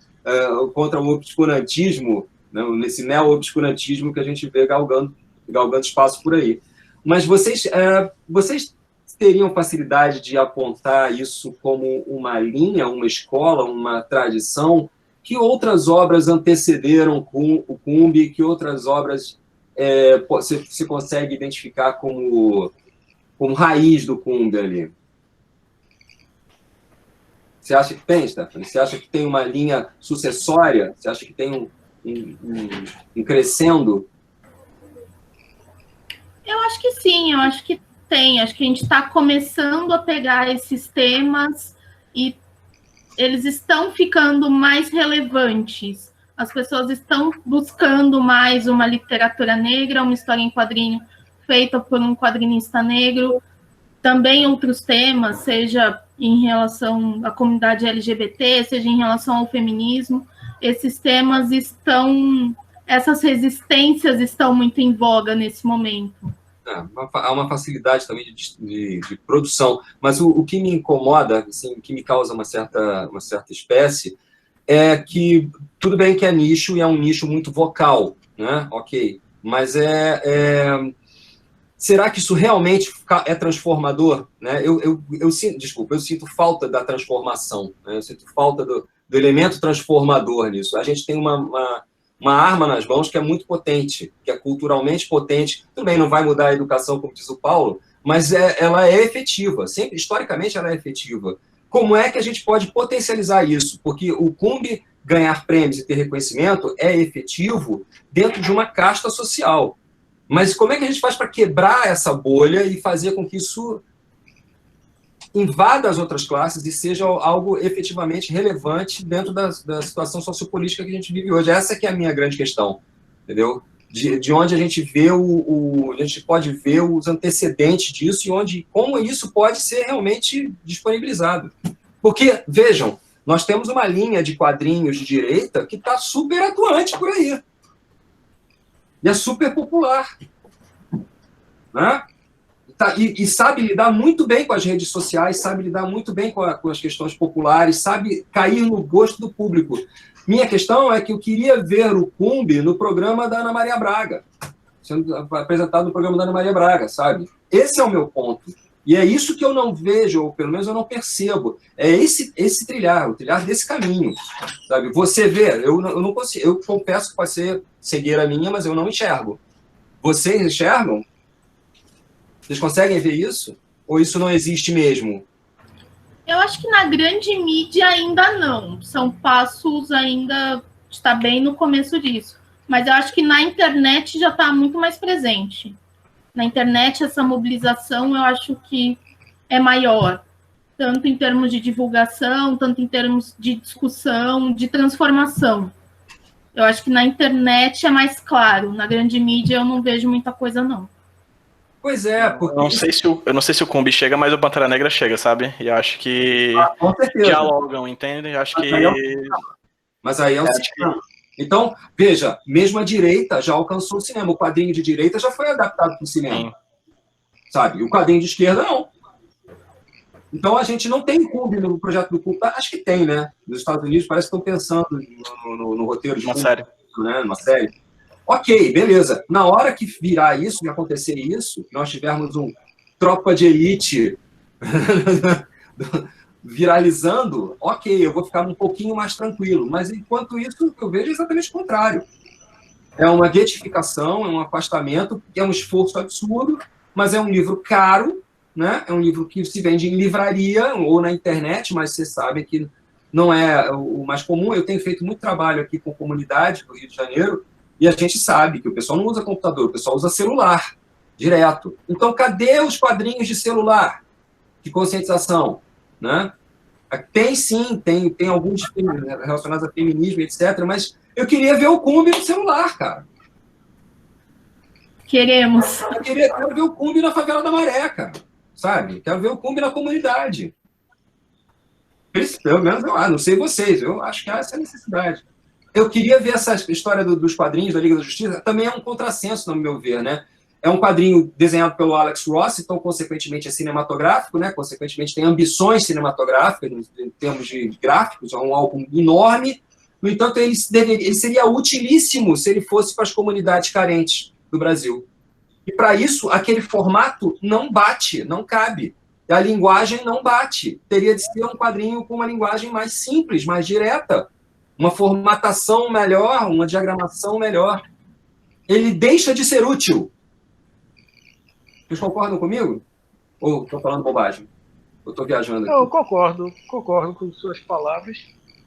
Speaker 5: Contra o obscurantismo, né? Nesse neo-obscurantismo que a gente vê galgando espaço por aí. Mas vocês teriam facilidade de apontar isso como uma linha, uma escola, uma tradição? Que outras obras antecederam o Kumbi? Que outras obras você consegue identificar como como raiz do Cumbi ali. Você acha que tem, Stephanie? Você acha que tem uma linha sucessória? Você acha que tem um crescendo?
Speaker 6: Eu acho que sim, eu acho que tem. Acho que a gente está começando a pegar esses temas e eles estão ficando mais relevantes. As pessoas estão buscando mais uma literatura negra, uma história em quadrinho feita por um quadrinista negro, também outros temas, seja em relação à comunidade LGBT, seja em relação ao feminismo. Esses temas estão, essas resistências estão muito em voga nesse momento.
Speaker 5: Há uma facilidade também de produção, mas o que me incomoda, assim, o que me causa uma certa espécie, é que tudo bem que é nicho e é um nicho muito vocal, né? Ok, mas será que isso realmente é transformador? Né? Eu sinto falta da transformação, né? Eu sinto falta do elemento transformador nisso. A gente tem uma arma nas mãos que é muito potente, que é culturalmente potente. Também não vai mudar a educação, como diz o Paulo, mas ela é efetiva. Sempre, historicamente, ela é efetiva. Como é que a gente pode potencializar isso? Porque o Cumbi ganhar prêmios e ter reconhecimento é efetivo dentro de uma casta social. Mas como é que a gente faz para quebrar essa bolha e fazer com que isso invada as outras classes e seja algo efetivamente relevante dentro da situação sociopolítica que a gente vive hoje? Essa que é a minha grande questão, entendeu? De onde a gente vê a gente pode ver os antecedentes disso e como isso pode ser realmente disponibilizado. Porque, vejam, nós temos uma linha de quadrinhos de direita que está super atuante por aí. E é super popular. Né? E sabe lidar muito bem com as redes sociais, sabe lidar muito bem com as questões populares, sabe cair no gosto do público. Minha questão é que eu queria ver o Cumbi no programa da Ana Maria Braga, sendo apresentado no programa da Ana Maria Braga, sabe? Esse é o meu ponto. E é isso que eu não vejo, ou pelo menos eu não percebo. É esse trilhar, o trilhar desse caminho, sabe? Você vê, eu não consigo, eu confesso que pode ser cegueira minha, mas eu não enxergo. Vocês enxergam? Vocês conseguem ver isso? Ou isso não existe mesmo?
Speaker 6: Eu acho que na grande mídia ainda não. São passos ainda... Está bem no começo disso. Mas eu acho que na internet já está muito mais presente. Na internet, essa mobilização, eu acho que é maior. Tanto em termos de divulgação, tanto em termos de discussão, de transformação. Eu acho que na internet é mais claro. Na grande mídia eu não vejo muita coisa, não.
Speaker 5: Pois é, porque...
Speaker 3: Eu não sei se o Cumbi chega, mas o Pantera Negra chega, sabe? E acho que
Speaker 5: com certeza.
Speaker 3: Dialogam, entendem? Acho que...
Speaker 5: Mas aí é o cinema. Então, veja, mesmo a direita já alcançou o cinema. O quadrinho de direita já foi adaptado para o cinema. Sim. Sabe? O quadrinho de esquerda, não. Então, a gente não tem Cumbi no projeto do Cumbi. Acho que tem, né? Nos Estados Unidos parece que estão pensando no roteiro de
Speaker 3: uma série.
Speaker 5: Né? Numa série. Ok, beleza. Na hora que virar isso, que acontecer isso, nós tivermos um Tropa de Elite viralizando, ok, eu vou ficar um pouquinho mais tranquilo. Mas, enquanto isso, eu vejo exatamente o contrário. É uma guetificação, é um afastamento, é um esforço absurdo, mas é um livro caro, né? É um livro que se vende em livraria ou na internet, mas vocês sabem que não é o mais comum. Eu tenho feito muito trabalho aqui com comunidade do Rio de Janeiro, e a gente sabe que o pessoal não usa computador, o pessoal usa celular, direto. Então, cadê os quadrinhos de celular de conscientização? Né? Tem sim, tem alguns relacionados a feminismo, etc., mas eu queria ver o Cumbi no celular, cara.
Speaker 6: Queremos.
Speaker 5: Eu quero ver o Cumbi na favela da Maré, cara. Sabe? Quero ver o Cumbi na comunidade. Pelo menos eu não sei vocês, eu acho que há essa necessidade. Eu queria ver essa história dos quadrinhos da Liga da Justiça, também é um contrassenso, no meu ver, né? É um quadrinho desenhado pelo Alex Ross, então, consequentemente, é cinematográfico, né? Consequentemente, tem ambições cinematográficas em termos de gráficos, é um álbum enorme. No entanto, ele seria utilíssimo se ele fosse para as comunidades carentes do Brasil. E, para isso, aquele formato não bate, não cabe. A linguagem não bate. Teria de ser um quadrinho com uma linguagem mais simples, mais direta, uma formatação melhor, uma diagramação melhor. Ele deixa de ser útil. Vocês concordam comigo? Ou estou falando bobagem? Eu estou viajando aqui.
Speaker 7: Eu concordo com suas palavras.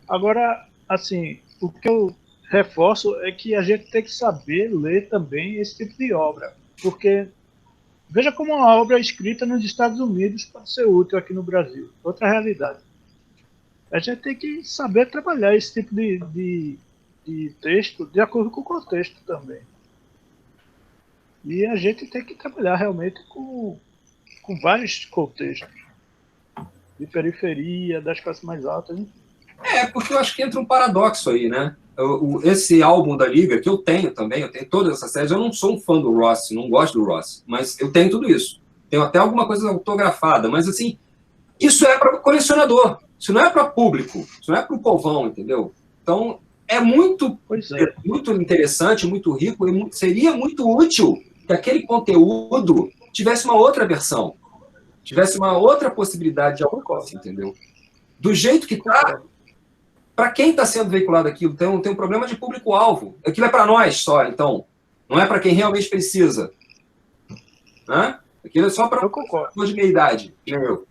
Speaker 7: Agora, assim, o que eu reforço é que a gente tem que saber ler também esse tipo de obra, porque veja como uma obra escrita nos Estados Unidos pode ser útil aqui no Brasil. Outra realidade. A gente tem que saber trabalhar esse tipo de texto de acordo com o contexto também. E a gente tem que trabalhar realmente com vários contextos. De periferia, das classes mais altas, enfim.
Speaker 5: Porque eu acho que entra um paradoxo aí, né? Esse álbum da Liga, que eu tenho também, eu tenho todas essas séries, eu não sou um fã do Ross, não gosto do Ross, mas eu tenho tudo isso. Tenho até alguma coisa autografada, mas assim, isso é para colecionador, isso não é para público, isso não é para o povão, entendeu? Então, é muito interessante, muito rico, e seria muito útil que aquele conteúdo tivesse uma outra versão, tivesse uma outra possibilidade de alcance, entendeu? Do jeito que está, para quem está sendo veiculado aquilo, tem um problema de público-alvo. Aquilo é para nós só, então. Não é para quem realmente precisa. Né? Aquilo é só para pessoas de meia idade, eu.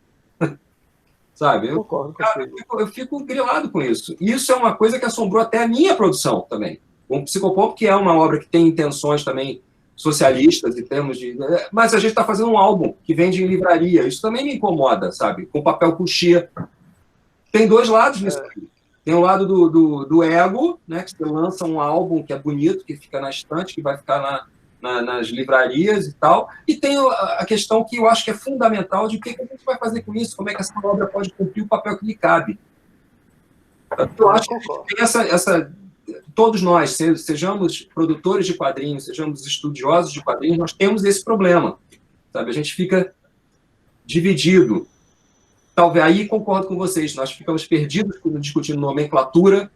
Speaker 5: Sabe? Eu fico grilado com isso. E isso é uma coisa que assombrou até a minha produção também. O Psicopompo, que é uma obra que tem intenções também socialistas em termos de... Mas a gente está fazendo um álbum que vende em livraria. Isso também me incomoda, sabe? Com papel couché. Tem dois lados nisso aqui. Tem o lado do ego, né? Que você lança um álbum que é bonito, que fica na estante, que vai ficar nas livrarias e tal. E tem a questão que eu acho que é fundamental de o que a gente vai fazer com isso, como é que essa obra pode cumprir o papel que lhe cabe. Eu acho que tem essa todos nós, sejamos produtores de quadrinhos, sejamos estudiosos de quadrinhos, nós temos esse problema. Sabe? A gente fica dividido. Talvez aí concordo com vocês, nós ficamos perdidos discutindo nomenclatura,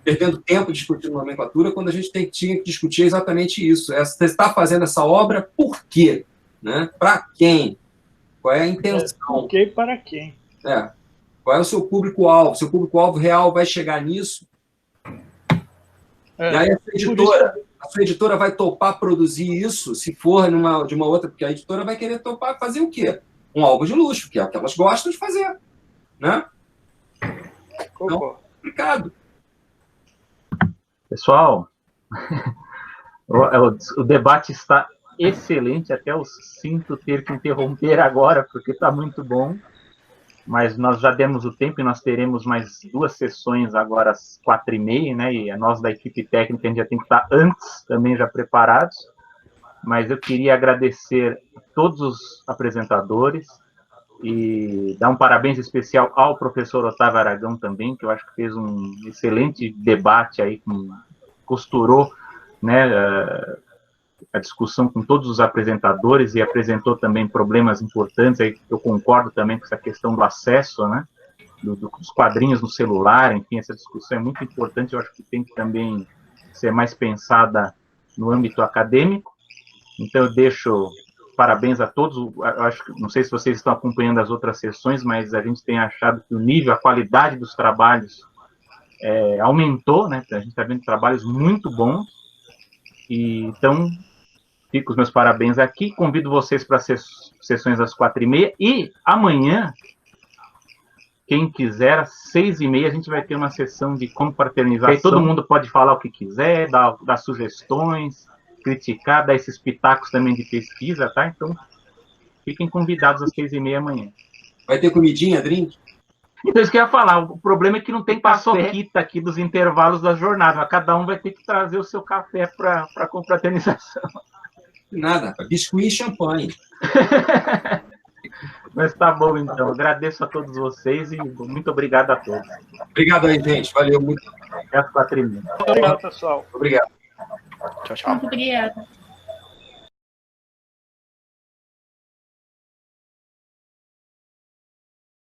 Speaker 5: perdendo tempo discutindo nomenclatura, quando a gente tinha que discutir exatamente isso. Você está fazendo essa obra por quê? Né? Para quem? Qual é a intenção?
Speaker 7: Por quê e para quem?
Speaker 5: Qual é o seu público-alvo? Seu público-alvo real vai chegar nisso? E aí a sua editora vai topar produzir isso, se for de uma outra, porque a editora vai querer topar fazer o quê? Um álbum de luxo, que é o que elas gostam de fazer. Né? Então, complicado.
Speaker 2: Pessoal, o debate está excelente, até eu sinto ter que interromper agora, porque está muito bom, mas nós já demos o tempo e nós teremos mais 2 sessões agora às 4h30, né? E nós da equipe técnica a gente já tem que estar antes também já preparados, mas eu queria agradecer a todos os apresentadores e dar um parabéns especial ao professor Otávio Aragão também, que eu acho que fez um excelente debate aí, costurou, né, a discussão com todos os apresentadores e apresentou também problemas importantes. Aí eu concordo também com essa questão do acesso, né, dos quadrinhos no celular, enfim, essa discussão é muito importante, eu acho que tem que também ser mais pensada no âmbito acadêmico. Então eu deixo parabéns a todos, eu acho que, não sei se vocês estão acompanhando as outras sessões, mas a gente tem achado que o nível, a qualidade dos trabalhos aumentou, né? A gente está vendo trabalhos muito bons, e então fico os meus parabéns aqui, convido vocês para as sessões às 4h30, e amanhã, quem quiser, às 6h30, a gente vai ter uma sessão de confraternização. Aí todo mundo pode falar o que quiser, dar sugestões, criticar, dar esses pitacos também de pesquisa, tá? Então, fiquem convidados às 6h30 amanhã.
Speaker 5: Vai ter comidinha, drink?
Speaker 2: Então, isso que eu ia falar, o problema é que não tem paçoquita aqui dos intervalos da jornada, mas cada um vai ter que trazer o seu café para a confraternização.
Speaker 5: Nada, biscuit e champanhe.
Speaker 2: Mas tá bom, então. Agradeço a todos vocês e muito obrigado a todos.
Speaker 5: Obrigado aí, gente. Valeu muito.
Speaker 2: Até às 4h30.
Speaker 7: Obrigado, pessoal.
Speaker 5: Obrigado.
Speaker 3: Tchau, tchau.
Speaker 6: Muito obrigada.